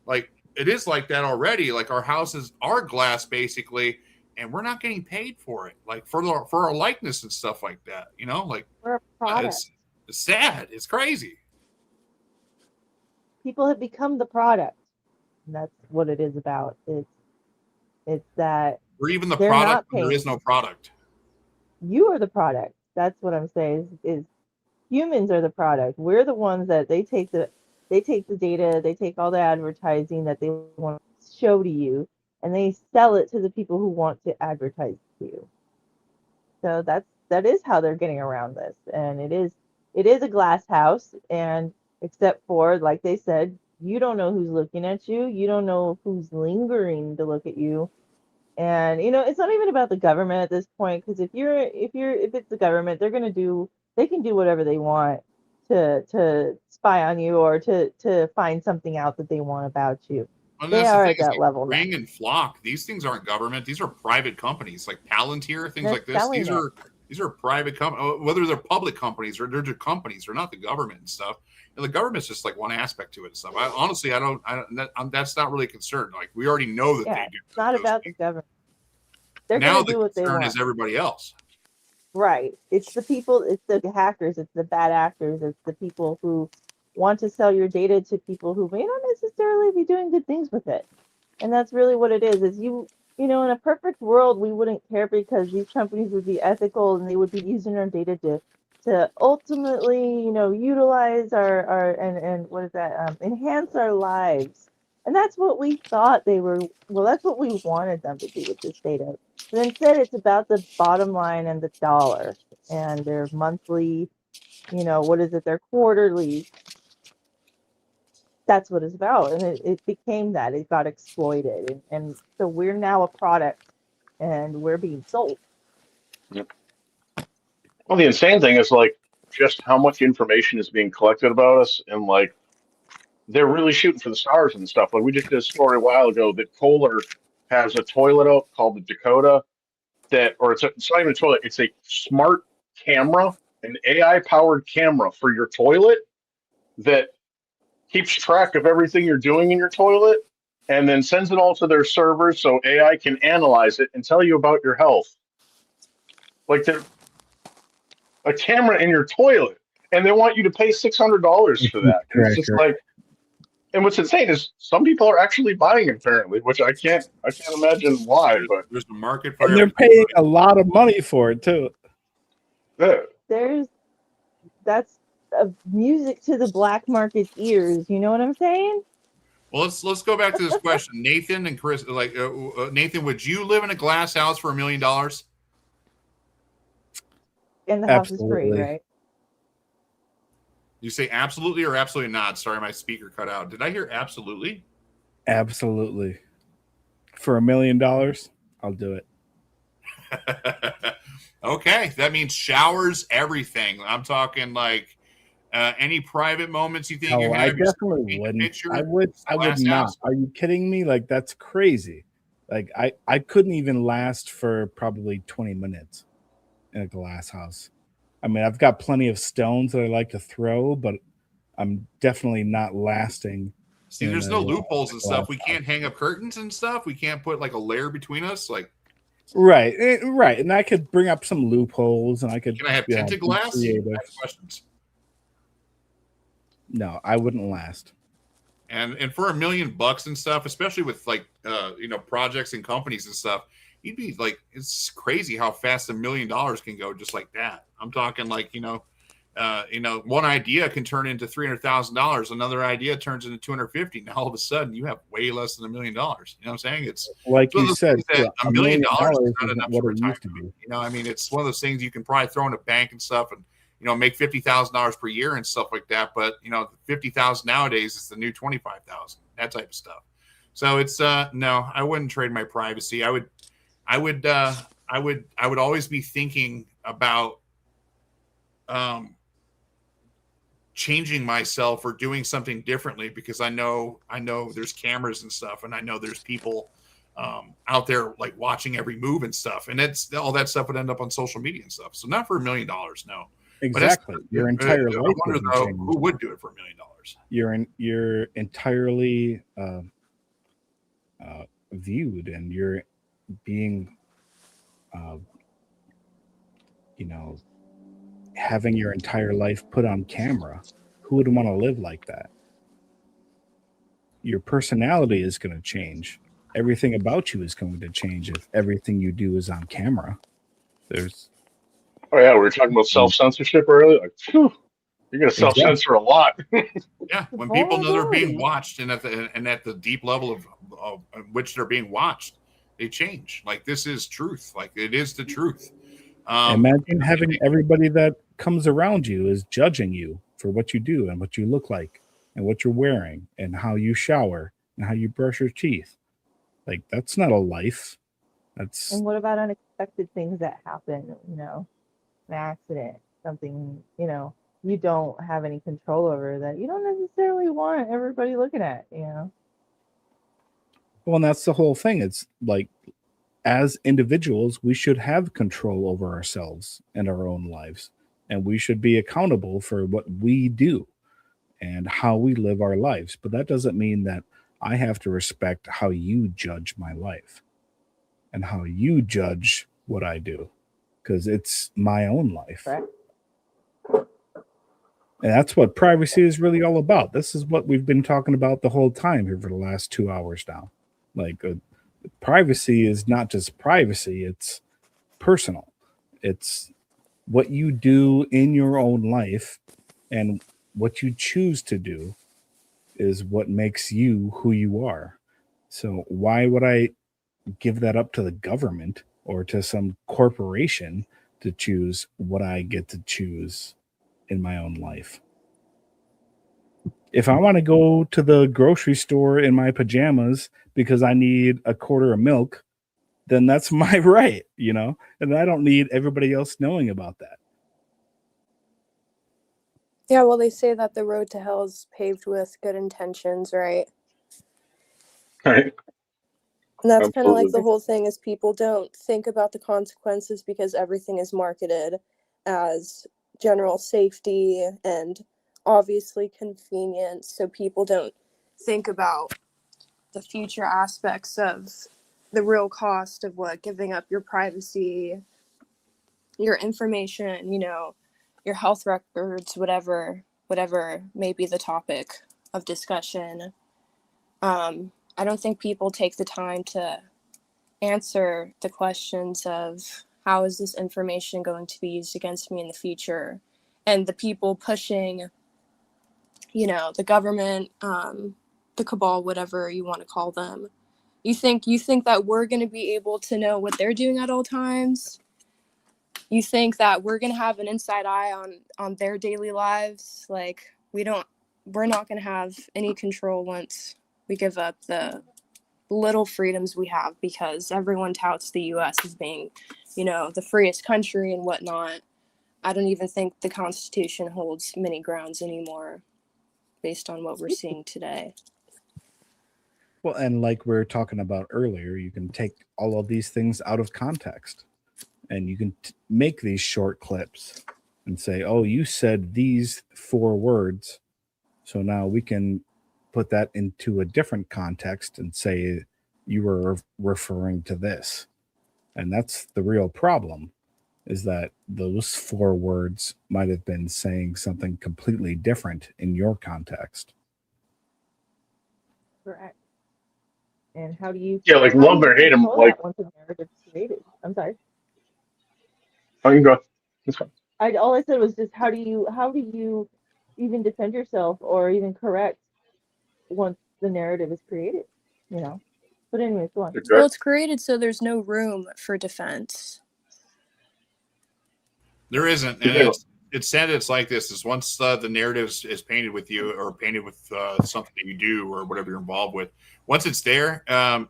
Like it is like that already. Like our houses are glass basically, and we're not getting paid for it. Like for our likeness and stuff like that. Like We're a product. It's sad. It's crazy. People have become the product. And that's what it is about. It's that we're even the product when there is no product. You are the product. That's what I'm saying. Is humans are the product. We're the ones that they take the data, they take all the advertising that they want to show to you, and they sell it to the people who want to advertise to you. So that is how they're getting around this. And it is a glass house, and except for, like they said, you don't know who's looking at you. You don't know who's lingering to look at you. And it's not even about the government at this point, because if it's the government, they can do whatever they want to spy on you or to find something out that they want about you. Well, they are at that level. Ring and Flock, these things aren't government. These are private companies like Palantir, things like this. These are private companies, whether they're public companies or they're just companies or not the government and stuff. And the government's just like one aspect to it and stuff. Honestly, that's not really concerned. Like we already know that they do. It's not about the government. They're now do what they want. Is everybody else. Right. It's the people, it's the hackers, it's the bad actors, it's the people who want to sell your data to people who may not necessarily be doing good things with it. And that's really what it is in a perfect world, we wouldn't care because these companies would be ethical and they would be using our data to ultimately, utilize our and what is that? Enhance our lives. And that's what we thought that's what we wanted them to do with this data. But instead, it's about the bottom line and the dollar and their monthly, their quarterly. That's what it's about. And it became that. It got exploited. And so we're now a product and we're being sold. Yep. Well, the insane thing is like just how much information is being collected about us, and like they're really shooting for the stars and stuff. Like we just did a story a while ago that Kohler has a toilet out called the Dakota it's not even a toilet, it's a smart camera, an AI powered camera for your toilet that keeps track of everything you're doing in your toilet and then sends it all to their servers so AI can analyze it and tell you about your health. Like they're a camera in your toilet, and they want you to pay $600 for that. And it's just like, and what's insane is some people are actually buying it apparently, which I can't imagine why. But there's a market for and they're paying a lot of money for it too. Yeah. music to the black market's ears. You know what I'm saying? Well, let's go back to this question, Nathan and Chris. Nathan, would you live in a glass house for $1 million? And the house is free, Absolutely. right? You say absolutely or absolutely not? Sorry, my speaker cut out. Did I hear absolutely? Absolutely. For $1 million, I'll do it. Okay, that means showers, everything. I'm talking like any private moments you think you're No, gonna I have. Your definitely wouldn't. picture, I would glass not. house. Are you kidding me? Like, that's crazy. Like, I couldn't even last for probably 20 minutes in a glass house. I mean, I've got plenty of stones that I like to throw, but I'm definitely not lasting. See, there's no loopholes and stuff. glass We house. can't hang up curtains and stuff. We can't put like a layer between us. Like, Right, right. And I could bring up some loopholes, and I could. can I have you know, tinted be glass? creative. I have questions. No, I wouldn't last. And for $1 million and stuff, especially with like projects and companies and stuff, you'd be like, it's crazy how fast $1 million can go just like that. I'm talking like one idea can turn into $300,000, another idea turns into $250,000. Now all of a sudden you have way less than $1 million. You know what I'm saying? It's Like you said, $1 million is not isn't enough what to it retire. used to be. You know, I mean, it's one of those things you can probably throw in a bank and stuff, and make $50,000 per year and stuff like that. But $50,000 nowadays is the new $25,000. That type of stuff. So it's no, I wouldn't trade my privacy. I would always be thinking about changing myself or doing something differently, because I know there's cameras and stuff, and I know there's people out there like watching every move and stuff, and it's all that stuff would end up on social media and stuff. So not for $1 million, no. Exactly. Your entire life. I wonder though, who would do it for $1 million? You're entirely viewed, and you're being, having your entire life put on camera. Who would want to live like that? Your personality is going to change. Everything about you is going to change if everything you do is on camera. Oh yeah, we were talking about self-censorship earlier. Like, phew, you're gonna self-censor a lot. Yeah, when people know they're being watched, and at the deep level of which they're being watched, they change. Like, this is truth. Like, it is the truth. Imagine having everybody that comes around you is judging you for what you do and what you look like and what you're wearing and how you shower and how you brush your teeth. Like, that's not a life. And what about unexpected things that happen? An accident, something, you don't have any control over, that you don't necessarily want everybody looking at, Well, and that's the whole thing. It's like, as individuals, we should have control over ourselves and our own lives, and we should be accountable for what we do and how we live our lives. But that doesn't mean that I have to respect how you judge my life and how you judge what I do, because it's my own life. right? And that's what privacy is really all about. This is what we've been talking about the whole time here for the last 2 hours now. Like, privacy is not just privacy, it's personal. It's what you do in your own life, and what you choose to do is what makes you who you are. So why would I give that up to the government or to some corporation to choose what I get to choose in my own life? If I want to go to the grocery store in my pajamas because I need a quarter of milk, then that's my right, and I don't need everybody else knowing about that. Yeah, well, they say that the road to hell is paved with good intentions, right? Right. And that's kind of like Absolutely. the whole thing, is people don't think about the consequences because everything is marketed as general safety and obviously convenience. So people don't think about the future aspects of the real cost of giving up your privacy, your information, your health records, whatever may be the topic of discussion. I don't think people take the time to answer the questions of how is this information going to be used against me in the future, and the people pushing, you know, the government, the cabal, whatever you want to call them. You think that we're going to be able to know what they're doing at all times? You think that we're going to have an inside eye on their daily lives? Like, we're not going to have any control once we give up the little freedoms we have, because everyone touts the US as being, you know, the freest country and whatnot. I don't even think the Constitution holds many grounds anymore based on what we're seeing today. Well, and like we were talking about earlier, you can take all of these things out of context and you can make these short clips and say, oh, you said these 4 words. So now we can put that into a different context and say you were referring to this. And that's the real problem, is that those 4 words might have been saying something completely different in your context. Correct. And how do you Yeah, like love or hate them. Like, once a narrative's created? I'm sorry. oh, you can go. That's fine. All I said was just how do you even defend yourself or even correct once the narrative is created, you know? But anyways, go on. Well, it's created so there's no room for defense. There isn't, and it's said it's like this: is once the narrative is painted with you, or painted with something that you do, or whatever you're involved with. Once it's there,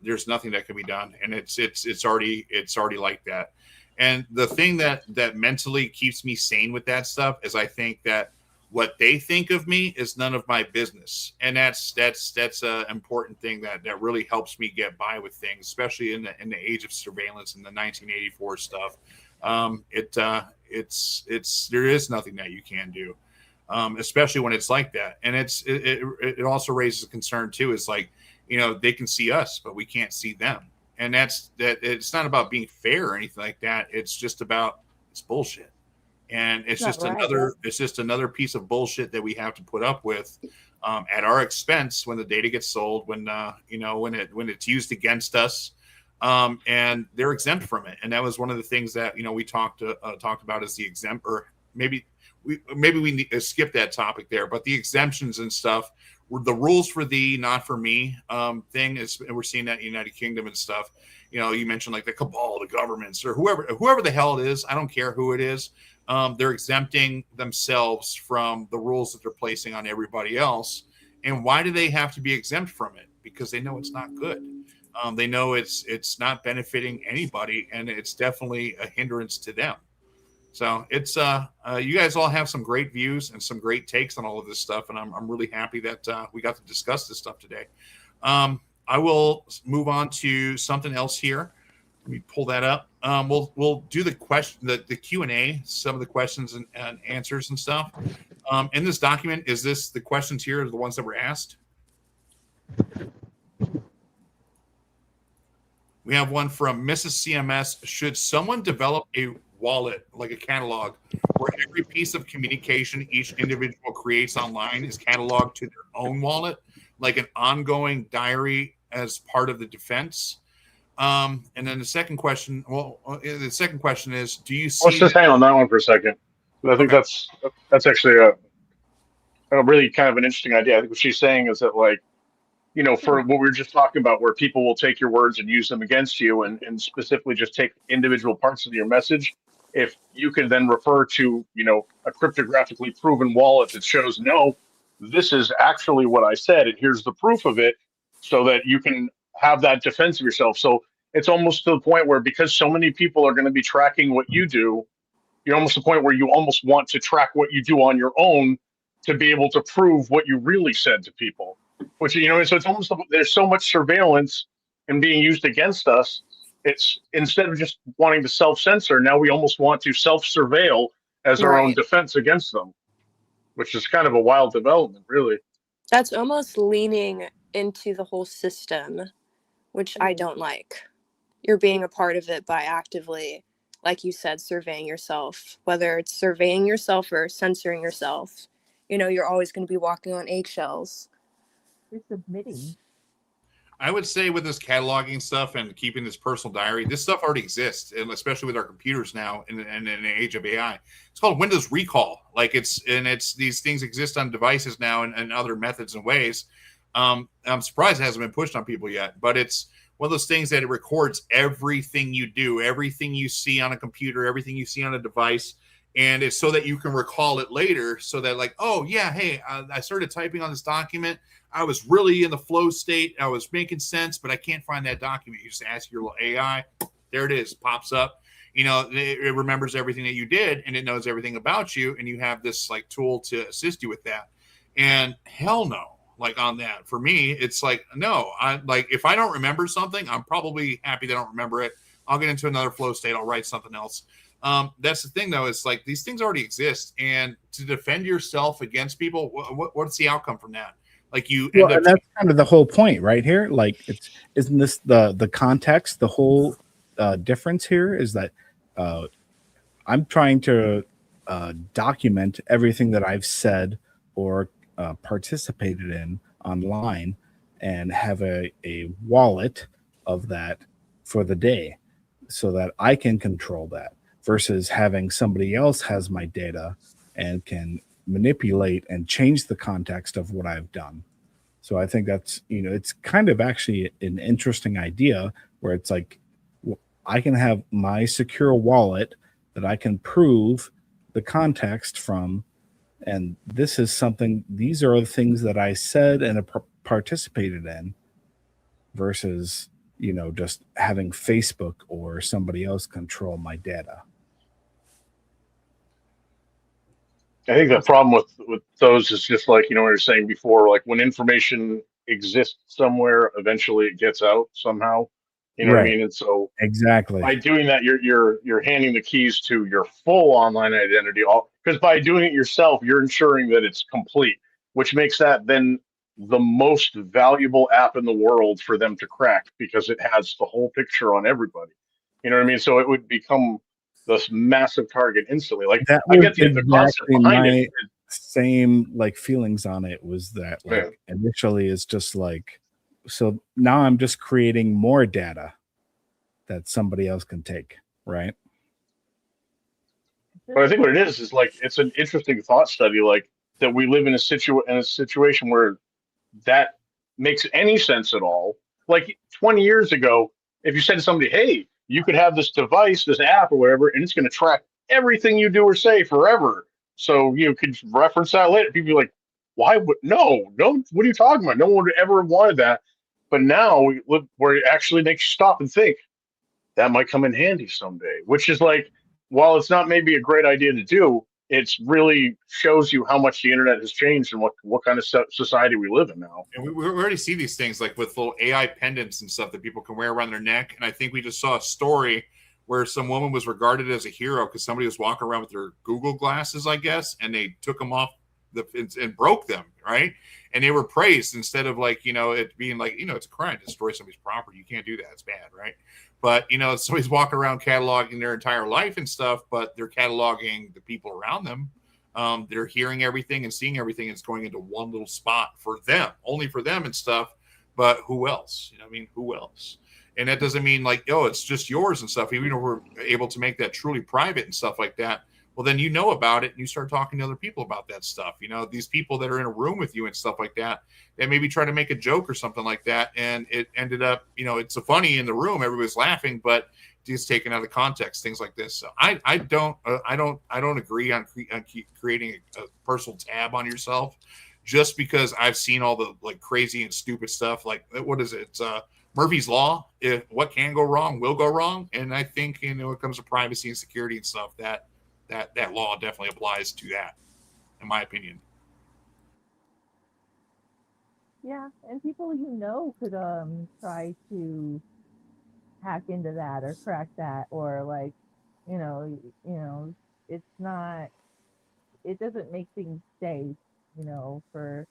there's nothing that can be done, and it's already like that. And the thing that mentally keeps me sane with that stuff is I think that what they think of me is none of my business, and that's an important thing that really helps me get by with things, especially in the age of surveillance and the 1984 stuff. There is nothing that you can do, especially when it's like that. And it also raises a concern too. Is like, you know, they can see us, but we can't see them. And that it's not about being fair or anything like that. It's just about, it's bullshit. And it's just another piece of bullshit that we have to put up with at our expense when the data gets sold, when it's used against us. And they're exempt from it. And that was one of the things that, you know, we talked about as the exempt, or maybe we skip that topic there, but the exemptions and stuff were the rules for thee, not for me thing is, and we're seeing that in the United Kingdom and stuff. You know, you mentioned like the cabal, the governments, or whoever the hell it is. I don't care who it is. They're exempting themselves from the rules that they're placing on everybody else. And why do they have to be exempt from it? Because they know it's not good. They know it's not benefiting anybody, and it's definitely a hindrance to them. So it's you guys all have some great views and some great takes on all of this stuff, and I'm really happy that we got to discuss this stuff today. I will move on to something else here. Let me pull that up. We'll do the Q&A, some of the questions and answers and stuff. In this document, is this the questions here are the ones that were asked? We have one from Mrs. CMS. Should someone develop a wallet, like a catalog, where every piece of communication each individual creates online is cataloged to their own wallet, like an ongoing diary as part of the defense? And then the second question is, do you see... Let's just hang on that one for a second. I think that's actually a really kind of an interesting idea. I think what she's saying is that, like, you know, for what we were just talking about, where people will take your words and use them against you, and specifically just take individual parts of your message. If you can then refer to, you know, a cryptographically proven wallet that shows, no, this is actually what I said, and here's the proof of it, so that you can have that defense of yourself. So it's almost to the point where, because so many people are going to be tracking what you do, you're almost to the point where you almost want to track what you do on your own to be able to prove what you really said to people. Which, you know, so it's almost, there's so much surveillance and being used against us. It's, instead of just wanting to self-censor, now we almost want to self-surveil as our own defense against them, which is kind of a wild development, really. That's almost leaning into the whole system, which I don't like. You're being a part of it by actively, like you said, surveying yourself, whether it's surveying yourself or censoring yourself. You know, you're always going to be walking on eggshells. You're submitting. I would say with this cataloging stuff and keeping this personal diary, this stuff already exists, and especially with our computers now in an age of AI. It's called Windows Recall. Like it's these things exist on devices now and other methods and ways. I'm surprised it hasn't been pushed on people yet, but it's one of those things that it records everything you do, everything you see on a computer, everything you see on a device. And it's so that you can recall it later, so that like, oh yeah, hey, I started typing on this document. I was really in the flow state. I was making sense, but I can't find that document. You just ask your little AI. There it is, pops up. You know, it remembers everything that you did, and it knows everything about you, and you have this like tool to assist you with that. And hell no, like on that. For me, it's like, no, I like if I don't remember something, I'm probably happy that I don't remember it. I'll get into another flow state. I'll write something else. That's the thing, though. It's like these things already exist, and to defend yourself against people, what's the outcome from that? Like you end up. And that's kind of the whole point, right here. Like, isn't this the context? The whole difference here is that I'm trying to document everything that I've said or participated in online, and have a wallet of that for the day, so that I can control that, versus having somebody else has my data and can manipulate and change the context of what I've done. So I think that's, it's kind of actually an interesting idea, where it's like, I can have my secure wallet that I can prove the context from. And this is something, these are the things that I said and participated in, versus, just having Facebook or somebody else control my data. I think the problem with those is just like, what you're saying before, like when information exists somewhere, eventually it gets out somehow. You know what I Right. mean? And so Exactly. by doing that, you're handing the keys to your full online identity. Because by doing it yourself, you're ensuring that it's complete, which makes that then the most valuable app in the world for them to crack, because it has the whole picture on everybody. You know what I mean? So it would become this massive target instantly. Like, That I was get the concept exactly behind it. my same like feelings on it, was that like Yeah. initially it's just like, so now I'm just creating more data that somebody else can take, right? But I think what it is like, it's an interesting thought study, like that we live in a situation where that makes any sense at all. Like 20 years ago, if you said to somebody, "Hey, you could have this device, this app, or whatever, and it's going to track everything you do or say forever, so you could reference that later," people be like, "Why would no? What are you talking about? No one would ever have wanted that." But now we live where it actually makes you stop and think that might come in handy someday. Which is like, while it's not maybe a great idea to do, it's really shows you how much the internet has changed and what kind of society we live in now. And we already see these things like with little AI pendants and stuff that people can wear around their neck. And I think we just saw a story where some woman was regarded as a hero because somebody was walking around with their Google glasses, I guess, and they took them off and broke them, right? And they were praised instead of like, it being like, it's a crime to destroy somebody's property. You can't do that. It's bad, right? But, somebody's walking around cataloging their entire life and stuff, but they're cataloging the people around them. They're hearing everything and seeing everything. It's going into one little spot for them, only for them and stuff. But who else? Who else? And that doesn't mean like, it's just yours and stuff. Even if we're able to make that truly private and stuff like that, well, then you know about it and you start talking to other people about that stuff. These people that are in a room with you and stuff like that, they maybe try to make a joke or something like that. And it ended up, it's so funny in the room, everybody's laughing, but it's taken out of context, things like this. So I don't agree on creating a personal tab on yourself just because I've seen all the like crazy and stupid stuff. Like, what is it? It's Murphy's Law. If what can go wrong will go wrong. And I think, when it comes to privacy and security and stuff, that law definitely applies to that, in my opinion. Yeah, and people could try to hack into that or crack that, or like, it's not, it doesn't make things safe, for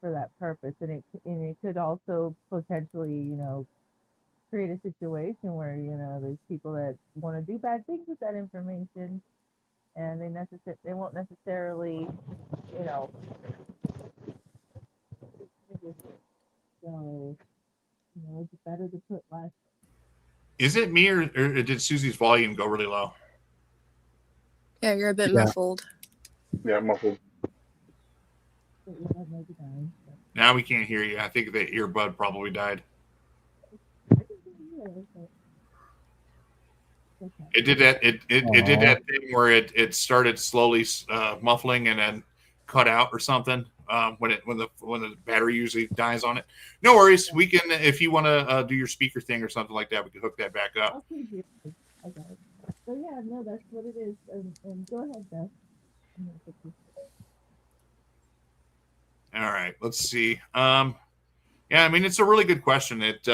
that purpose, and it could also potentially, create a situation where there's people that want to do bad things with that information, and they won't necessarily, so better to put less. Is it me or did Susie's volume go really low? Yeah, you're a bit Yeah. muffled. Yeah, muffled. Now we can't hear you. I think the earbud probably died. It did that. It did that thing where it started slowly muffling and then cut out or something. When the battery usually dies on it. No worries. We can, if you want to do your speaker thing or something like that, we can hook that back up. Okay. So yeah, no, that's what it is. And go ahead, Beth. All right. Let's see. Yeah, I mean, it's a really good question. It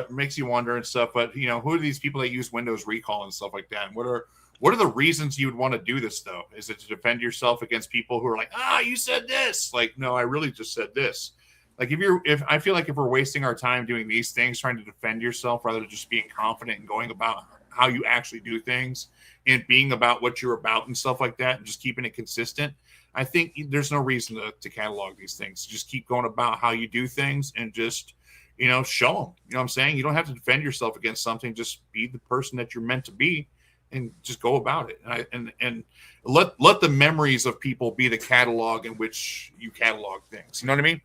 makes you wonder and stuff. But who are these people that use Windows recall and stuff like that? And what are the reasons you would want to do this though? Is it to defend yourself against people who are like, you said this? Like, no, I really just said this. Like, if I feel like if we're wasting our time doing these things, trying to defend yourself rather than just being confident and going about how you actually do things and being about what you're about and stuff like that, and just keeping it consistent. I think there's no reason to catalog these things. Just keep going about how you do things and just, show them. You know what I'm saying? You don't have to defend yourself against something. Just be the person that you're meant to be and just go about it. And let the memories of people be the catalog in which you catalog things. You know what I mean?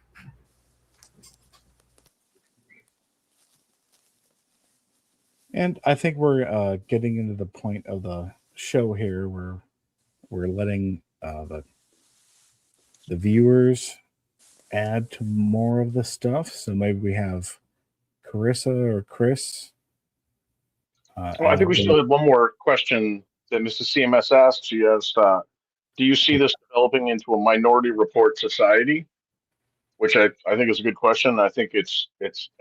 And I think we're getting into the point of the show here where we're letting the viewers add to more of the stuff. So maybe we have Carissa or Chris. Well, I think we still have one more question that Mrs. CMS asked. She asked, do you see this developing into a minority report society? Which I think is a good question. I think it's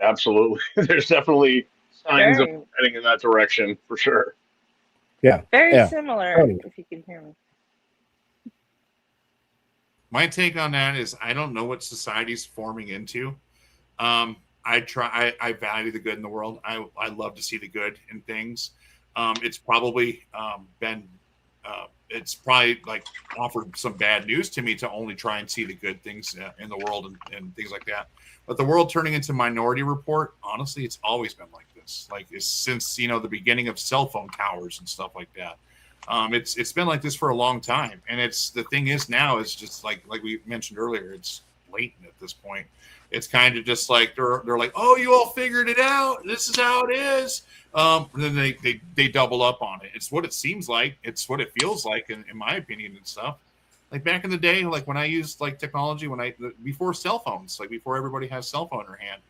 absolutely, there's definitely signs of heading in that direction for sure. Yeah. Very similar, if you can hear me. My take on that is I don't know what society's forming into. I value the good in the world. I love to see the good in things. It's probably it's probably like offered some bad news to me to only try and see the good things in the world and things like that. But the world turning into Minority Report, honestly, it's always been like this. Like since the beginning of cell phone towers and stuff like that. It's been like this for a long time, and the thing is now is just like we mentioned earlier, it's blatant at this point. It's kind of just like they're like, oh, you all figured it out. This is how it is. And then they double up on it. It's what it seems like. It's what it feels like, in my opinion and stuff. Like back in the day, like when I used like technology, before cell phones, like before everybody has cell phone in their hand,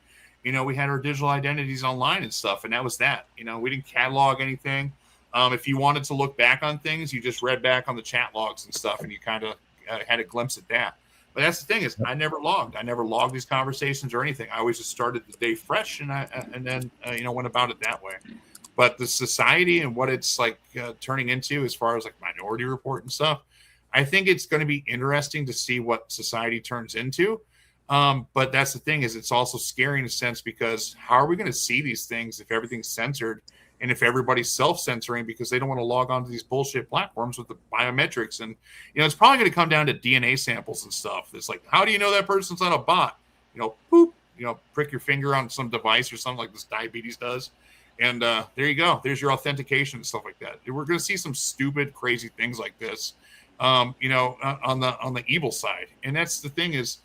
we had our digital identities online and stuff, and that was that. We didn't catalog anything. If you wanted to look back on things, you just read back on the chat logs and stuff, and you kind of had a glimpse at that. But that's the thing is, I never logged. I never logged these conversations or anything. I always just started the day fresh, and then went about it that way. But the society and what it's like turning into, as far as like Minority Report and stuff, I think it's going to be interesting to see what society turns into. But that's the thing is, it's also scary in a sense, because how are we going to see these things if everything's censored? And if everybody's self-censoring because they don't want to log on to these bullshit platforms with the biometrics, and it's probably going to come down to DNA samples and stuff. It's like, how do you know that person's not a bot? Boop, prick your finger on some device or something like this diabetes does, and there you go. There's your authentication and stuff like that. We're going to see some stupid, crazy things like this, on the evil side. And that's the thing is,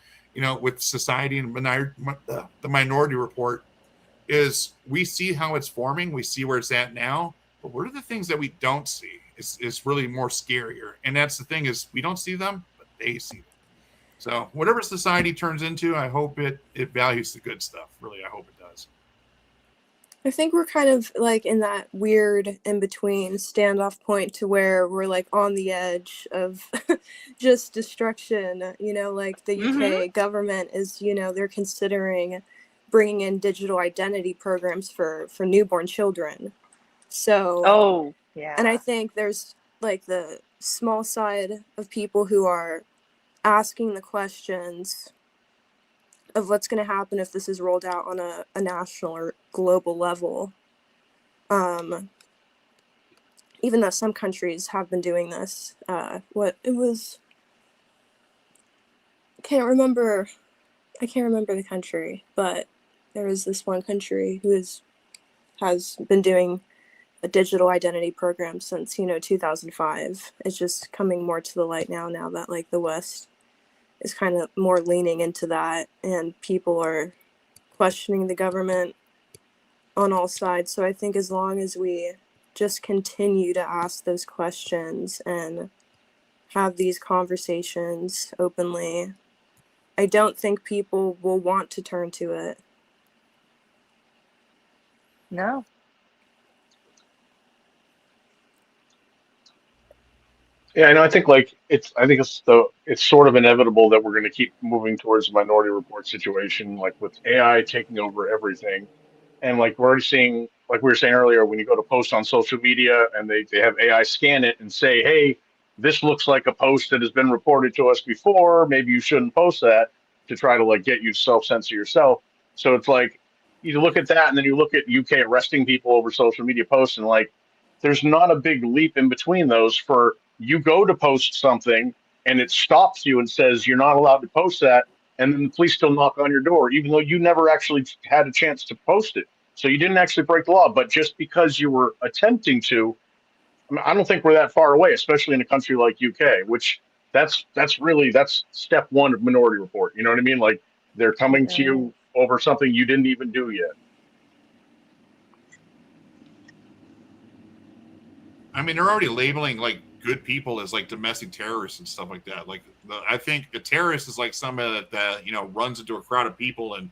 with society and the Minority Report. Is we see how it's forming, we see where it's at now, but what are the things that we don't see is really more scarier. And that's the thing is, we don't see them, but they see them. So whatever society turns into, I hope it values the good stuff. Really, I hope it does. I think we're kind of like in that weird in between standoff point to where we're like on the edge of just destruction. Like the UK government is, they're considering bringing in digital identity programs for newborn children. So, and I think there's like the small side of people who are asking the questions of what's going to happen if this is rolled out on a national or global level. Even though some countries have been doing this, I can't remember the country, but there is this one country who has been doing a digital identity program since 2005. It's just coming more to the light now that like the West is kind of more leaning into that, and people are questioning the government on all sides. So I think as long as we just continue to ask those questions and have these conversations openly, I don't think people will want to turn to it. No. Yeah, and I think it's sort of inevitable that we're going to keep moving towards the Minority Report situation, like with AI taking over everything. And like we're already seeing, like we were saying earlier, when you go to post on social media and they have AI scan it and say, hey, this looks like a post that has been reported to us before. Maybe you shouldn't post that, to try to like get you to self-censor yourself. So it's like you look at that and then you look at UK arresting people over social media posts, and like there's not a big leap in between those. For you go to post something and it stops you and says you're not allowed to post that, and then the police still knock on your door, even though you never actually had a chance to post it. So you didn't actually break the law, but just because you were attempting to, I mean, I don't think we're that far away, especially in a country like UK, which that's step one of Minority Report. You know what I mean? Like they're coming to you over something you didn't even do yet. I mean, they're already labeling like good people as like domestic terrorists and stuff like that. Like, I think a terrorist is like somebody that runs into a crowd of people and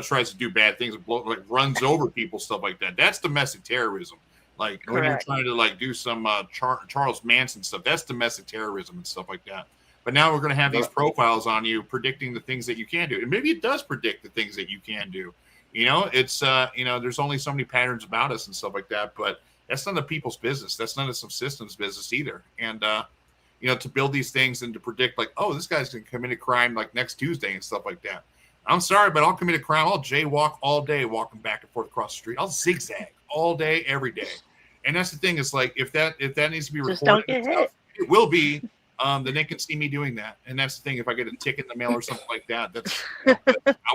tries to do bad things, like runs over people, stuff like that. That's domestic terrorism. Like when you're trying to like do some Charles Manson stuff, that's domestic terrorism and stuff like that. But now we're going to have these profiles on you predicting the things that you can do, and maybe it does predict the things that you can do. It's there's only so many patterns about us and stuff like that, but that's none of people's business. That's none of some systems business either. And to build these things and to predict like, oh, this guy's going to commit a crime like next Tuesday and stuff like that. I'm sorry, but I'll commit a crime. I'll jaywalk all day, walking back and forth across the street. I'll zigzag all day, every day. And that's the thing. Is like if that needs to be recorded, just don't get hit. It will be. Then they can see me doing that. And that's the thing. If I get a ticket in the mail or something like that, that's how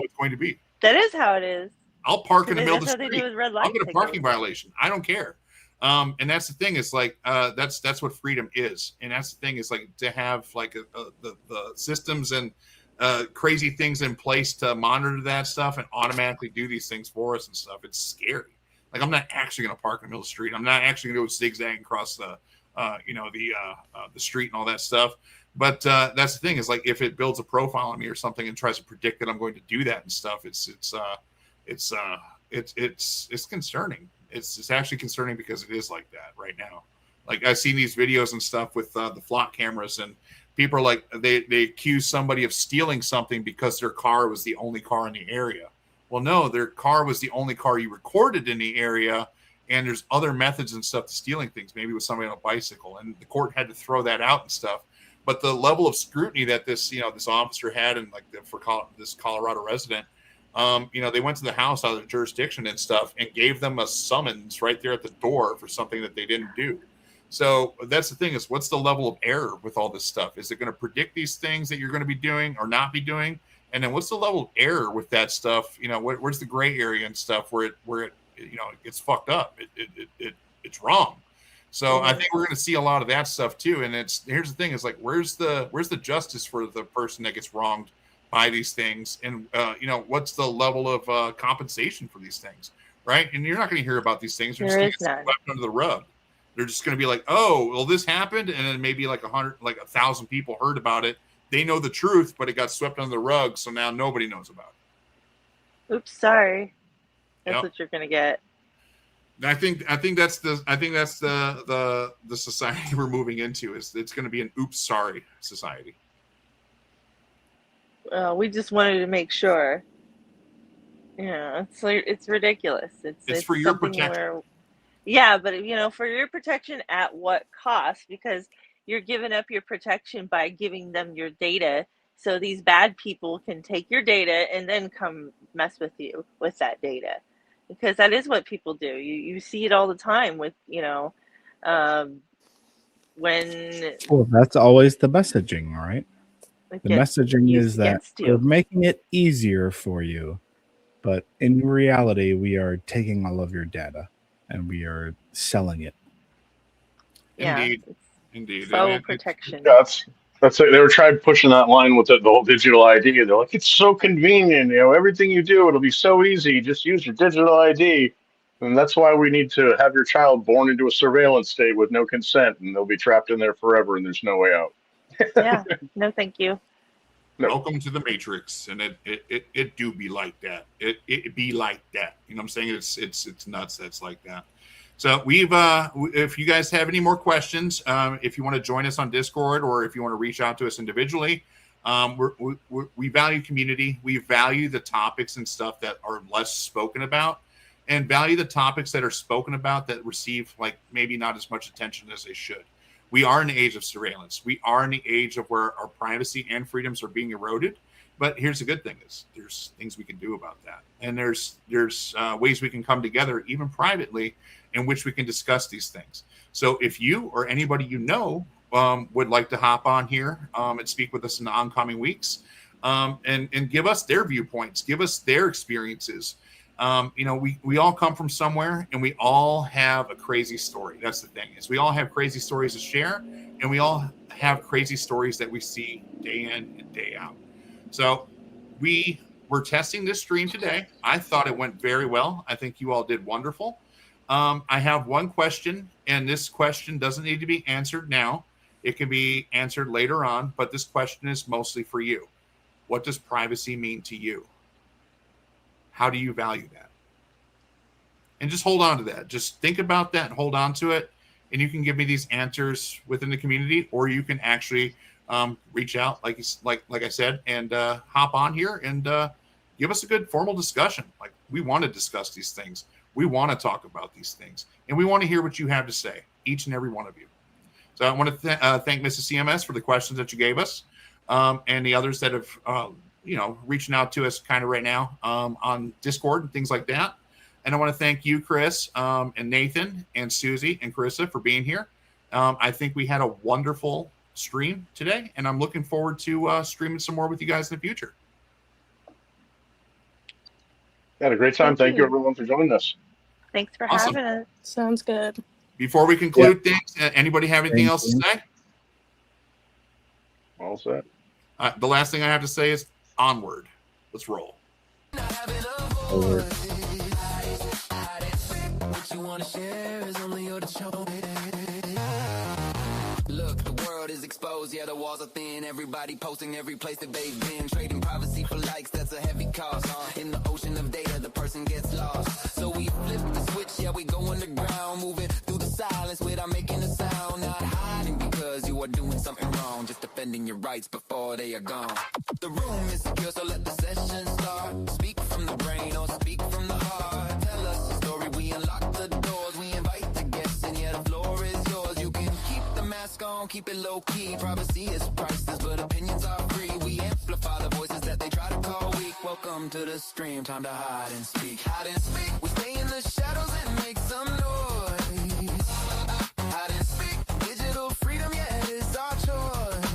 it's going to be. That is how it is. I'll park in the middle of the street. They do with red light. I'll get a parking violation. I don't care. And that's the thing. Is like that's what freedom is. And that's the thing. Is like to have like the systems and crazy things in place to monitor that stuff and automatically do these things for us and stuff. It's scary. Like I'm not actually going to park in the middle of the street. I'm not actually going to go zigzag across the street and all that stuff. But that's the thing. Is like if it builds a profile on me or something and tries to predict that I'm going to do that and stuff, it's concerning. It's actually concerning because it is like that right now. Like I've seen these videos and stuff with the flock cameras, and people are like they accuse somebody of stealing something because their car was the only car in the area. Well, no, their car was the only car you recorded in the area, and there's other methods and stuff to stealing things, maybe with somebody on a bicycle, and the court had to throw that out and stuff. But the level of scrutiny that this officer had, and like this Colorado resident, they went to the house out of their jurisdiction and stuff and gave them a summons right there at the door for something that they didn't do. So that's the thing, is what's the level of error with all this stuff? Is it going to predict these things that you're going to be doing or not be doing? And then what's the level of error with that stuff? Where's the gray area and stuff where it gets fucked up? It's wrong. So I think we're going to see a lot of that stuff too. And here's the thing, is like, where's the justice for the person that gets wronged by these things? And what's the level of compensation for these things, right? And you're not going to hear about these things. They're just going to get swept under the rug. They're just going to be like, oh, well, this happened, and then maybe like 1,000 people heard about it. They know the truth, but it got swept under the rug, so now nobody knows about it. Oops, sorry. That's what you're going to get. I think that's the society we're moving into. Is it's going to be an oops, sorry society. We just wanted to make sure. Yeah, it's ridiculous. It's for your protection. Yeah, but for your protection at what cost? Because you're giving up your protection by giving them your data, so these bad people can take your data and then come mess with you with that data. Because that is what people do. You see it all the time with when. Well, that's always the messaging, right? The messaging is that we're making it easier for you But in reality, we are taking all of your data and we are selling it. Yeah, Indeed. it's Indeed. faux And protection. Yeah, that's it. They were trying pushing that line with the whole digital ID. They're like, it's so convenient. Everything you do, it'll be so easy. Just use your digital ID. And that's why we need to have your child born into a surveillance state with no consent, and they'll be trapped in there forever, and there's no way out. Yeah, no, thank you. No. Welcome to the Matrix, and it do be like that. It be like that. You know what I'm saying? It's nuts. That's like that. So if you guys have any more questions, if you want to join us on Discord or if you want to reach out to us individually, we value community. We value the topics and stuff that are less spoken about, and value the topics that are spoken about that receive like maybe not as much attention as they should. We are in the age of surveillance. We are in the age of where our privacy and freedoms are being eroded. But here's the good thing is there's things we can do about that. And there's ways we can come together, even privately, in which we can discuss these things. So if you or anybody you know would like to hop on here and speak with us in the oncoming weeks and give us their viewpoints, give us their experiences. We all come from somewhere and we all have a crazy story. That's the thing is we all have crazy stories to share, and we all have crazy stories that we see day in and day out. So we're testing this stream today. I thought it went very well. I think you all did wonderful. I have one question, and this question doesn't need to be answered now. It can be answered later on, but this question is mostly for you. What does privacy mean to you? How do you value that? And just hold on to that. Just think about that and hold on to it. And you can give me these answers within the community, or you can actually reach out, like I said, and hop on here and give us a good formal discussion. Like, we want to discuss these things. We want to talk about these things, and we want to hear what you have to say, each and every one of you. So I want to thank Mrs. CMS for the questions that you gave us, and the others that have reaching out to us kind of right now on Discord and things like that. And I want to thank you, Chris, and Nathan, and Susie, and Carissa for being here. I think we had a wonderful stream today, and I'm looking forward to streaming some more with you guys in the future. Had a great time. Thank you, everyone, for joining us. Thanks for Awesome. having us. Sounds good. Before we conclude things, anybody have anything else to say? All set. The last thing I have to say is onward. Let's roll. Over. Look, the world is exposed, yeah, the walls are thin. Everybody posting every place that they've been. Trading privacy for likes, that's a heavy cost. In the ocean of data, the person gets lost. So we flip the switch, yeah, we go underground. Moving through the silence without making a sound. Not hiding because you are doing something wrong. Just defending your rights before they are gone. The room is secure, so let the session start. Speak from the brain or speak from the heart. Tell us a story, we unlock the doors. We invite the guests, and yeah, the floor is yours. You can keep the mask on, keep it low key. Privacy is priceless, but opinions are free. We amplify the voices that they try to call weak. Welcome to the stream, time to hide and speak. Hide and speak, we stay in the shadows and make some noise. Hide and speak, digital freedom, yeah, it's our choice.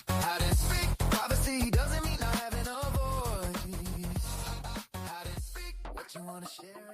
Hide and speak, privacy doesn't mean not having a voice. Hide and speak, what you wanna share.